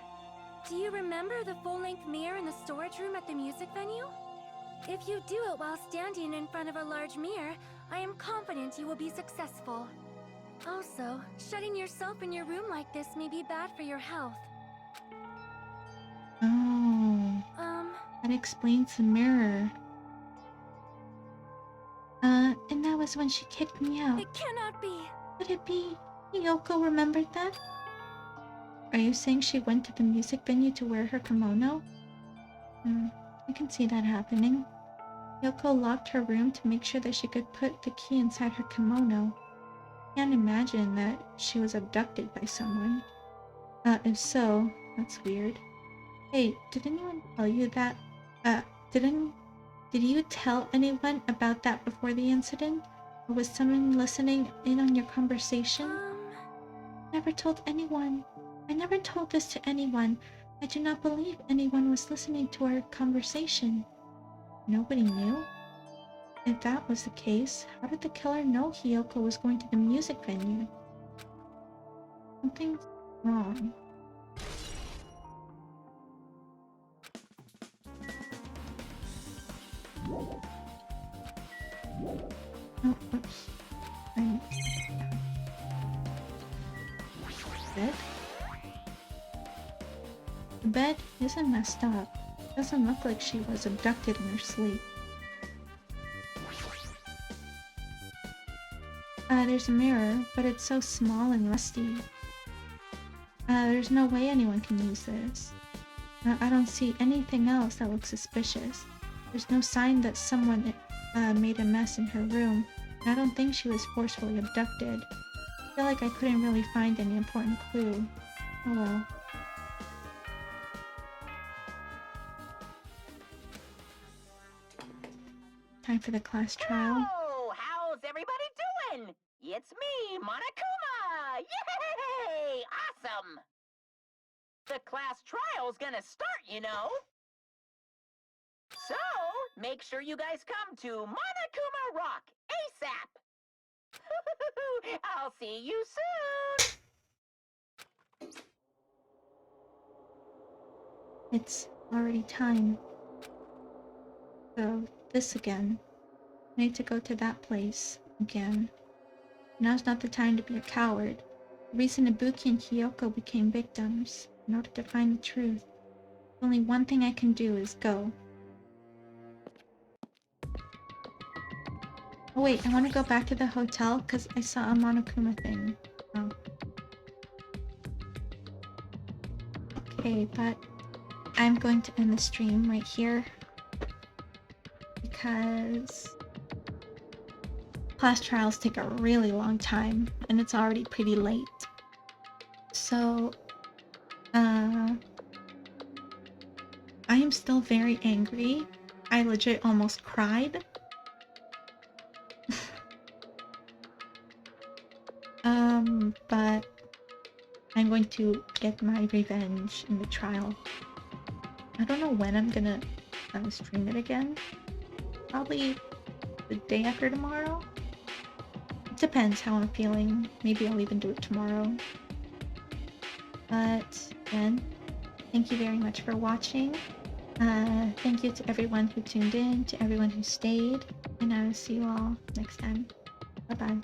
Do you remember the full-length mirror in the storage room at the music venue? If you do it while standing in front of a large mirror, I am confident you will be successful. Also, shutting yourself in your room like this may be bad for your health. Oh, that explains the mirror. And that was when she kicked me out. It cannot be! Could it be Hiyoko remembered that? Are you saying she went to the music venue to wear her kimono? I can see that happening. Hiyoko locked her room to make sure that she could put the key inside her kimono. Can't imagine that she was abducted by someone. If so, that's weird. Hey, did anyone tell you that? Did you tell anyone about that before the incident? Or was someone listening in on your conversation? Never told anyone. I never told this to anyone. I do not believe anyone was listening to our conversation. Nobody knew? If that was the case, how did the killer know Hiyoko was going to the music venue? Something's wrong. Oh, oops. Bed? The bed isn't messed up. Doesn't look like she was abducted in her sleep. There's a mirror, but it's so small and rusty. There's no way anyone can use this. I don't see anything else that looks suspicious. There's no sign that someone made a mess in her room. I don't think she was forcefully abducted. I feel like I couldn't really find any important clue. Oh well. Time for the class trial. Oh, how's everybody doing? It's me, Monokuma! Yay! Awesome! The class trial's gonna start, you know. So, make sure you guys come to Monokuma Rock ASAP! I'll see you soon! It's already time. So, this again. I need to go to that place again. Now's not the time to be a coward. The reason Ibuki and Hiyoko became victims, in order to find the truth. Only one thing I can do is go. Oh wait, I want to go back to the hotel because I saw a Monokuma thing. Oh. Okay, but I'm going to end the stream right here because class trials take a really long time and it's already pretty late. So, I am still very angry. I legit almost cried. But I'm going to get my revenge in the trial. I don't know when I'm gonna stream it again. Probably the day after tomorrow. It depends how I'm feeling. Maybe I'll even do it tomorrow. But again, thank you very much for watching. Thank you to everyone who tuned in, to everyone who stayed, and I will see you all next time. Bye bye.